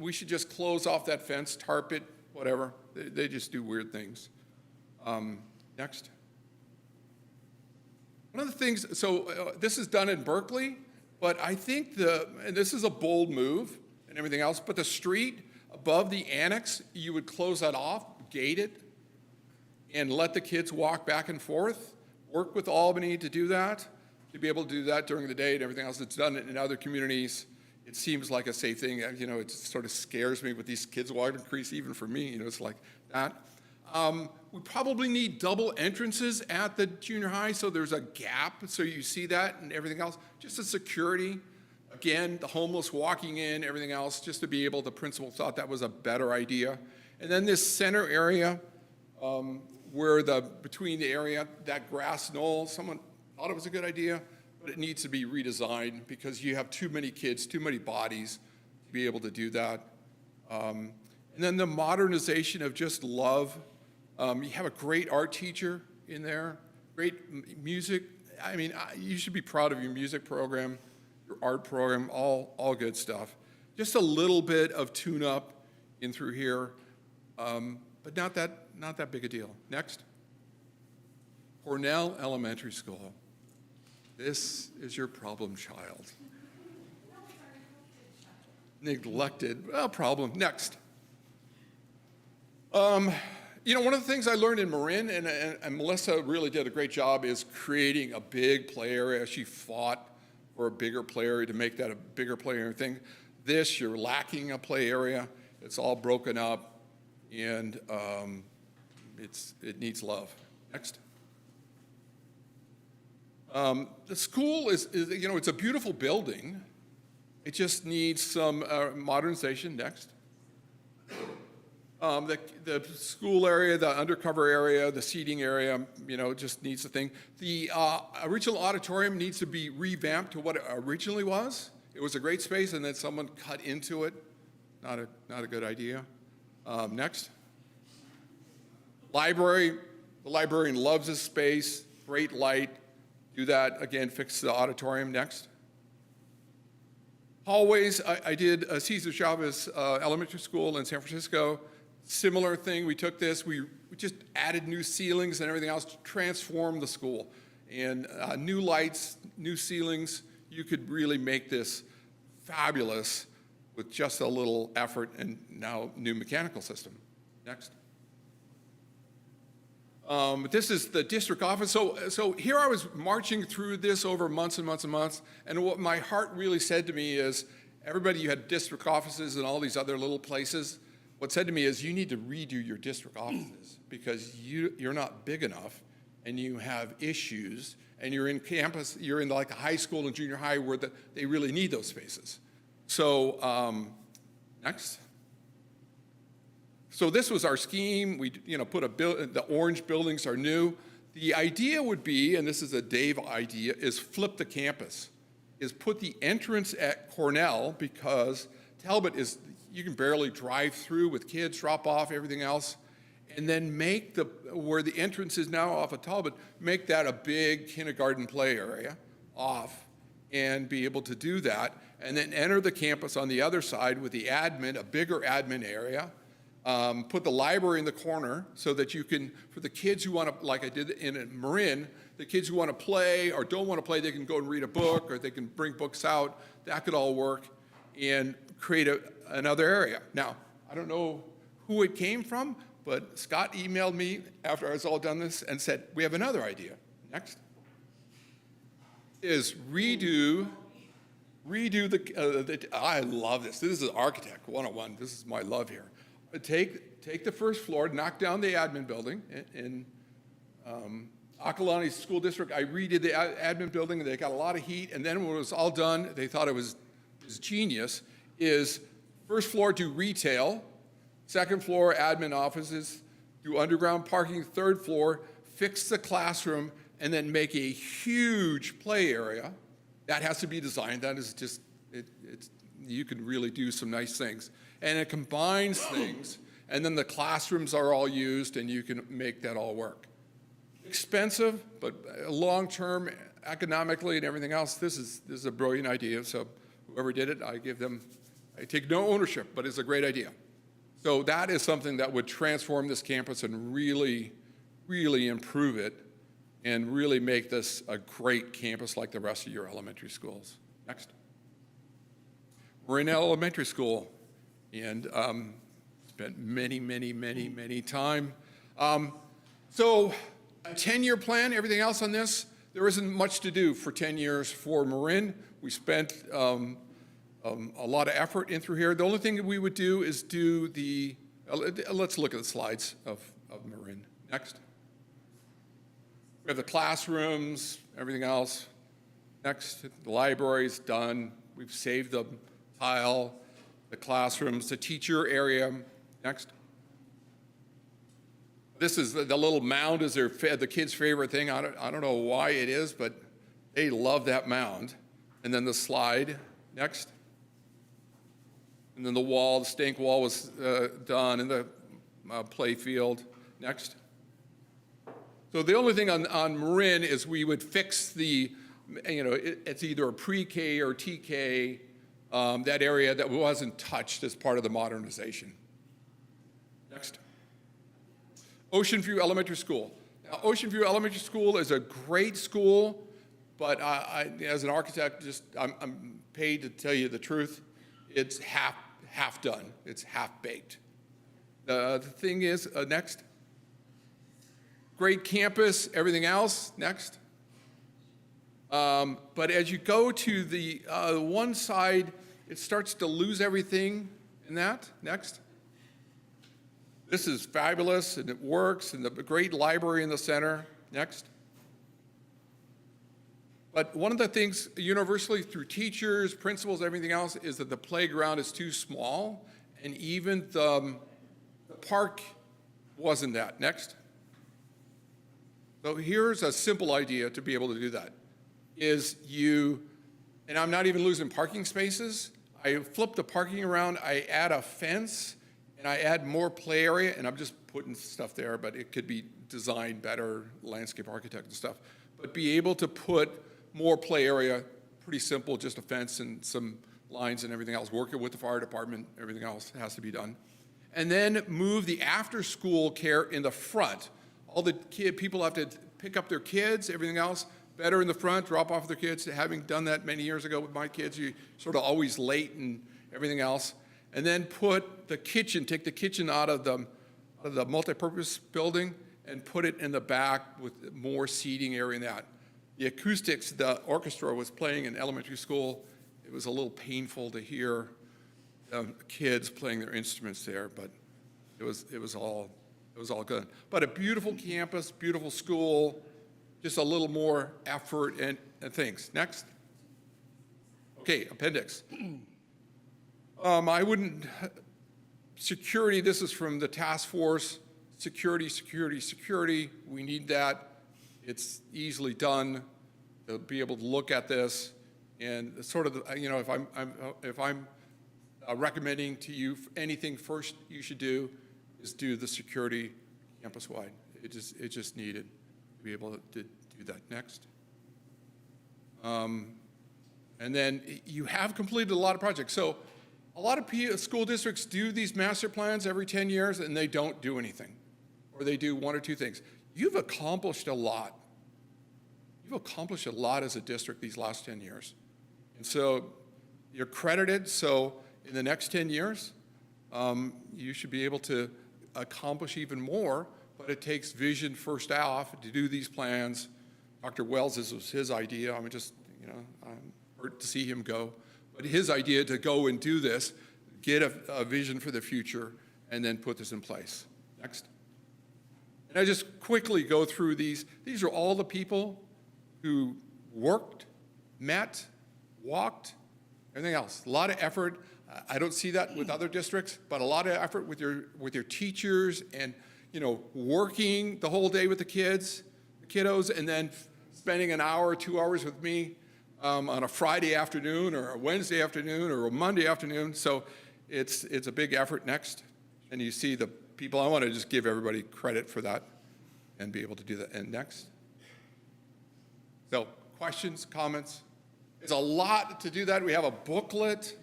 We should just close off that fence, tarp it, whatever. They just do weird things. Next. One of the things, this is done in Berkeley, but I think and this is a bold move and everything else, but the street above the annex, you would close that off, gate it, and let the kids walk back and forth. Work with Albany to do that, to be able to do that during the day and everything else. It's done in other communities. It seems like a safe thing. It sort of scares me with these kids walking crease, even for me, it's like that. We probably need double entrances at the junior high, so there's a gap, so you see that and everything else. Just a security. Again, the homeless walking in, everything else, just to be able, the principal thought that was a better idea. And then this center area, where between the area, that grass knoll, someone thought it was a good idea, but it needs to be redesigned because you have too many kids, too many bodies to be able to do that. And then the modernization of just love. You have a great art teacher in there, great music. I mean, you should be proud of your music program, your art program, all good stuff. Just a little bit of tune-up in through here, but not that big a deal. Next. Cornell Elementary School. This is your problem child. Neglected, problem. Next. One of the things I learned in Marin, and Melissa really did a great job, is creating a big play area. She fought for a bigger play area to make that a bigger play area thing. This, you're lacking a play area. It's all broken up, and it needs love. Next. The school is it's a beautiful building. It just needs some modernization. Next. The school area, the undercover area, the seating area, just needs a thing. The original auditorium needs to be revamped to what it originally was. It was a great space, and then someone cut into it. Not a good idea. Next. Library. The librarian loves this space. Great light. Do that again. Fix the auditorium. Next. Hallways. I did Cesar Chavez Elementary School in San Francisco. Similar thing, we took this, we just added new ceilings and everything else to transform the school. And new lights, new ceilings, you could really make this fabulous with just a little effort, and now new mechanical system. Next. This is the district office. So here I was marching through this over months and months and months, and what my heart really said to me is, everybody, you had district offices and all these other little places. What said to me is, you need to redo your district offices because you're not big enough and you have issues, and you're in campus, you're in like a high school and junior high where they really need those spaces. So next. So this was our scheme. We, put the orange buildings are new. The idea would be, and this is a Dave idea, is flip the campus, is put the entrance at Cornell, because Talbot is, you can barely drive through with kids, drop off, everything else, and then make where the entrance is now off of Talbot, make that a big kindergarten play area off, and be able to do that, and then enter the campus on the other side with the admin, a bigger admin area. Put the library in the corner so that you can, for the kids who want to, like I did in Marin, the kids who want to play or don't want to play, they can go and read a book, or they can bring books out. That could all work, and create another area. Now, I don't know who it came from, but Scott emailed me after I was all done this and said, we have another idea. Next. Is redo I love this. This is Architect 101. This is my love here. Take the first floor, knock down the admin building in Akalani School District. I redid the admin building, and they got a lot of heat, and then when it was all done, they thought it was genius, is first floor do retail, second floor admin offices, do underground parking, third floor, fix the classroom, and then make a huge play area. That has to be designed. That is just, you can really do some nice things. And it combines things, and then the classrooms are all used, and you can make that all work. Expensive, but long-term, economically and everything else, this is a brilliant idea. So whoever did it, I take no ownership, but it's a great idea. So that is something that would transform this campus and really, really improve it, and really make this a great campus like the rest of your elementary schools. Next. Marin Elementary School, and spent many time. So a 10-year plan, everything else on this, there isn't much to do for 10 years for Marin. We spent a lot of effort in through here. The only thing that we would do is do let's look at the slides of Marin. Next. We have the classrooms, everything else. Next, the library's done. We've saved the tile, the classrooms, the teacher area. Next. This is the little mound is the kids' favorite thing. I don't know why it is, but they love that mound. And then the slide. Next. And then the wall, the stink wall was done in the play field. Next. So the only thing on Marin is we would fix it's either a pre-K or TK, that area that wasn't touched as part of the modernization. Next. Ocean View Elementary School. Now, Ocean View Elementary School is a great school, but I as an architect, I'm paid to tell you the truth. It's half done. It's half baked. The thing is, next. Great campus, everything else. Next. But as you go to the one side, it starts to lose everything in that. Next. This is fabulous, and it works, and the great library in the center. Next. But one of the things universally through teachers, principals, everything else, is that the playground is too small, and even the park wasn't that. Next. So here's a simple idea to be able to do that, and I'm not even losing parking spaces. I flip the parking around, I add a fence, and I add more play area, and I'm just putting stuff there, but it could be designed better, landscape architect and stuff. But be able to put more play area, pretty simple, just a fence and some lines and everything else, working with the fire department, everything else has to be done. And then move the after-school care in the front. All the people have to pick up their kids, everything else, better in the front, drop off their kids. Having done that many years ago with my kids, you sort of always late and everything else. And then put the kitchen, take the kitchen out of the multipurpose building and put it in the back with more seating area in that. The acoustics, the orchestra was playing in elementary school. It was a little painful to hear kids playing their instruments there, but it was all good. But a beautiful campus, beautiful school, just a little more effort and things. Next. Okay, appendix. I wouldn't security, this is from the task force. Security, security, security. We need that. It's easily done. To be able to look at this and sort of, you know, if I'm recommending to you anything first you should do is do the security campus-wide. It's just needed to be able to do that next. And then you have completed a lot of projects. So a lot of school districts do these master plans every 10 years and they don't do anything. Or they do one or two things. You've accomplished a lot. You've accomplished a lot as a district these last 10 years. And so you're credited, so in the next 10 years, you should be able to accomplish even more, but it takes vision first off to do these plans. Dr. Wells, this was his idea. I'm just, you know, I'm hurt to see him go. But his idea to go and do this, get a vision for the future, and then put this in place. Next. And I just quickly go through these. These are all the people who worked, met, walked, everything else. A lot of effort. I don't see that with other districts, but a lot of effort with your teachers and, you know, working the whole day with the kiddos, and then spending an hour or 2 hours with me on a Friday afternoon or a Wednesday afternoon or a Monday afternoon. So it's a big effort. Next. And you see the people. I want to just give everybody credit for that and be able to do that. And next. So questions, comments? It's a lot to do that. We have a booklet.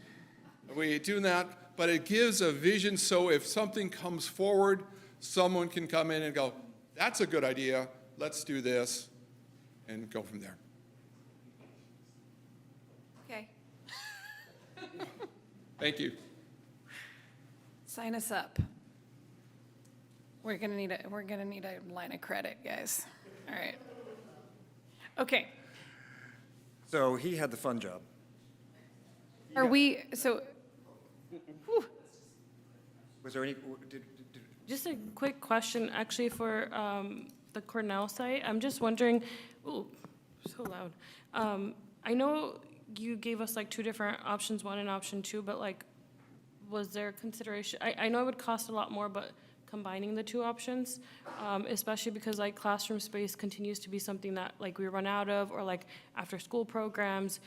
We do that, but it gives a vision so if something comes forward, someone can come in and go, that's a good idea, let's do this, and go from there. Okay. Thank you. Sign us up. We're gonna need a line of credit, guys. All right. Okay. So he had the fun job. Are we, so, whew. Was there any, Just a quick question, actually, for the Cornell site. I'm just wondering, ooh, so loud. I know you gave us like 2 different options, 1 and option 2, but like, was there consideration? I know it would cost a lot more, but combining the 2 options, especially because like classroom space continues to be something that like we run out of, or like after school programs,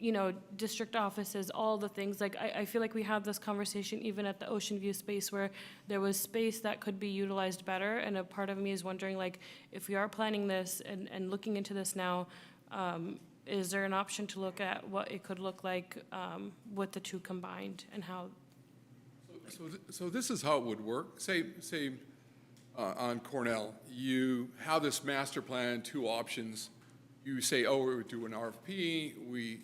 you know, district offices, all the things. Like I feel like we had this conversation even at the Ocean View space where there was space that could be utilized better. And a part of me is wondering, like, if we are planning this and looking into this now, is there an option to look at what it could look like with the 2 combined and how? So this is how it would work. Say on Cornell, you have this master plan, 2 options. You say, oh, we would do an RFP,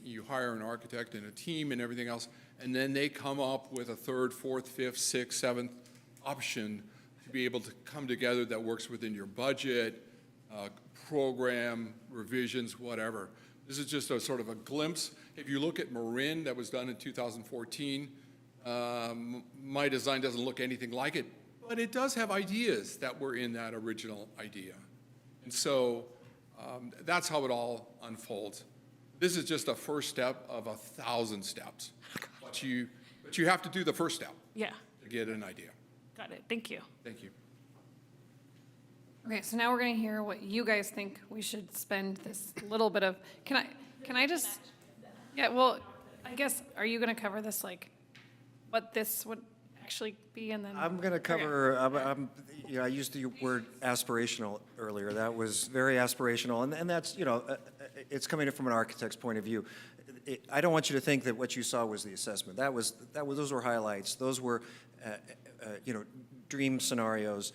you hire an architect and a team and everything else, and then they come up with a 3rd, 4th, 5th, 6th, 7th option to be able to come together that works within your budget, program, revisions, whatever. This is just a sort of a glimpse. If you look at Marin, that was done in 2014, my design doesn't look anything like it, but it does have ideas that were in that original idea. And so that's how it all unfolds. This is just a first step of 1,000 steps. But you have to do the first step. Yeah. To get an idea. Got it. Thank you. Thank you. Okay, so now we're gonna hear what you guys think we should spend this little bit of, can I just, yeah, well, I guess, are you gonna cover this, like, what this would actually be, and then? I'm going to cover, you know, I used the word aspirational earlier. That was very aspirational, and that's, you know, it's coming from an architect's point of view. I don't want you to think that what you saw was the assessment. Those were highlights. Those were, you know, dream scenarios.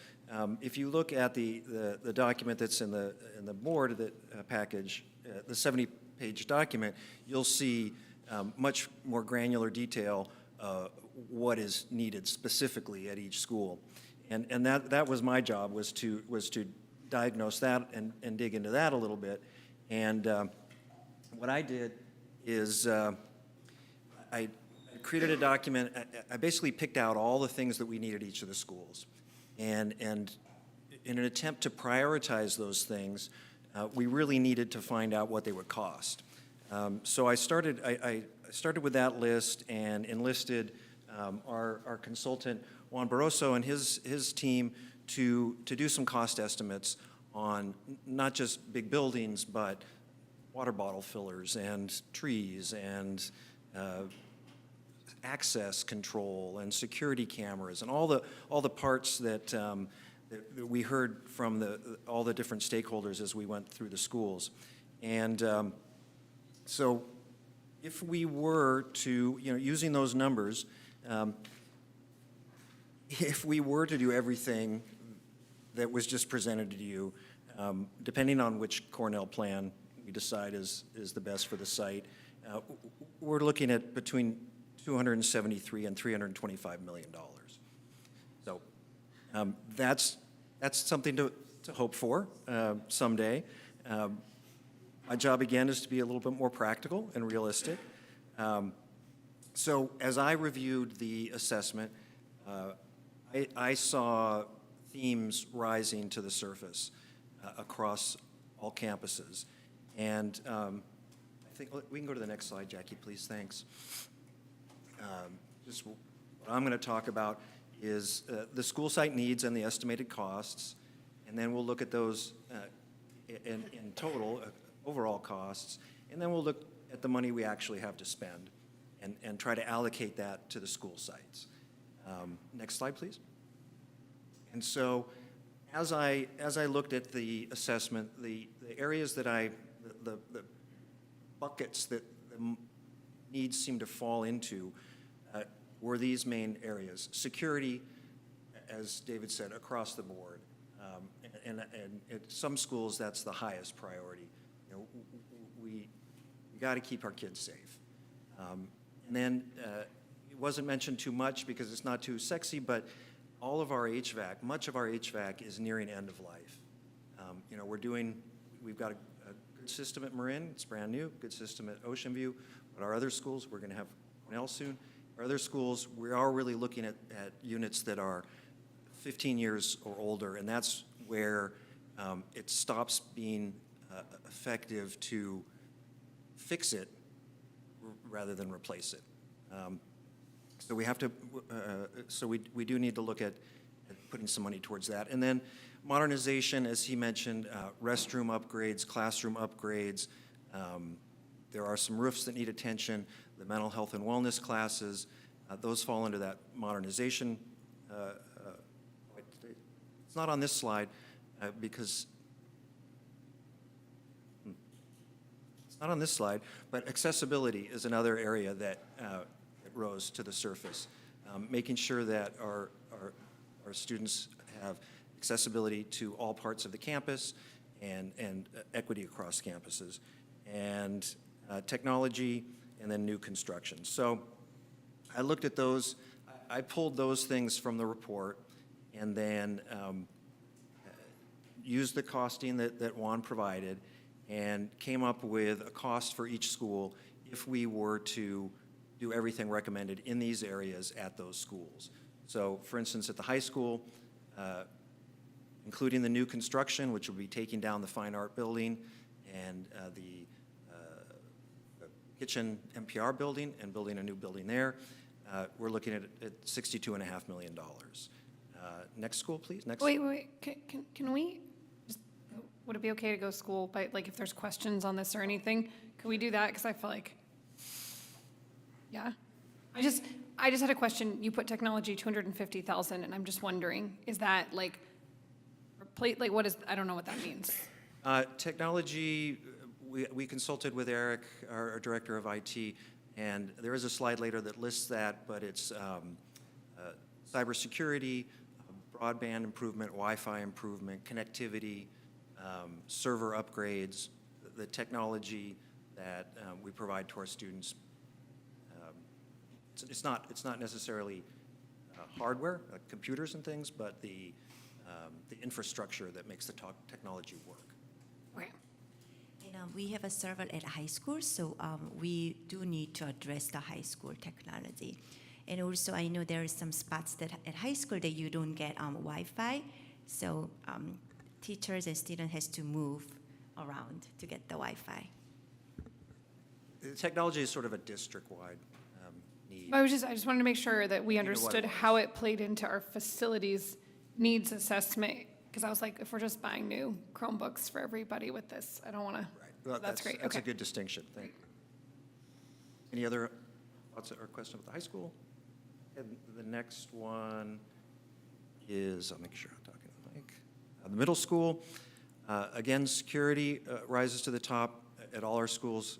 If you look at the document that's in the board package, the 70-page document, you'll see much more granular detail what is needed specifically at each school, and that was my job, was to diagnose that and dig into that a little bit. And what I did is I created a document. I basically picked out all the things that we need at each of the schools, and in an attempt to prioritize those things, we really needed to find out what they would cost. So I started with that list and enlisted our consultant, Juan Barroso, and his team to do some cost estimates on not just big buildings, but water bottle fillers and trees and access control and security cameras and all the parts that we heard from all the different stakeholders as we went through the schools. And so if we were to, using those numbers, if we were to do everything that was just presented to you, depending on which Cornell plan we decide is the best for the site, we're looking at between $273 and $325 million. So that's something to hope for someday. My job, again, is to be a little bit more practical and realistic. So as I reviewed the assessment, I saw themes rising to the surface across all campuses. And I think we can go to the next slide, Jackie, please. Thanks. Just what I'm going to talk about is the school site needs and the estimated costs, and then we'll look at those in total, overall costs, and then we'll look at the money we actually have to spend and try to allocate that to the school sites. Next slide, please. And so as I looked at the assessment, the areas that the buckets that the needs seem to fall into were these main areas. Security, as David said, across the board. And at some schools, that's the highest priority. We got to keep our kids safe. And then it wasn't mentioned too much because it's not too sexy, but all of our HVAC, much of our HVAC is nearing end of life. We've got a good system at Marin, it's brand new, good system at Ocean View, but our other schools, we're going to have Cornell soon. Our other schools, we are really looking at units that are 15 years or older, and that's where it stops being effective to fix it rather than replace it. So we have to, so we do need to look at putting some money towards that. And then modernization, as he mentioned, restroom upgrades, classroom upgrades. There are some roofs that need attention, the mental health and wellness classes, those fall into that modernization. It's not on this slide because it's not on this slide, but accessibility is another area that rose to the surface. Making sure that our students have accessibility to all parts of the campus and equity across campuses, and technology, and then new construction. So I looked at those, I pulled those things from the report, and then used the costing that Juan provided, and came up with a cost for each school if we were to do everything recommended in these areas at those schools. So for instance, at the high school, including the new construction, which will be taking down the fine art building and the kitchen NPR building and building a new building there, we're looking at $62.5 million. Next school, please. Next. Wait. Can we, would it be okay to go school by, like, if there's questions on this or anything, can we do that? Because I feel like, yeah. I just had a question. You put technology 250,000, and I'm just wondering, is that like what is, I don't know what that means. Technology, we consulted with Eric, our director of IT, and there is a slide later that lists that, but it's cybersecurity, broadband improvement, Wi-Fi improvement, connectivity, server upgrades, the technology that we provide to our students. It's not necessarily hardware, like computers and things, but the infrastructure that makes the technology work. Okay. And we have a server at high school, so we do need to address the high school technology. And also, I know there are some spots that at high school that you don't get Wi-Fi, so teachers and students has to move around to get the Wi-Fi. The technology is sort of a district-wide need. I just wanted to make sure that we You know what it understood was. how it played into our facilities needs assessment, because I was like, if we're just buying new Chromebooks for everybody with this, I don't want to. Well, That's great, That's a okay. good distinction, thank you. Any other thoughts or questions about the high school? And the next one is, I'll make sure I'm talking to the mic. The middle school, again, security rises to the top at all our schools,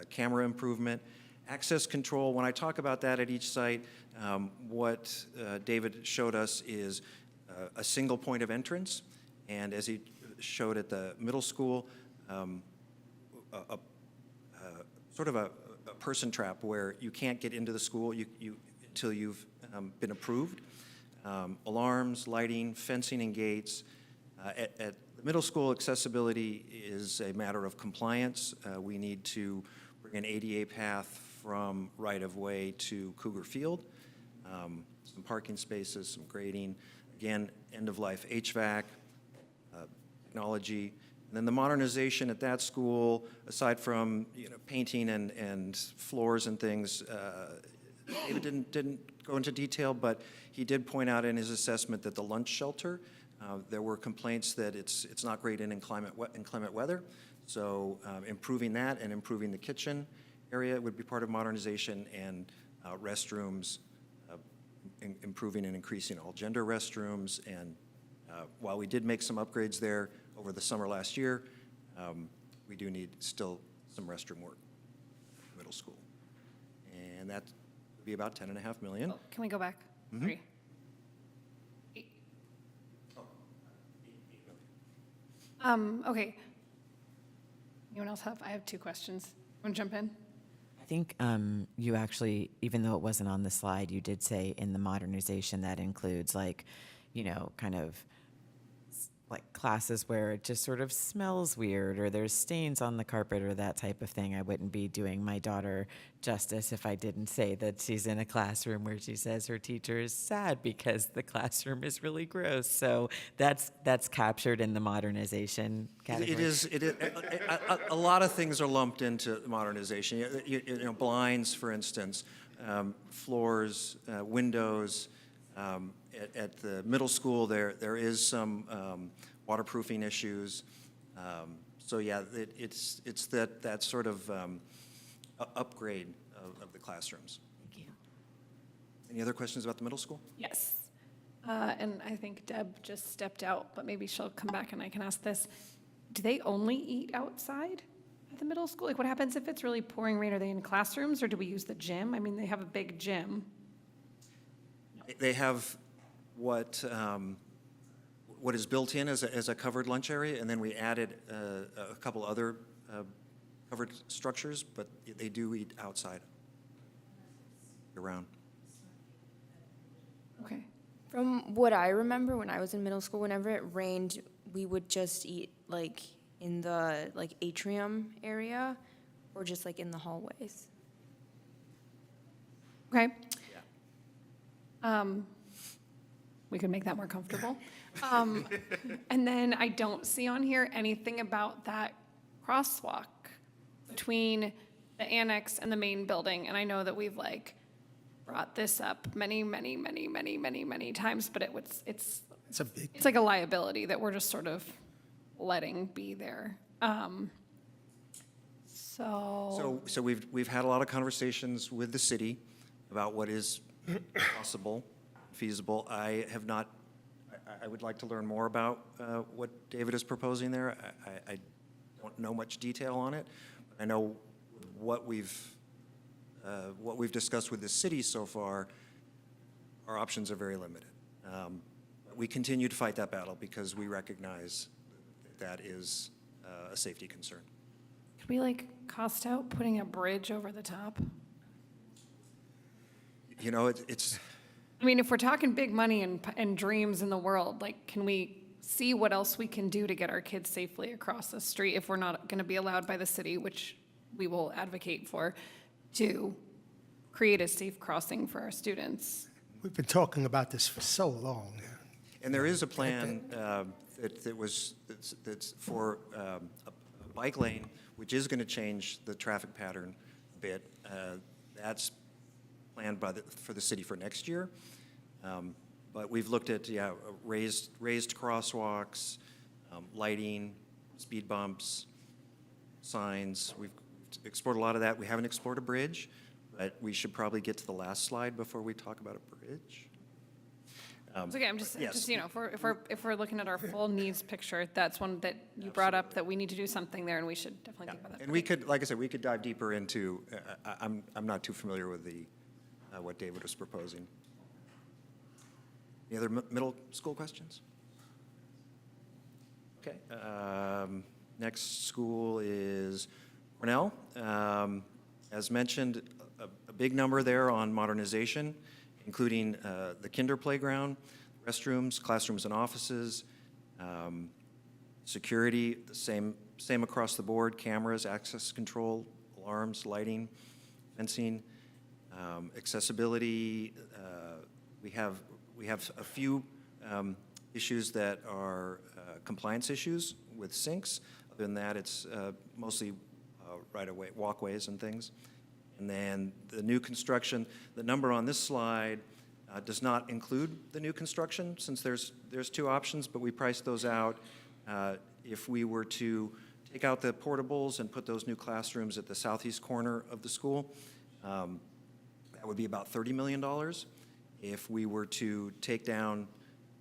camera improvement, access control. When I talk about that at each site, what David showed us is a single point of entrance, and as he showed at the middle school, sort of a person trap where you can't get into the school until you've been approved. Alarms, lighting, fencing, and gates. At the middle school, accessibility is a matter of compliance. We need to bring an ADA path from right-of-way to Cougar Field, some parking spaces, some grading. Again, end-of-life HVAC, technology. And then the modernization at that school, aside from painting and floors and things, David didn't go into detail, but he did point out in his assessment that the lunch shelter, there were complaints that it's not great in inclement weather. So improving that and improving the kitchen area would be part of modernization, and restrooms, improving and increasing all gender restrooms. And while we did make some upgrades there over the summer last year, we do need still some restroom work at the middle school. And that would be about $10.5 million. Can we go back? Mhm. Sorry. Okay. Anyone else have? I have 2 questions. Want to jump in? I think you actually, even though it wasn't on the slide, you did say in the modernization that includes kind of like classes where it just sort of smells weird or there's stains on the carpet or that type of thing. I wouldn't be doing my daughter justice if I didn't say that she's in a classroom where she says her teacher is sad because the classroom is really gross. So that's captured in the modernization category. It is. A lot of things are lumped into modernization. Blinds, for instance, floors, windows. At the middle school, there is some waterproofing issues. So yeah, it's that sort of upgrade of the classrooms. Thank you. Any other questions about the middle school? Yes. And I think Deb just stepped out, but maybe she'll come back and I can ask this. Do they only eat outside at the middle school? Like, what happens if it's really pouring rain? Are they in classrooms or do we use the gym? I mean, they have a big gym. They have what is built in as a covered lunch area, and then we added a couple other covered structures, but they do eat outside year-round. Okay. From what I remember when I was in middle school, whenever it rained, we would just eat like in the atrium area or just in the hallways. Okay. We could make that more comfortable. And then I don't see on here anything about that crosswalk between the annex and the main building. And I know that we've brought this up many times, but it's a big. It's like a liability that we're just sort of letting be there. So So we've had a lot of conversations with the city about what is possible, feasible. I would like to learn more about what David is proposing there. I don't know much detail on it. I know what we've discussed with the city so far, our options are very limited. We continue to fight that battle because we recognize that is a safety concern. could we cost out putting a bridge over the top? It's I mean, if we're talking big money and dreams in the world, can we see what else we can do to get our kids safely across the street if we're not going to be allowed by the city, which we will advocate for, to create a safe crossing for our students? We've been talking about this for so long. And there is a plan that's for a bike lane, which is going to change the traffic pattern a bit. That's planned for the city for next year. But we've looked at, raised crosswalks, lighting, speed bumps, signs. We've explored a lot of that. We haven't explored a bridge, but we should probably get to the last slide before we talk about a bridge. It's okay, I'm just, yes. you know, if we're looking at our full needs picture, that's one that you brought up, that we need to do something there, and we should definitely think about that. And we could, like I said, we could dive deeper into, I'm not too familiar with what David was proposing. Any other middle school questions? Okay. Next school is Cornell. As mentioned, a big number there on modernization, including the kinder playground, restrooms, classrooms and offices, security, the same across the board, cameras, access control, alarms, lighting, fencing, accessibility. We have a few issues that are compliance issues with sinks. Other than that, it's mostly right-of-way walkways and things. And then the new construction, the number on this slide does not include the new construction, since there's two options, but we priced those out. If we were to take out the portables and put those new classrooms at the southeast corner of the school, that would be about $30 million. If we were to take down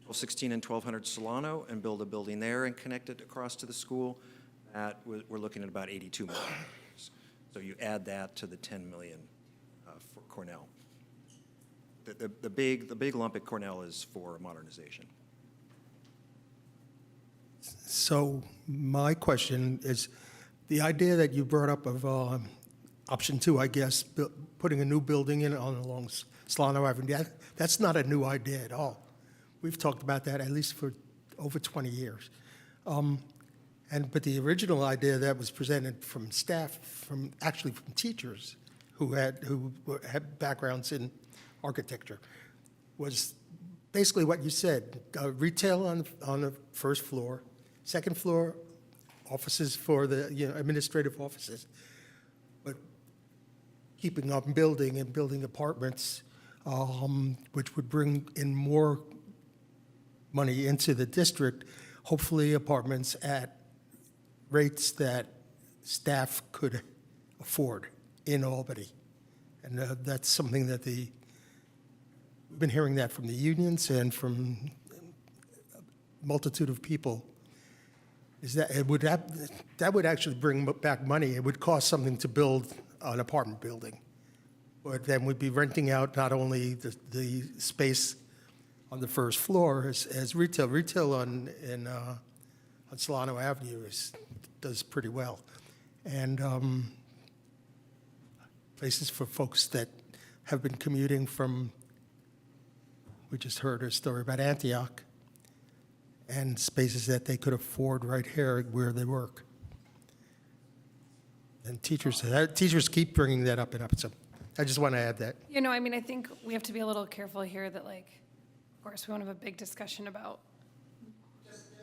1216 and 1200 Solano and build a building there and connect it across to the school, we're looking at about $82 million. So you add that to the $10 million for Cornell. The big lump at Cornell is for modernization. So my question is, the idea that you brought up of option 2, I guess, putting a new building in along Solano Avenue, that's not a new idea at all. We've talked about that at least for over 20 years. But the original idea that was presented from staff, from teachers who had backgrounds in architecture, was basically what you said: retail on the first floor, second floor, offices for the administrative offices, but keeping up building and building apartments, which would bring in more money into the district. Hopefully, apartments at rates that staff could afford in Albany. And that's something that we've been hearing that from the unions and from a multitude of people, is that that would actually bring back money. It would cost something to build an apartment building, but then we'd be renting out not only the space on the first floor as retail. Retail on Solano Avenue does pretty well. And places for folks that have been commuting from, we just heard a story about Antioch, and spaces that they could afford right here where they work. And teachers keep bringing that up and up, so I just want to add that. I think we have to be a little careful here that, of course, we want to have a big discussion about,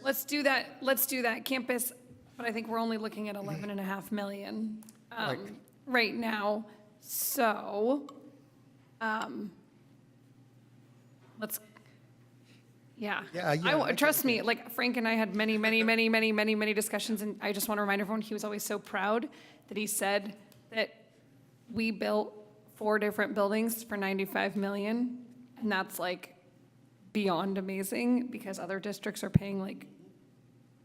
let's do that campus, but I think we're only looking at 11.5 million right now. So, let's, trust me, Frank and I had many discussions, and I just want to remind everyone, he was always so proud that he said that we built 4 different buildings for 95 million, and that's beyond amazing, because other districts are paying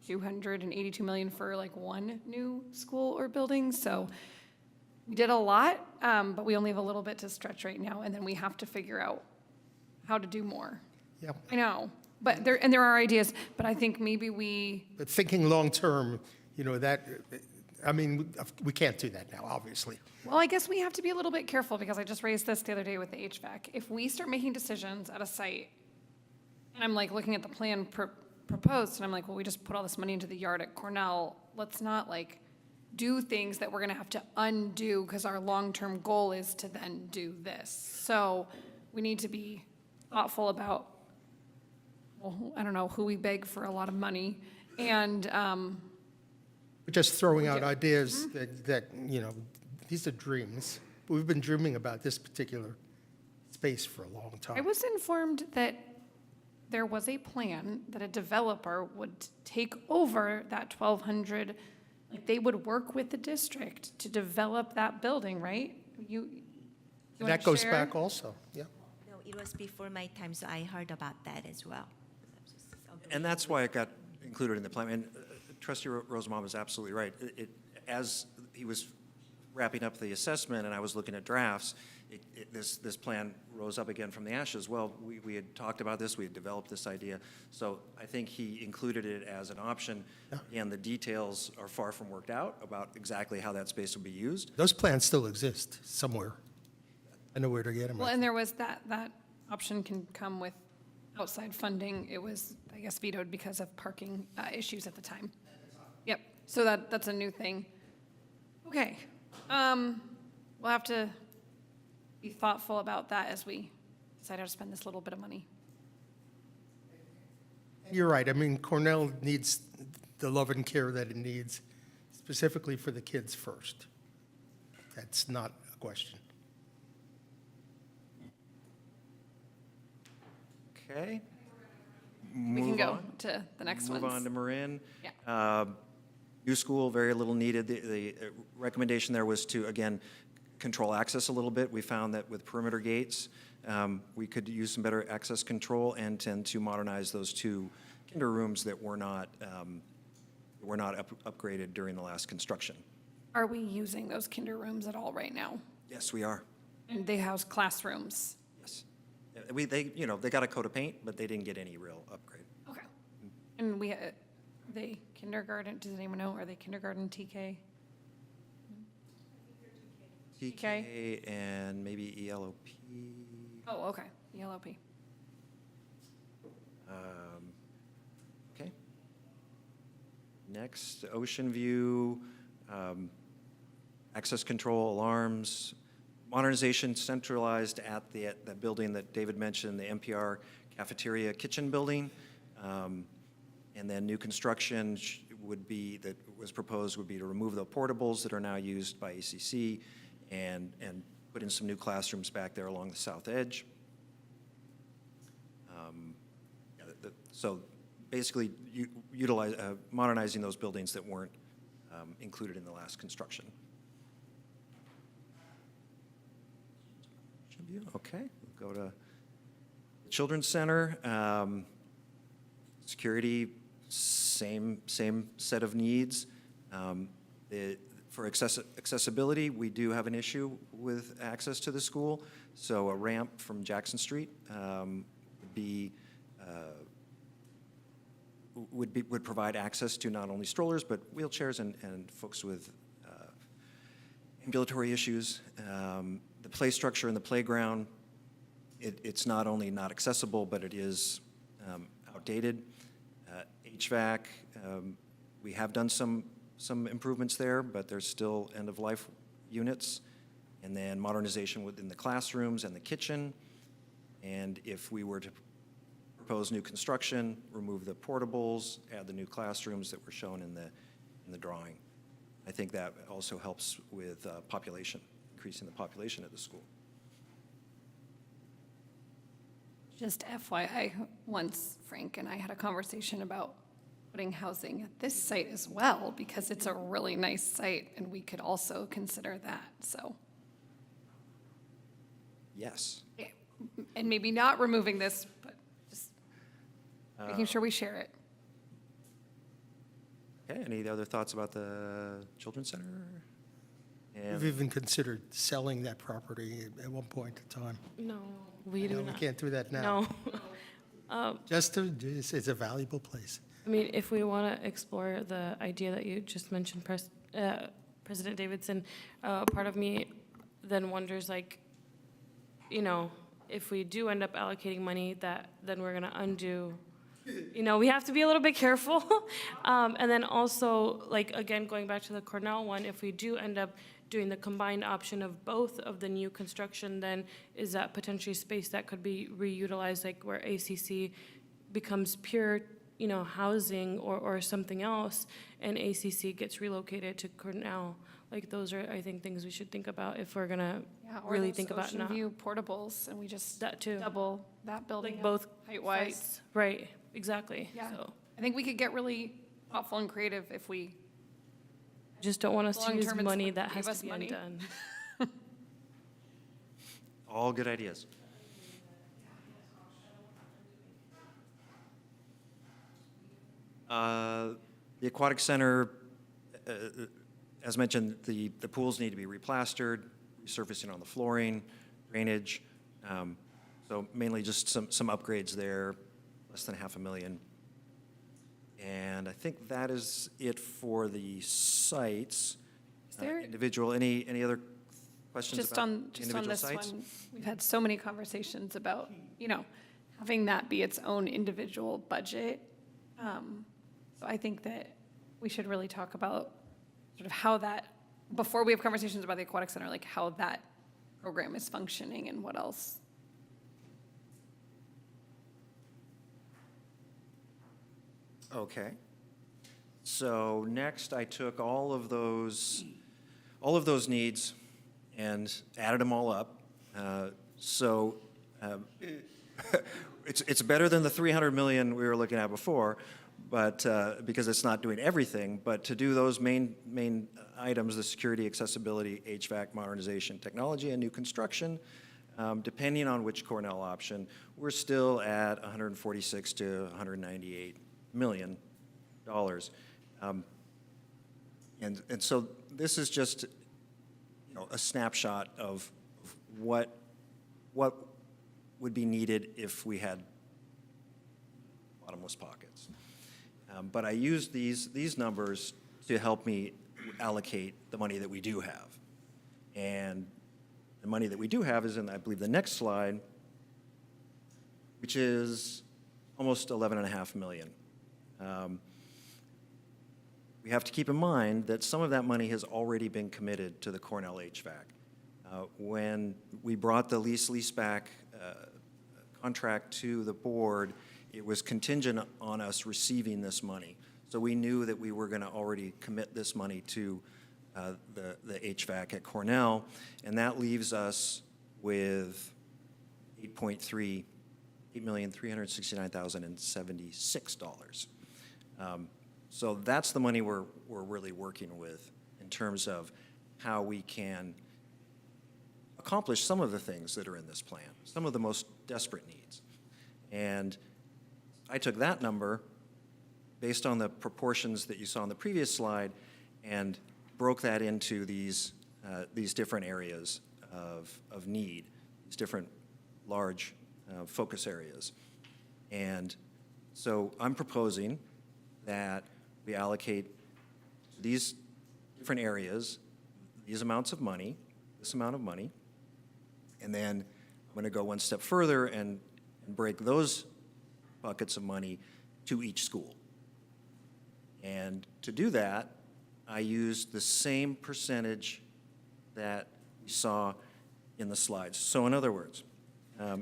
$282 million for one new school or building. So we did a lot, but we only have a little bit to stretch right now, and then we have to figure out how to do more. Yeah. I know, but there are ideas, but I think maybe But thinking long-term, we can't do that now, obviously. Well, I guess we have to be a little bit careful, because I just raised this the other day with the HVAC. If we start making decisions at a site, and I'm looking at the plan proposed, and I'm well, we just put all this money into the yard at Cornell. Let's not do things that we're going to have to undo, because our long-term goal is to then do this. So we need to be thoughtful about, I don't know, who we beg for a lot of money, and We're just throwing out ideas that these are dreams. We've been dreaming about this particular space for a long time. I was informed that there was a plan that a developer would take over that 1,200, like they would work with the district to develop that building, right? You wanna That goes share? back also, yeah. No, it was before my time, so I heard about that as well. And that's why it got included in the plan. And Trustee Rosenbaum is absolutely right. As he was wrapping up the assessment and I was looking at drafts, this plan rose up again from the ashes. Well, we had talked about this, we had developed this idea. So I think he included it as an option. And the details are far from worked out about exactly how that space will be used. Those plans still exist somewhere. I know where to get them. Well, and there was that option can come with outside funding. It was, I guess, vetoed because of parking issues at the time. Yep, so that's a new thing. Okay, we'll have to be thoughtful about that as we decide how to spend this little bit of money. You're right. I mean, Cornell needs the love and care that it needs, specifically for the kids first. That's not a question. Okay. We can go to the next ones. Move on to Marin. Yeah. New school, very little needed. The recommendation there was to, again, control access a little bit. We found that with perimeter gates, we could use some better access control and tend to modernize those two kinder rooms that were not upgraded during the last construction. Are we using those kinder rooms at all right now? Yes, we are. And they house classrooms? Yes. They got a coat of paint, but they didn't get any real upgrade. Okay. And they kindergarten, does anyone know, are they kindergarten TK? TK and maybe ELOP. Oh, okay, ELOP. Okay. Next, Ocean View, access control, alarms, modernization centralized at the building that David mentioned, the NPR cafeteria kitchen building. And then new construction that was proposed would be to remove the portables that are now used by ACC and put in some new classrooms back there along the south edge. So basically modernizing those buildings that weren't included in the last construction. Okay, we'll go to the Children's Center. Security, same set of needs. For accessibility, we do have an issue with access to the school. So a ramp from Jackson Street would provide access to not only strollers but wheelchairs and folks with ambulatory issues. The play structure in the playground, it's not only not accessible, but it is outdated. HVAC, we have done some improvements there, but there's still end-of-life units. And then modernization within the classrooms and the kitchen. And if we were to propose new construction, remove the portables, add the new classrooms that were shown in the drawing. I think that also helps with population, increasing the population at the school. Just FYI, once Frank and I had a conversation about putting housing at this site as well, because it's a really nice site, and we could also consider that, so. Yes. Yeah. And maybe not removing this, but just making sure we share it. Okay, any other thoughts about the Children's Center? We've even considered selling that property at one point in time. No, we do No, not. we can't do that now. No. It's a valuable place. I mean, if we want to explore the idea that you just mentioned, President Davidson, part of me then wonders, like, if we do end up allocating money, then we're going to undo. We have to be a little bit careful. And then also, like, again, going back to the Cornell one, if we do end up doing the combined option of both of the new construction, then is that potentially space that could be reutilized, like where ACC becomes pure, housing or something else, and ACC gets relocated to Cornell? Like, those are, I think, things we should think about if we're gonna Yeah, or really those think about Ocean not. View portables, and we just That too. double that building Like up both height-wise. sites. Right, exactly, Yeah. so. I think we could get really thoughtful and creative if we, Just don't want us to use Long-term, it's money what that gave has us to be money. undone. All good ideas. The aquatic center, as mentioned, the pools need to be replastered, resurfacing on the flooring, drainage. So mainly just some upgrades there, less than $500,000. And I think that is it for the sites. Is there- Individual, any other questions just about on, just on individual this sites? one, we've had so many conversations about, having that be its own individual budget. So I think that we should really talk about sort of how that, before we have conversations about the aquatic center, like how that program is functioning and what else. Okay. So next, I took all of those needs and added them all up. It's better than the 300 million we were looking at before, but because it's not doing everything. But to do those main items, the security, accessibility, HVAC, modernization, technology, and new construction, depending on which Cornell option, we're still at 146 to 198 million dollars. And so this is just a snapshot of what would be needed if we had bottomless pockets. But I used these numbers to help me allocate the money that we do have. And the money that we do have is in, I believe, the next slide, which is almost 11.5 million. We have to keep in mind that some of that money has already been committed to the Cornell HVAC. When we brought the leaseback contract to the board, it was contingent on us receiving this money. So we knew that we were going to already commit this money to the HVAC at Cornell, and that leaves us with $8,369,076. So that's the money we're really working with in terms of how we can accomplish some of the things that are in this plan, some of the most desperate needs. And I took that number based on the proportions that you saw on the previous slide and broke that into these different areas of need, these different large focus areas. And so I'm proposing that we allocate these different areas, these amounts of money, this amount of money, and then I'm going to go one step further and break those buckets of money to each school. And to do that, I used the same percentage that we saw in the slides. So in other words,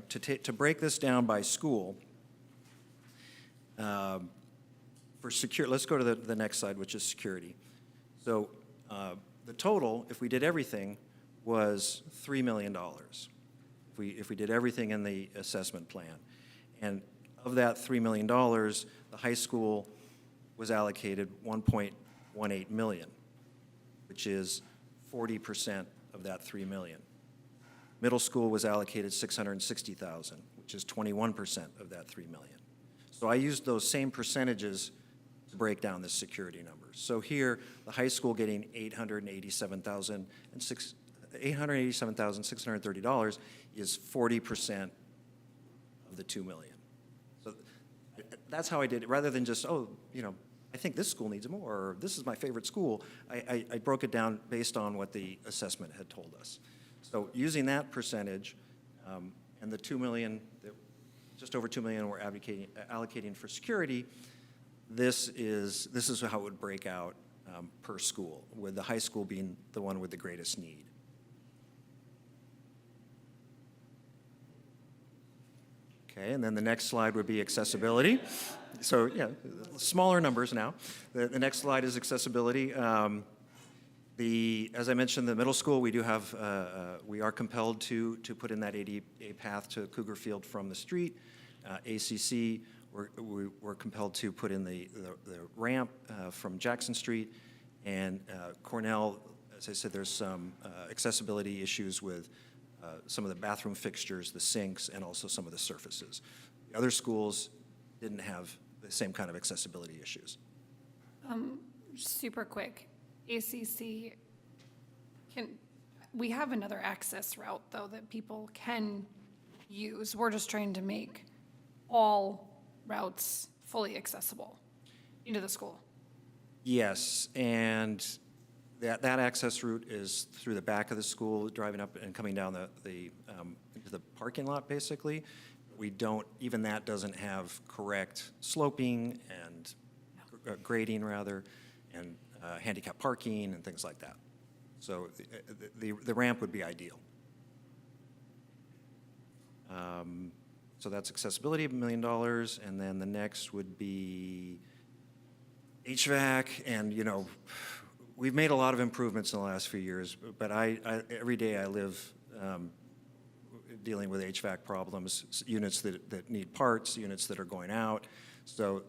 to break this down by school, for security, let's go to the next slide, which is security. So the total, if we did everything, was $3 million. If we did everything in the assessment plan. And of that $3 million, the high school was allocated $1.18 million, which is 40% of that $3 million. Middle school was allocated $660,000, which is 21% of that $3 million. So I used those same percentages to break down the security numbers. So here, the high school getting $887,630 is 40% of the $2 million. So that's how I did it, rather than just, I think this school needs more, or this is my favorite school. I broke it down based on what the assessment had told us. So using that percentage and the $2 million, just over $2 million we're allocating for security, this is how it would break out per school, with the high school being the one with the greatest need. Okay, and then the next slide would be accessibility. So yeah, smaller numbers now. The next slide is accessibility. As I mentioned, the middle school, we do have, we are compelled to put in that ADA path to Cougar Field from the street. ACC, we're compelled to put in the ramp from Jackson Street. And Cornell, as I said, there's some accessibility issues with some of the bathroom fixtures, the sinks, and also some of the surfaces. The other schools didn't have the same kind of accessibility issues. Super quick, ACC, we have another access route, though, that people can use. We're just trying to make all routes fully accessible into the school. Yes, and that access route is through the back of the school, driving up and coming down into the parking lot, basically. We don't, even that doesn't have correct sloping and grading, rather, and handicap parking and things like that. So the ramp would be ideal. So that's accessibility, $1 million, and then the next would be HVAC, and we've made a lot of improvements in the last few years, but every day I live dealing with HVAC problems, units that need parts, units that are going out. So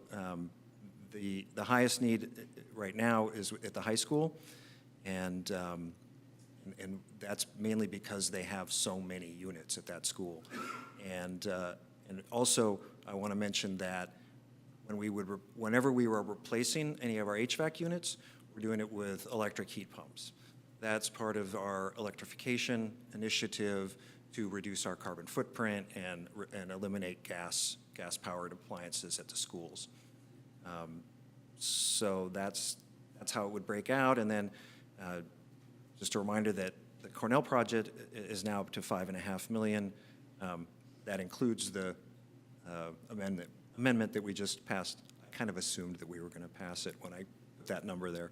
the highest need right now is at the high school, and that's mainly because they have so many units at that school. And also, I want to mention that whenever we were replacing any of our HVAC units, we're doing it with electric heat pumps. That's part of our electrification initiative to reduce our carbon footprint and eliminate gas-powered appliances at the schools. So that's how it would break out. And then just a reminder that the Cornell project is now up to $5.5 million. That includes the amendment that we just passed. I kind of assumed that we were going to pass it when I put that number there.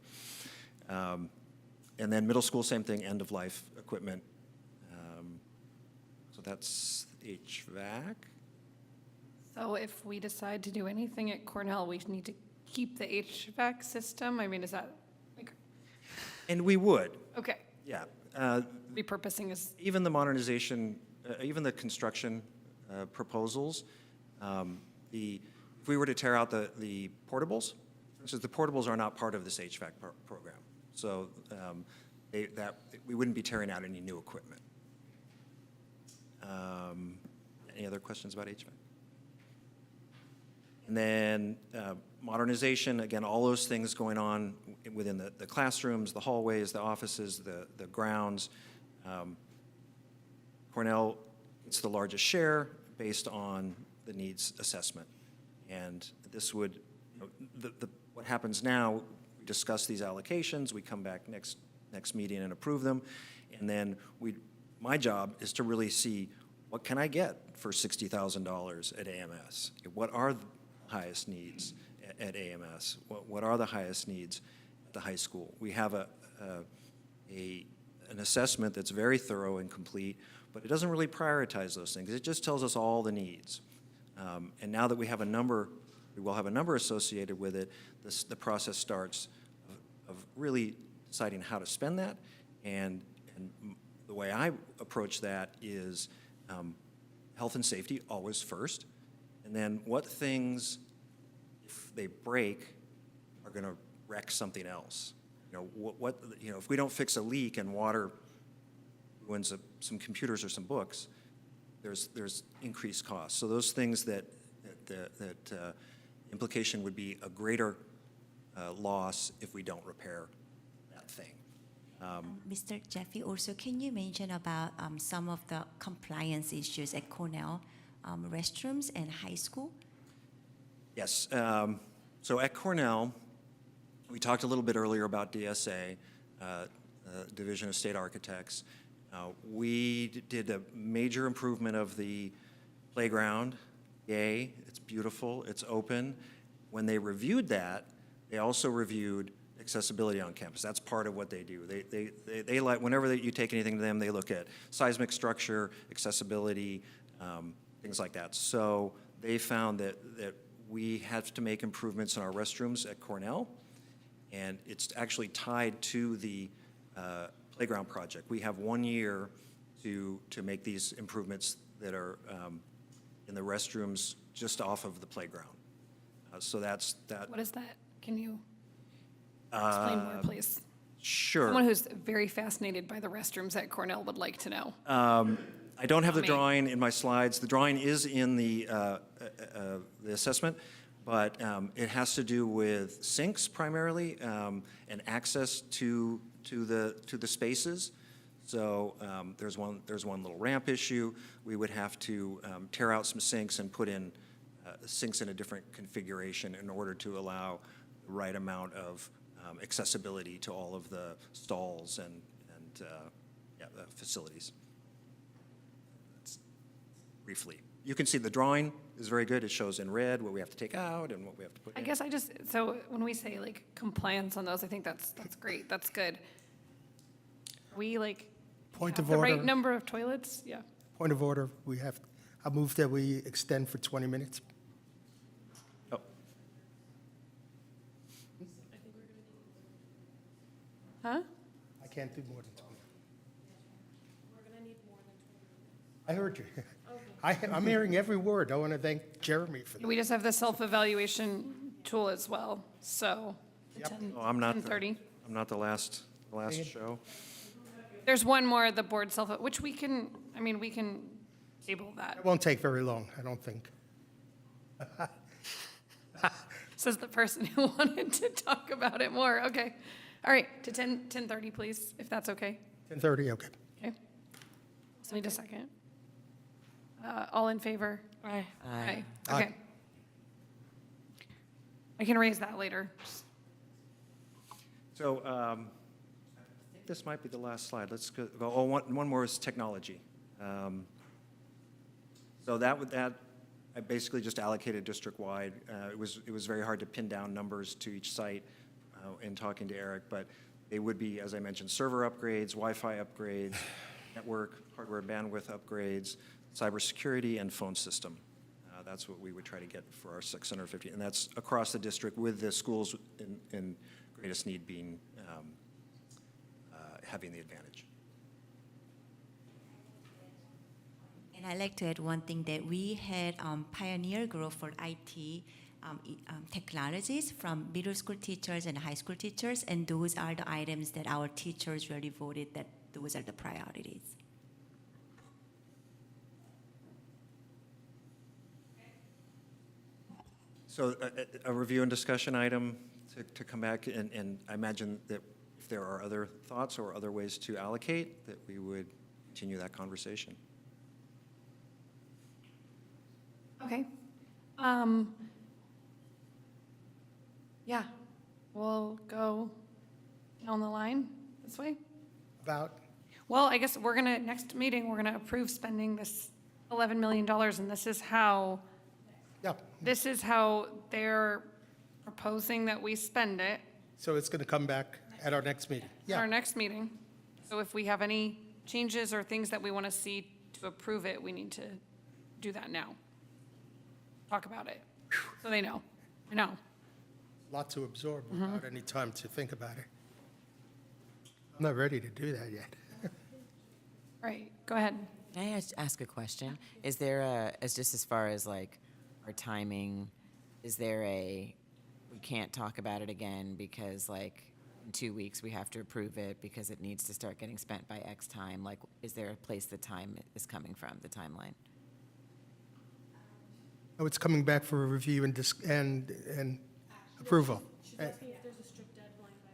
And then middle school, same thing, end-of-life equipment. So that's HVAC. So if we decide to do anything at Cornell, we need to keep the HVAC system? I mean, is that like? And we would. Okay. Yeah. Repurposing is. Even the modernization, even the construction proposals, if we were to tear out the portables, for instance, the portables are not part of this HVAC program. So we wouldn't be tearing out any new equipment. Any other questions about HVAC? And then modernization, again, all those things going on within the classrooms, the hallways, the offices, the grounds. Cornell, it's the largest share based on the needs assessment. And this would, what happens now, we discuss these allocations, we come back next meeting and approve them, and then my job is to really see what can I get for $60,000 at AMS? What are the highest needs at AMS? What are the highest needs at the high school? We have an assessment that's very thorough and complete, but it doesn't really prioritize those things. It just tells us all the needs. And now that we have a number, we will have a number associated with it, the process starts of really deciding how to spend that. And the way I approach that is health and safety always first, and then what things, if they break, are going to wreck something else. If we don't fix a leak and water ruins some computers or some books, there's increased costs. So those things that implication would be a greater loss if we don't repair that thing. Mr. Jeffy, also, can you mention about some of the compliance issues at Cornell, restrooms and high school? Yes. So at Cornell, we talked a little bit earlier about DSA, Division of State Architects. We did a major improvement of the playground. Yay, it's beautiful, it's open. When they reviewed that, they also reviewed accessibility on campus. That's part of what they do. They like, whenever you take anything to them, they look at seismic structure, accessibility, things like that. So they found that we have to make improvements in our restrooms at Cornell, and it's actually tied to the playground project. We have 1 year to make these improvements that are in the restrooms just off of the playground. So that's that. What is that? Can you explain more, please? Sure. Someone who's very fascinated by the restrooms at Cornell would like to know. I don't have the Me. drawing in my slides. The drawing is in the assessment, but it has to do with sinks primarily and access to the spaces. So there's one little ramp issue. We would have to tear out some sinks and put in sinks in a different configuration in order to allow the right amount of accessibility to all of the stalls and the facilities. That's briefly. You can see the drawing is very good. It shows in red what we have to take out and what we have to put in. I guess so when we say like compliance on those, I think that's great. That's good. Are we like Point have of the order. right number of toilets? Yeah. Point of order, I move that we extend for 20 minutes. Oh, Huh? I can't do more than 20. We're going to need more than 20 minutes. I heard you. I'm hearing every word. I want to thank Jeremy for that. We just have the self-evaluation tool as well, so. oh, I'm not 10:30. I'm not the last show. There's one more, the board which we can table that. It won't take very long, I don't think. Says the person who wanted to talk about it more. Okay. All right, to 10:30, please, if that's okay. 10:30, okay. Okay. Just need a second. All in favor? Aye. Aye. Okay. I can raise that later. So I think this might be the last slide. Let's go. Oh, one more is technology. So that I basically just allocated district-wide. It was very hard to pin down numbers to each site in talking to Eric, but they would be, as I mentioned, server upgrades, Wi-Fi upgrades, network, hardware bandwidth upgrades, cybersecurity, and phone system. That's what we would try to get for our 650, and that's across the district with the schools in greatest need being having the advantage. And I'd like to add one thing that we had pioneer group for IT technologies from middle school teachers and high school teachers, and those are the items that our teachers really voted that those are the priorities. So a review and discussion item to come back, and I imagine that if there are other thoughts or other ways to allocate, that we would continue that conversation. Okay. Yeah, we'll go down the line this way. Well, I guess next meeting, we're gonna approve spending this $11 million, and this is how they're proposing that we spend it So it's going to come back at our next meeting. at our next meeting. So if we have any changes or things that we want to see to approve it, we need to do that now. Talk about it, so they know. I know. A lot to absorb without any time to think about it. I'm not ready to do that yet. Right, go ahead. Can I ask a question? Is there as far as like our timing, is there we can't talk about it again because like in 2 weeks we have to approve it because it needs to start getting spent by X time? Like, is there a place the time is coming from, the timeline? Oh, it's coming back for a review and approval.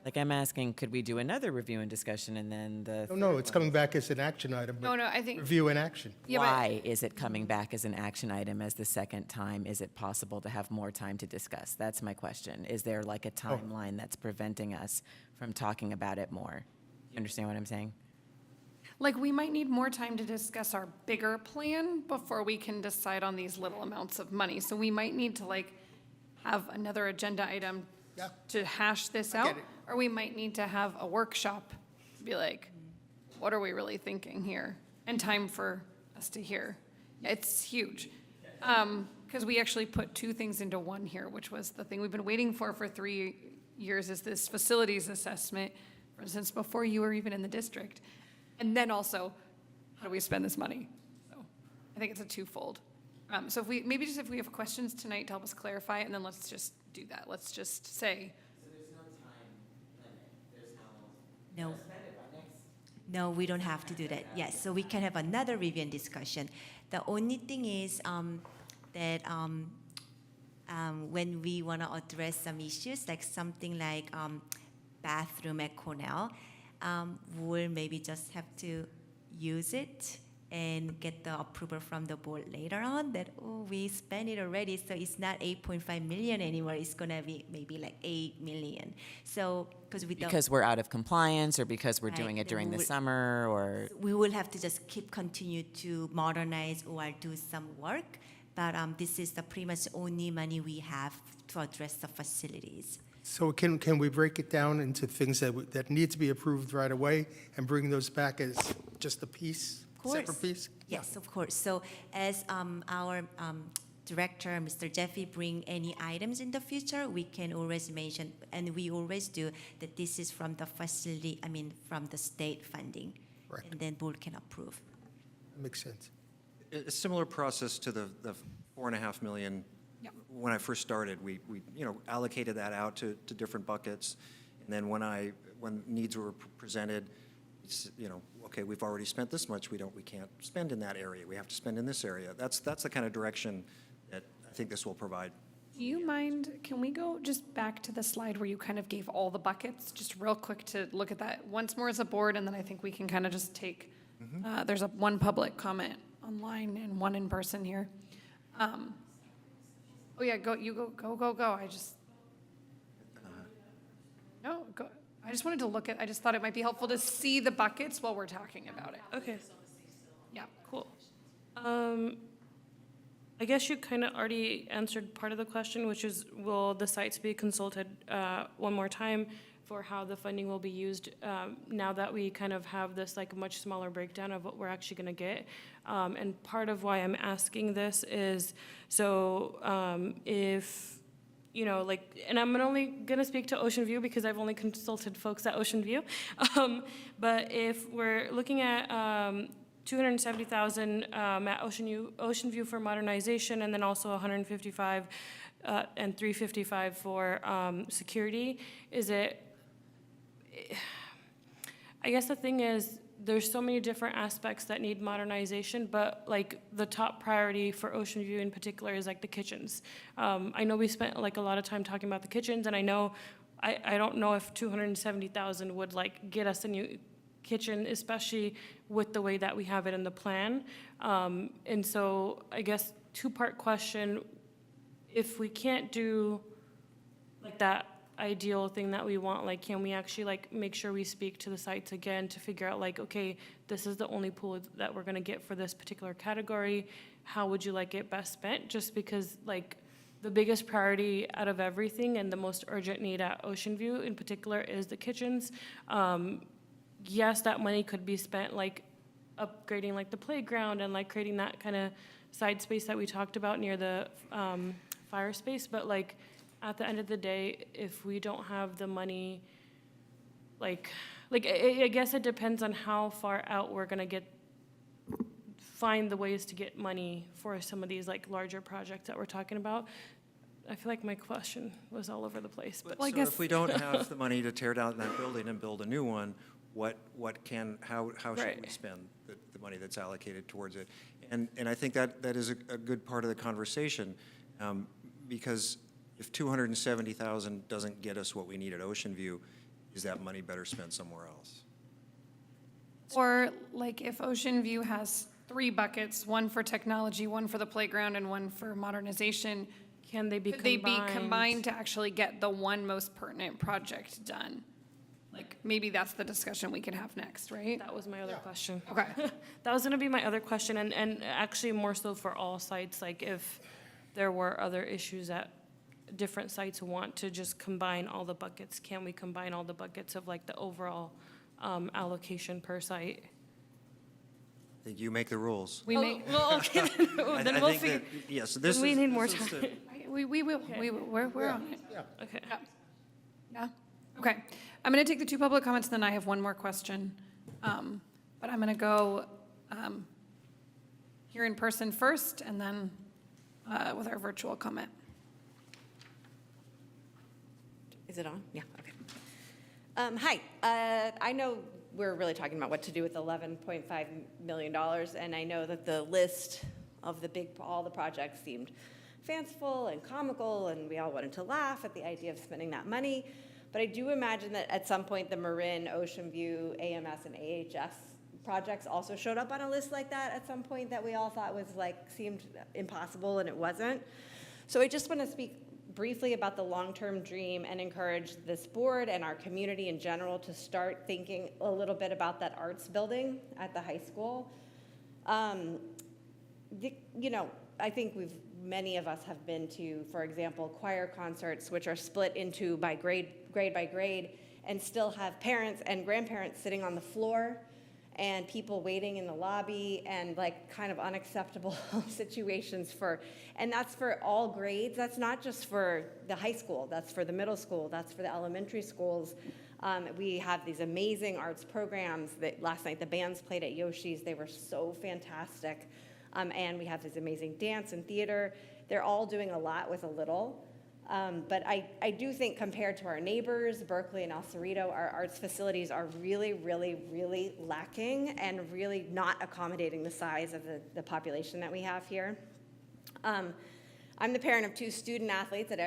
Like I'm asking, could we do another review and discussion and then the? No, it's coming back as an action item. but No, I think. Review and action. Yeah, but- Why is it coming back as an action item as the second time? Is it possible to have more time to discuss? That's my question. Is there like a timeline that's preventing us from talking about it more? You understand what I'm saying? Like, we might need more time to discuss our bigger plan before we can decide on these little amounts of money. So we might need to like have another agenda item to hash this out. Or we might need to have a workshop to be like, what are we really thinking here? And time for us to hear. Yeah, it's huge. Because we actually put two things into one here, which was the thing we've been waiting for 3 years is this facilities assessment for instance, before you were even in the district? And then also, how do we spend this money? So I think it's a twofold. So if we have questions tonight to help us clarify it, and then let's just do that. Let's just say. So there's no time limit. There's no. No, we don't have to do that. Yes, so we can have another review and discussion. The only thing is that when we want to address some issues, like something like bathroom at Cornell, we'll maybe just have to use it and get the approval from the board later on that, oh, we spent it already, so it's not 8.5 million anymore, it's gonna be maybe like 8 million. So, because we're out of compliance, or because we're doing it during the summer, or? We will have to just continue to modernize or do some work, but this is the pretty much only money we have to address the facilities. So can we break it down into things that need to be approved right away and bring those back as just a piece? Separate piece? Yes, of course. So as our director, Mr. Jeffy, bring any items in the future, we can always mention, and we always do, that this is from the facility, from the state funding. Right. And then board can approve. That makes sense. A similar process to the $4.5 million. Yep. When I first started, we allocated that out to different buckets. And then when needs were presented, it's, okay, we've already spent this much, we can't spend in that area, we have to spend in this area. That's the kind of direction that I think this will provide. Do you mind, can we go just back to the slide where you kind of gave all the buckets, just real quick to look at that once more as a board, and then I think we can kind of just take, there's one public comment online and one in person here. Oh yeah, go, I just, no, go. I just wanted to look at, I just thought it might be helpful to see the buckets while we're talking about it. Okay. Yeah. Cool. I guess you kind of already answered part of the question, which is, will the sites be consulted one more time for how the funding will be used now that we kind of have this like much smaller breakdown of what we're actually going to get? And part of why I'm asking this is, so if, and I'm only going to speak to Ocean View because I've only consulted folks at Ocean View. But if we're looking at $270,000 at Ocean View for modernization, and then also $155 and $355 for security, I guess the thing is, there's so many different aspects that need modernization, but like the top priority for Ocean View in particular is like the kitchens. I know we spent like a lot of time talking about the kitchens, and I don't know if $270,000 would like get us a new kitchen, especially with the way that we have it in the plan. And so I guess two-part question, if we can't do like that ideal thing that we want, like can we actually like make sure we speak to the sites again to figure out like, okay, this is the only pool that we're gonna get for this particular category, how would you like it best spent? Just because like the biggest priority out of everything and the most urgent need at Ocean View in particular is the kitchens. Yes, that money could be spent like upgrading like the playground and like creating that kind of side space that we talked about near the fire space, but like at the end of the day, if we don't have the money, I guess it depends on how far out we're gonna find the ways to get money for some of these like larger projects that we're talking about. I feel like my question was all over the place, but So if we don't have the money to tear down that building and build a new one, how should we spend the money that's allocated towards it? And I think that is a good part of the conversation, because if $270,000 doesn't get us what we need at Ocean View, is that money better spent somewhere else? Or like if Ocean View has 3 buckets, one for technology, one for the playground, and one for modernization, could they be combined to actually get the one most pertinent project done? Like maybe that's the discussion we can have next, right? that was my other question. Okay. That was gonna be my other question, and actually more so for all sites, like if there were other issues that different sites want to just combine all the buckets, can we combine all the buckets of like the overall allocation per site? I think you make the rules. Well, okay, then we'll figure. Yes, this is. We need more time. We will, we're on it. Okay. Yeah. Okay, I'm going to take the 2 public comments, then I have one more question. But I'm going to go here in person first, and then with our virtual comment. Is it on? Yeah, okay. Hi, I know we're really talking about what to do with $11.5 million, and I know that the list of all the projects seemed fanciful and comical, and we all wanted to laugh at the idea of spending that money. But I do imagine that at some point the Marin, Ocean View, AMS, and AHS projects also showed up on a list like that at some point that we all thought was seemed impossible, and it wasn't. So I just want to speak briefly about the long-term dream and encourage this board and our community in general to start thinking a little bit about that arts building at the high school. I think many of us have been to, for example, choir concerts, which are split into by grade by grade, and still have parents and grandparents sitting on the floor and people waiting in the lobby, and kind of unacceptable situations and that's for all grades. That's not just for the high school, that's for the middle school, that's for the elementary schools. We have these amazing arts programs that last night the bands played at Yoshi's. They were so fantastic. And we have this amazing dance and theater. They're all doing a lot with a little. But I do think compared to our neighbors, Berkeley and El Cerrito, our arts facilities are really, really, really lacking and really not accommodating the size of the population that we have here. I'm the parent of 2 student athletes at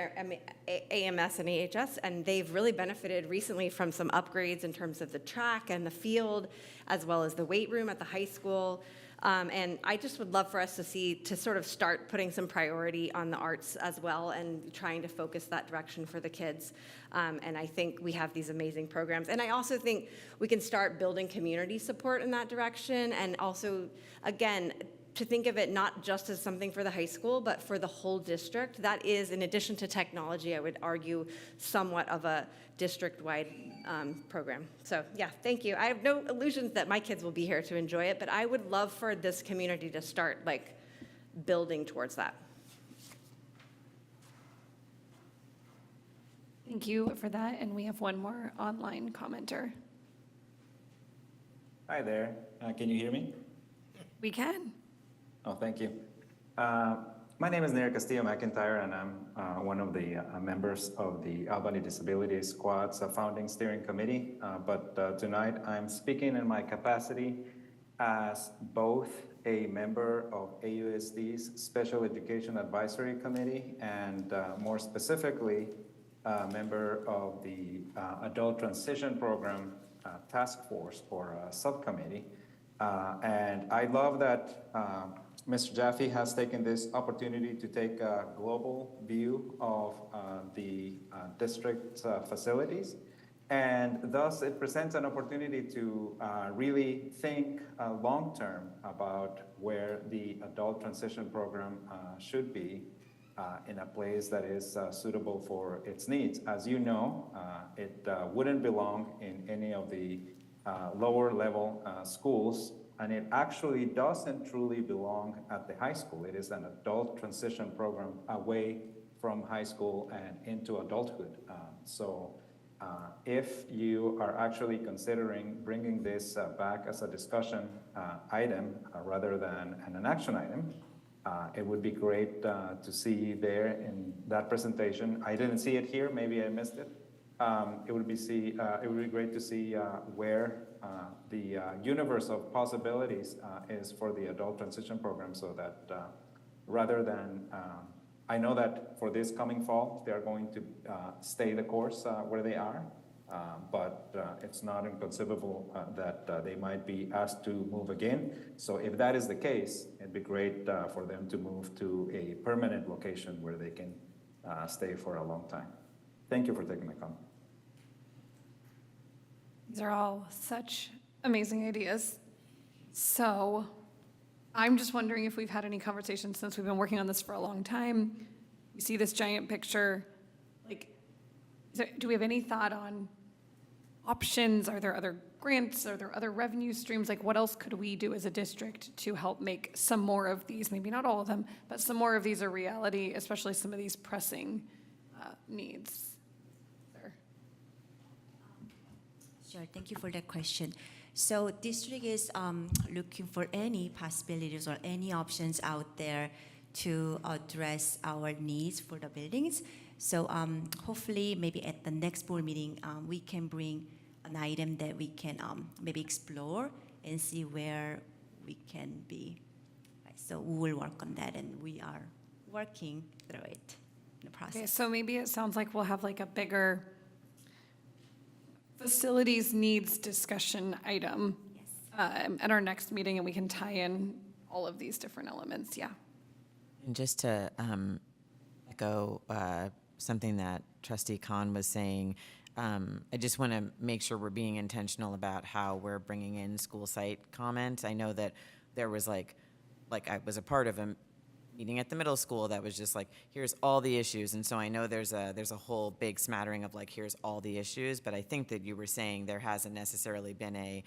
AMS and AHS, and they've really benefited recently from some upgrades in terms of the track and the field, as well as the weight room at the high school. And I just would love for us to sort of start putting some priority on the arts as well and trying to focus that direction for the kids. And I think we have these amazing programs. And I also think we can start building community support in that direction, and also, again, to think of it not just as something for the high school, but for the whole district. That is, in addition to technology, I would argue, somewhat of a district-wide program. So yeah, thank you. I have no illusions that my kids will be here to enjoy it, but I would love for this community to start building towards that. Thank you for that, and we have one more online commenter. Hi there. Can you hear me? We can. Oh, thank you. My name is Nair Castillo-McIntyre, and I'm one of the members of the Albany Disability Squad's founding steering committee. But tonight I'm speaking in my capacity as both a member of AUSD's Special Education Advisory Committee and more specifically, a member of the Adult Transition Program Task Force or Subcommittee. And I love that Mr. Jaffe has taken this opportunity to take a global view of the district's facilities. And thus it presents an opportunity to really think long-term about where the adult transition program should be in a place that is suitable for its needs. As you know, it wouldn't belong in any of the lower level schools, and it actually doesn't truly belong at the high school. It is an adult transition program away from high school and into adulthood. So if you are actually considering bringing this back as a discussion item rather than an action item, it would be great to see there in that presentation. I didn't see it here, maybe I missed it. It would be great to see where the universe of possibilities is for the adult transition program, so that rather than, I know that for this coming fall, they're going to stay the course where they are, but it's not inconceivable that they might be asked to move again. So if that is the case, it'd be great for them to move to a permanent location where they can stay for a long time. Thank you for taking my comment. These are all such amazing ideas. So I'm just wondering if we've had any conversations since we've been working on this for a long time. You see this giant picture, do we have any thought on options? Are there other grants? Are there other revenue streams? What else could we do as a district to help make some more of these, maybe not all of them, but some more of these a reality, especially some of these pressing needs? Sure, thank you for that question. So district is looking for any possibilities or any options out there to address our needs for the buildings. So hopefully maybe at the next board meeting, we can bring an item that we can maybe explore and see where we can be. Right, so we will work on that, and we are working through it in the process. Okay, so maybe it sounds like we'll have like a bigger facilities needs discussion item at our next meeting, and we can tie in all of these different elements, yeah. And just to echo something that Trustee Khan was saying, I just want to make sure we're being intentional about how we're bringing in school site comment. I know that there was like I was a part of a meeting at the middle school that was just like, here's all the issues. And so I know there's a whole big smattering of like, here's all the issues, but I think that you were saying there hasn't necessarily been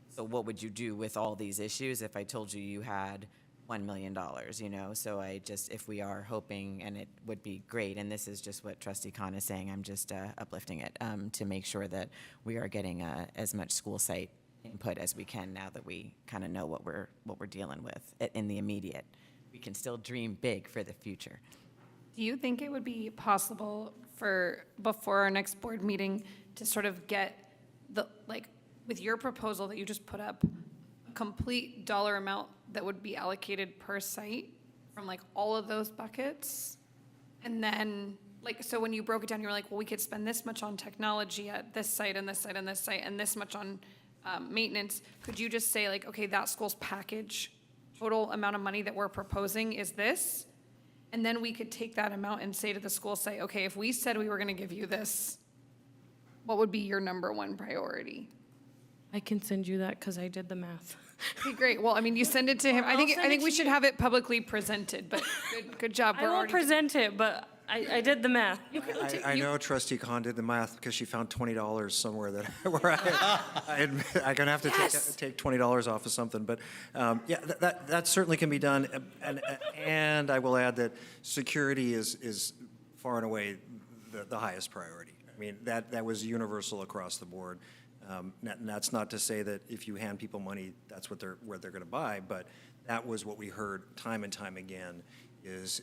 so what would you do with all these issues if I told you you had $1 million, you know? So if we are hoping, and it would be great, and this is just what Trustee Khan is saying, I'm just uplifting it to make sure that we are getting as much school site input as we can now that we kind of know what we're dealing with in the immediate. We can still dream big for the future. Do you think it would be possible before our next board meeting to sort of get with your proposal that you just put up, a complete dollar amount that would be allocated per site from like all of those buckets? And then so when you broke it down, you were like, well, we could spend this much on technology at this site and this site and this site and this much on maintenance. Could you just say like, okay, that school's package total amount of money that we're proposing is this? And then we could take that amount and say to the school, say, okay, if we said we were going to give you this, what would be your number one priority? I can send you that because I did the math. Okay, great. Well, I mean, you send it to him. I think we should have it publicly presented, but good job. I won't present it, but I did the math. I know Trustee Khan did the math because she found $20 somewhere where I'm gonna have to take $20 off of something. But yeah, that certainly can be done. And I will add that security is far and away the highest priority. I mean, that was universal across the board. And that's not to say that if you hand people money, that's what they're going to buy. But that was what we heard time and time again. Is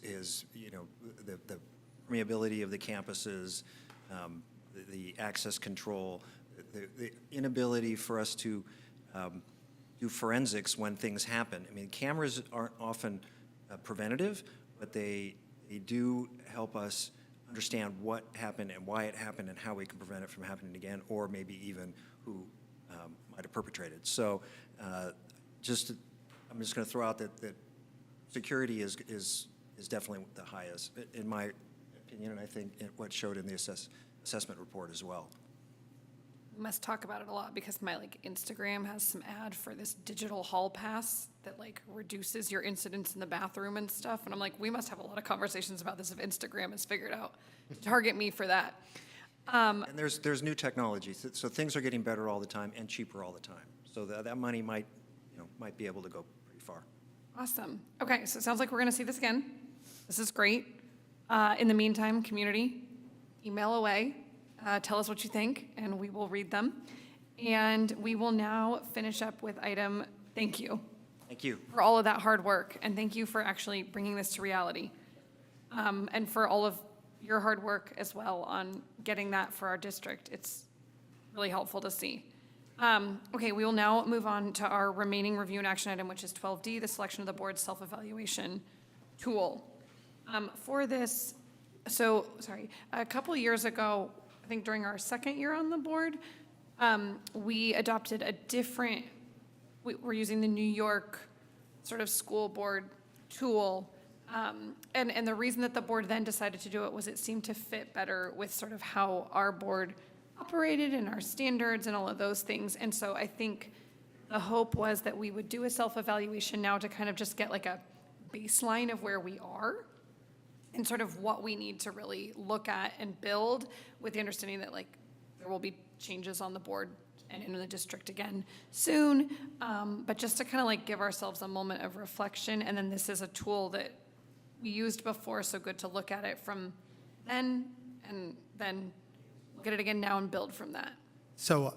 the permeability of the campuses, the access control, the inability for us to do forensics when things happen. I mean, cameras aren't often preventative, but they do help us understand what happened and why it happened and how we can prevent it from happening again, or maybe even who might have perpetrated. So I'm just going to throw out that security is definitely the highest, in my opinion, and I think what showed in the assessment report as well. We must talk about it a lot because my Instagram has some ad for this digital hall pass that reduces your incidents in the bathroom and stuff. And I'm like, we must have a lot of conversations about this if Instagram has figured out to target me for that. And there's new technology, so things are getting better all the time and cheaper all the time. So that money might be able to go pretty far. Awesome. Okay, so it sounds like we're going to see this again. This is great. In the meantime, community, email away. Tell us what you think, and we will read them. And we will now finish up with item, thank you. Thank you. For all of that hard work, and thank you for actually bringing this to reality. And for all of your hard work as well on getting that for our district. It's really helpful to see. Okay, we will now move on to our remaining review and action item, which is 12D, the selection of the board's self-evaluation tool. For this, a couple years ago, I think during our second year on the board, we adopted a different, we're using the New York sort of school board tool. And the reason that the board then decided to do it was it seemed to fit better with sort of how our board operated and our standards and all of those things. And so I think the hope was that we would do a self-evaluation now to kind of just get a baseline of where we are and sort of what we need to really look at and build, with the understanding that there will be changes on the board and in the district again soon, but just to kind of give ourselves a moment of reflection. And then this is a tool that we used before, so good to look at it from then and then look at it again now and build from that. So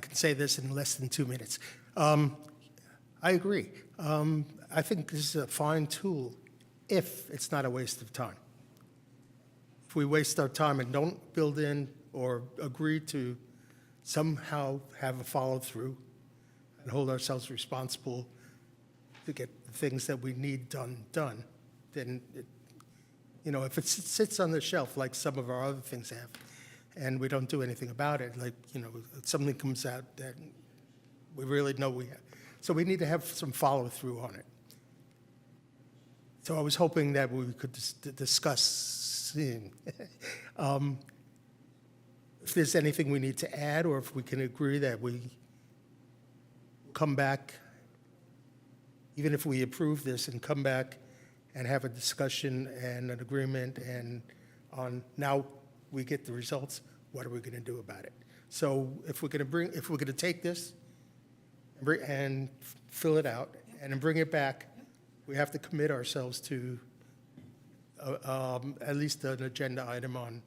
I can say this in less than 2 minutes. I agree. I think this is a fine tool if it's not a waste of time. If we waste our time and don't build in or agree to somehow have a follow-through and hold ourselves responsible to get the things that we need done, then, if it sits on the shelf like some of our other things have, and we don't do anything about it, like, something comes out that we really know we have. So we need to have some follow-through on it. So I was hoping that we could discuss seeing if there's anything we need to add, or if we can agree that we come back, even if we approve this, and come back and have a discussion and an agreement, and on now we get the results, what are we going to do about it? So if we're going to take this and fill it out and then bring it back, we have to commit ourselves to at least an agenda item on.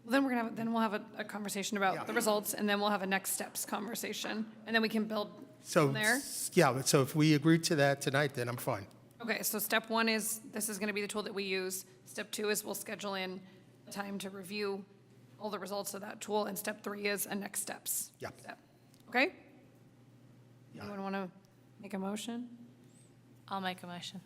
Well, then we'll have a conversation about the results, and then we'll have a next steps conversation, and then we can build from there. Yeah, so if we agree to that tonight, then I'm fine. Okay, so step 1 is, this is going to be the tool that we use. Step 2 is we'll schedule in time to review all the results of that tool, and step 3 is a next steps. Yeah. Step. Okay? Anyone want to make a motion? I'll make a motion.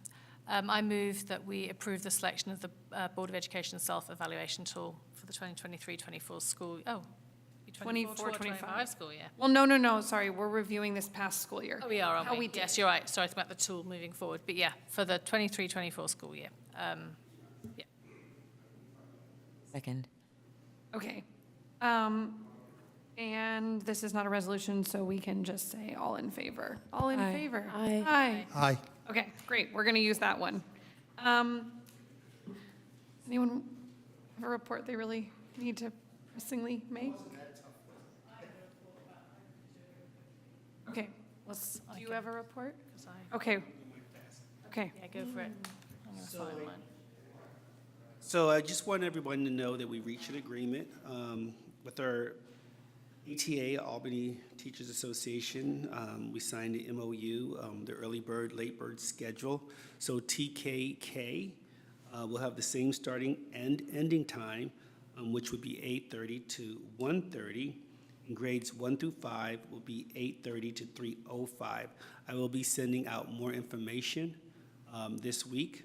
I move that we approve the selection of the Board of Education self-evaluation tool for the 2023-24 school, 24-25 school year. Well, no, sorry, we're reviewing this past school year. Oh, we are, aren't How we? we did. Yes, you're right. Sorry about the tool moving forward. But yeah, for the 23-24 school year. Yeah. Second. Okay. And this is not a resolution, so we can just say all in favor. All in favor? Aye. Aye. Okay, great. We're going to use that one. Anyone have a report they really need to pressingly make? Okay, do you have a report? Okay. Okay. Yeah, go for it. I'm going to find mine. So I just want everyone to know that we reached an agreement with our ATA, Albany Teachers Association. We signed the MOU, the early bird, late bird schedule. So TKK will have the same starting and ending time, which would be 8:30 to 1:30. And grades 1 through 5 will be 8:30 to 3:05. I will be sending out more information this week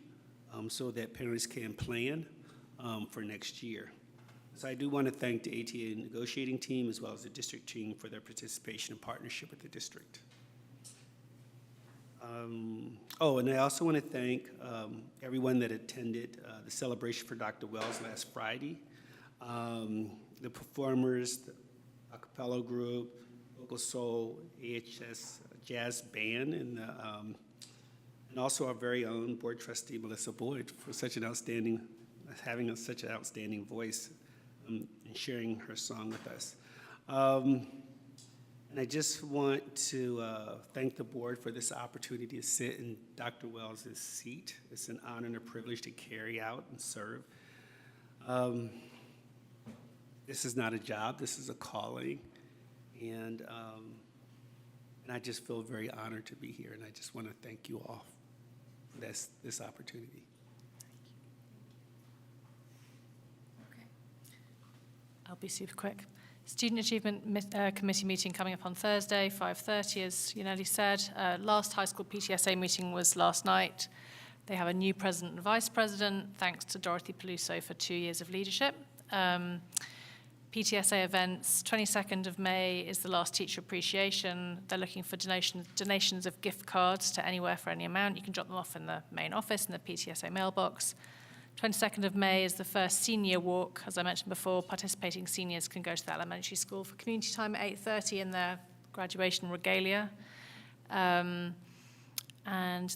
so that parents can plan for next year. So I do want to thank the ATA negotiating team as well as the district team for their participation and partnership with the district. And I also want to thank everyone that attended the celebration for Dr. Wells last Friday. The performers, the a cappella group, Local Soul, AHS Jazz Band, and also our very own board trustee, Melissa Boyd, for such an outstanding, having such an outstanding voice and sharing her song with us. And I just want to thank the board for this opportunity to sit in Dr. Wells' seat. It's an honor and a privilege to carry out and serve. This is not a job, this is a calling. And I just feel very honored to be here, and I just want to thank you all for this opportunity. I'll be super quick. Student Achievement Committee meeting coming up on Thursday, 5:30, as Yaneli said. Last high school PTSA meeting was last night. They have a new president and vice president, thanks to Dorothy Peluso for 2 years of leadership. PTSA events, 22nd of May is the last teacher appreciation. They're looking for donations of gift cards to anywhere for any amount. You can drop them off in the main office in the PTSA mailbox. 22nd of May is the first senior walk. As I mentioned before, participating seniors can go to the elementary school for community time at 8:30 in their graduation regalia. And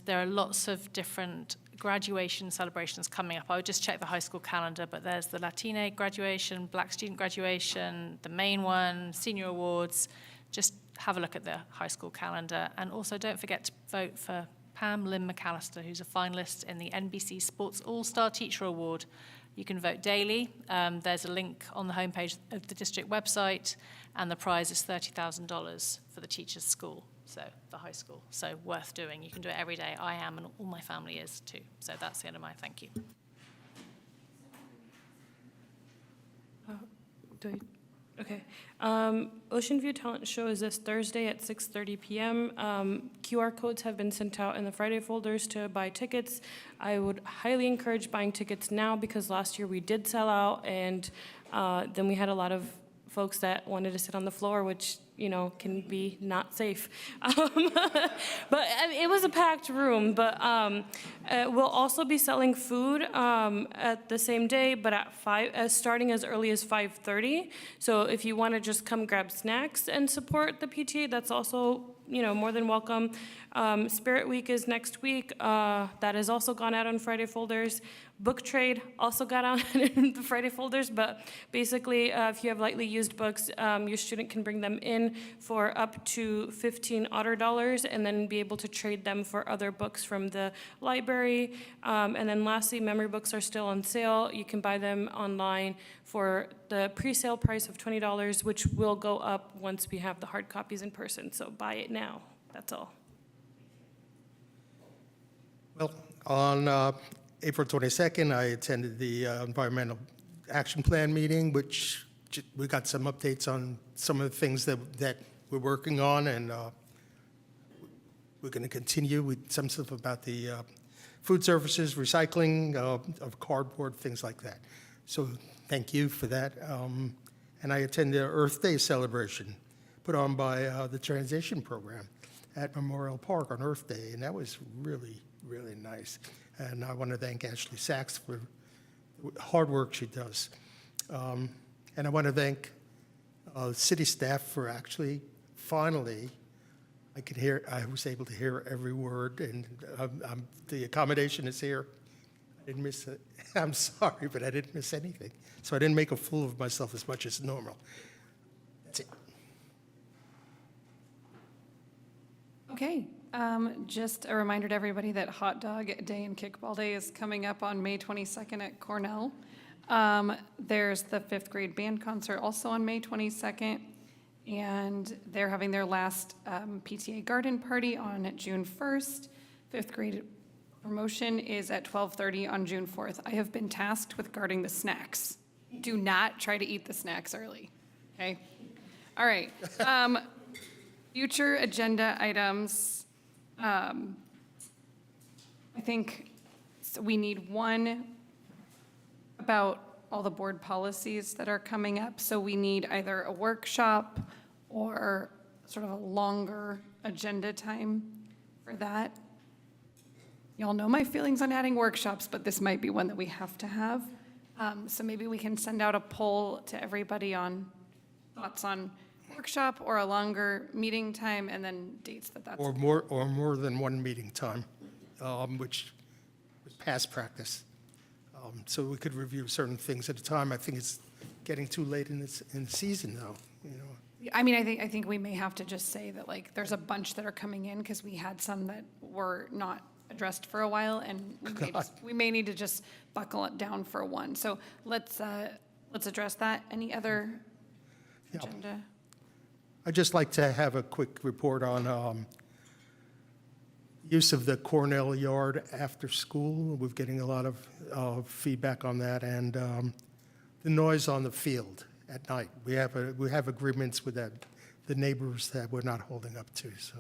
there are lots of different graduation celebrations coming up. I would just check the high school calendar, but there's the Latina graduation, Black student graduation, the main one, senior awards. Just have a look at the high school calendar. And also don't forget to vote for Pam Lynn McAllister, who's a finalist in the NBC Sports All-Star Teacher Award You can vote daily. There's a link on the homepage of the district website, and the prize is $30,000 for the teachers' school, so the high school. So worth doing. You can do it every day. I am, and all my family is too. So that's the end of my thank you. Okay. Ocean View Talent Show is this Thursday at 6:30 p.m. QR codes have been sent out in the Friday folders to buy tickets. I would highly encourage buying tickets now because last year we did sell out, and then we had a lot of folks that wanted to sit on the floor, which, you know, can be not safe. But it was a packed room. But we'll also be selling food at the same day, but at starting as early as 5:30. So if you want to just come grab snacks and support the PTA, that's also, you know, more than welcome. Spirit Week is next week. That has also gone out on Friday folders. Book trade also got out in the Friday folders, but basically, if you have lightly used books, your student can bring them in for up to $15 Otter dollars and then be able to trade them for other books from the library. And then lastly, memory books are still on sale. You can buy them online for the pre-sale price of $20, which will go up once we have the hard copies in person. So buy it now. That's all. Well, on April 22nd, I attended the Environmental Action Plan meeting, which we got some updates on some of the things that we're working on, and we're going to continue with some stuff about the food services, recycling of cardboard, things like that. So thank you for that. And I attended the Earth Day celebration put on by the Transition Program at Memorial Park on Earth Day, and that was really, really nice. And I want to thank Ashley Sachs for the hard work she does. And I want to thank city staff for actually, finally, I was able to hear every word, and the accommodation is here. I didn't miss it. I'm sorry, but I didn't miss anything. So I didn't make a fool of myself as much as normal. That's it. Okay, just a reminder to everybody that Hot Dog Day and Kickball Day is coming up on May 22nd at Cornell. There's the 5th grade band concert also on May 22nd, and they're having their last PTA garden party on June 1st. 5th grade promotion is at 12:30 on June 4th. I have been tasked with guarding the snacks. Do not try to eat the snacks early, okay? All right. Future agenda items. I think we need one about all the board policies that are coming up. So we need either a workshop or sort of a longer agenda time for that. Y'all know my feelings on adding workshops, but this might be one that we have to have. So maybe we can send out a poll to everybody on thoughts on workshop or a longer meeting time, and then dates that's. Or more than one meeting time, which was past practice. So we could review certain things at a time. I think it's getting too late in the season, though, you know. I mean, I think we may have to just say that, like, there's a bunch that are coming in because we had some that were not addressed for a while, and we may need to just buckle it down for one. So let's address that. Any other agenda? I'd just like to have a quick report on use of the Cornell yard after school. We're getting a lot of feedback on that, and the noise on the field at night. We have agreements with the neighbors that we're not holding up to. So.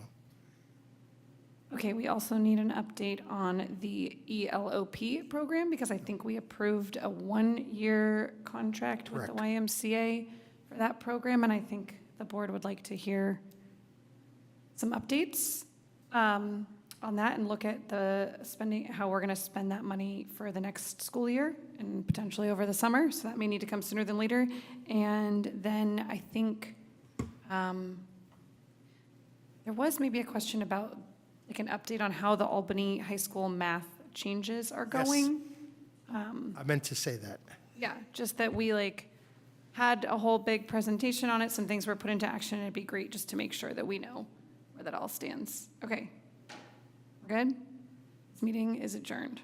Okay, we also need an update on the ELOP program because I think we approved a 1-year contract with the YMCA for that program, and I think the board would like to hear some updates on that and look at the spending, how we're going to spend that money for the next school year and potentially over the summer. So that may need to come sooner than later. And then I think there was maybe a question about like an update on how the Albany High School math changes are going. Yes. I meant to say that. Yeah, just that we had a whole big presentation on it, some things were put into action, and it'd be great just to make sure that we know where that all stands. Okay, we're good? This meeting is adjourned.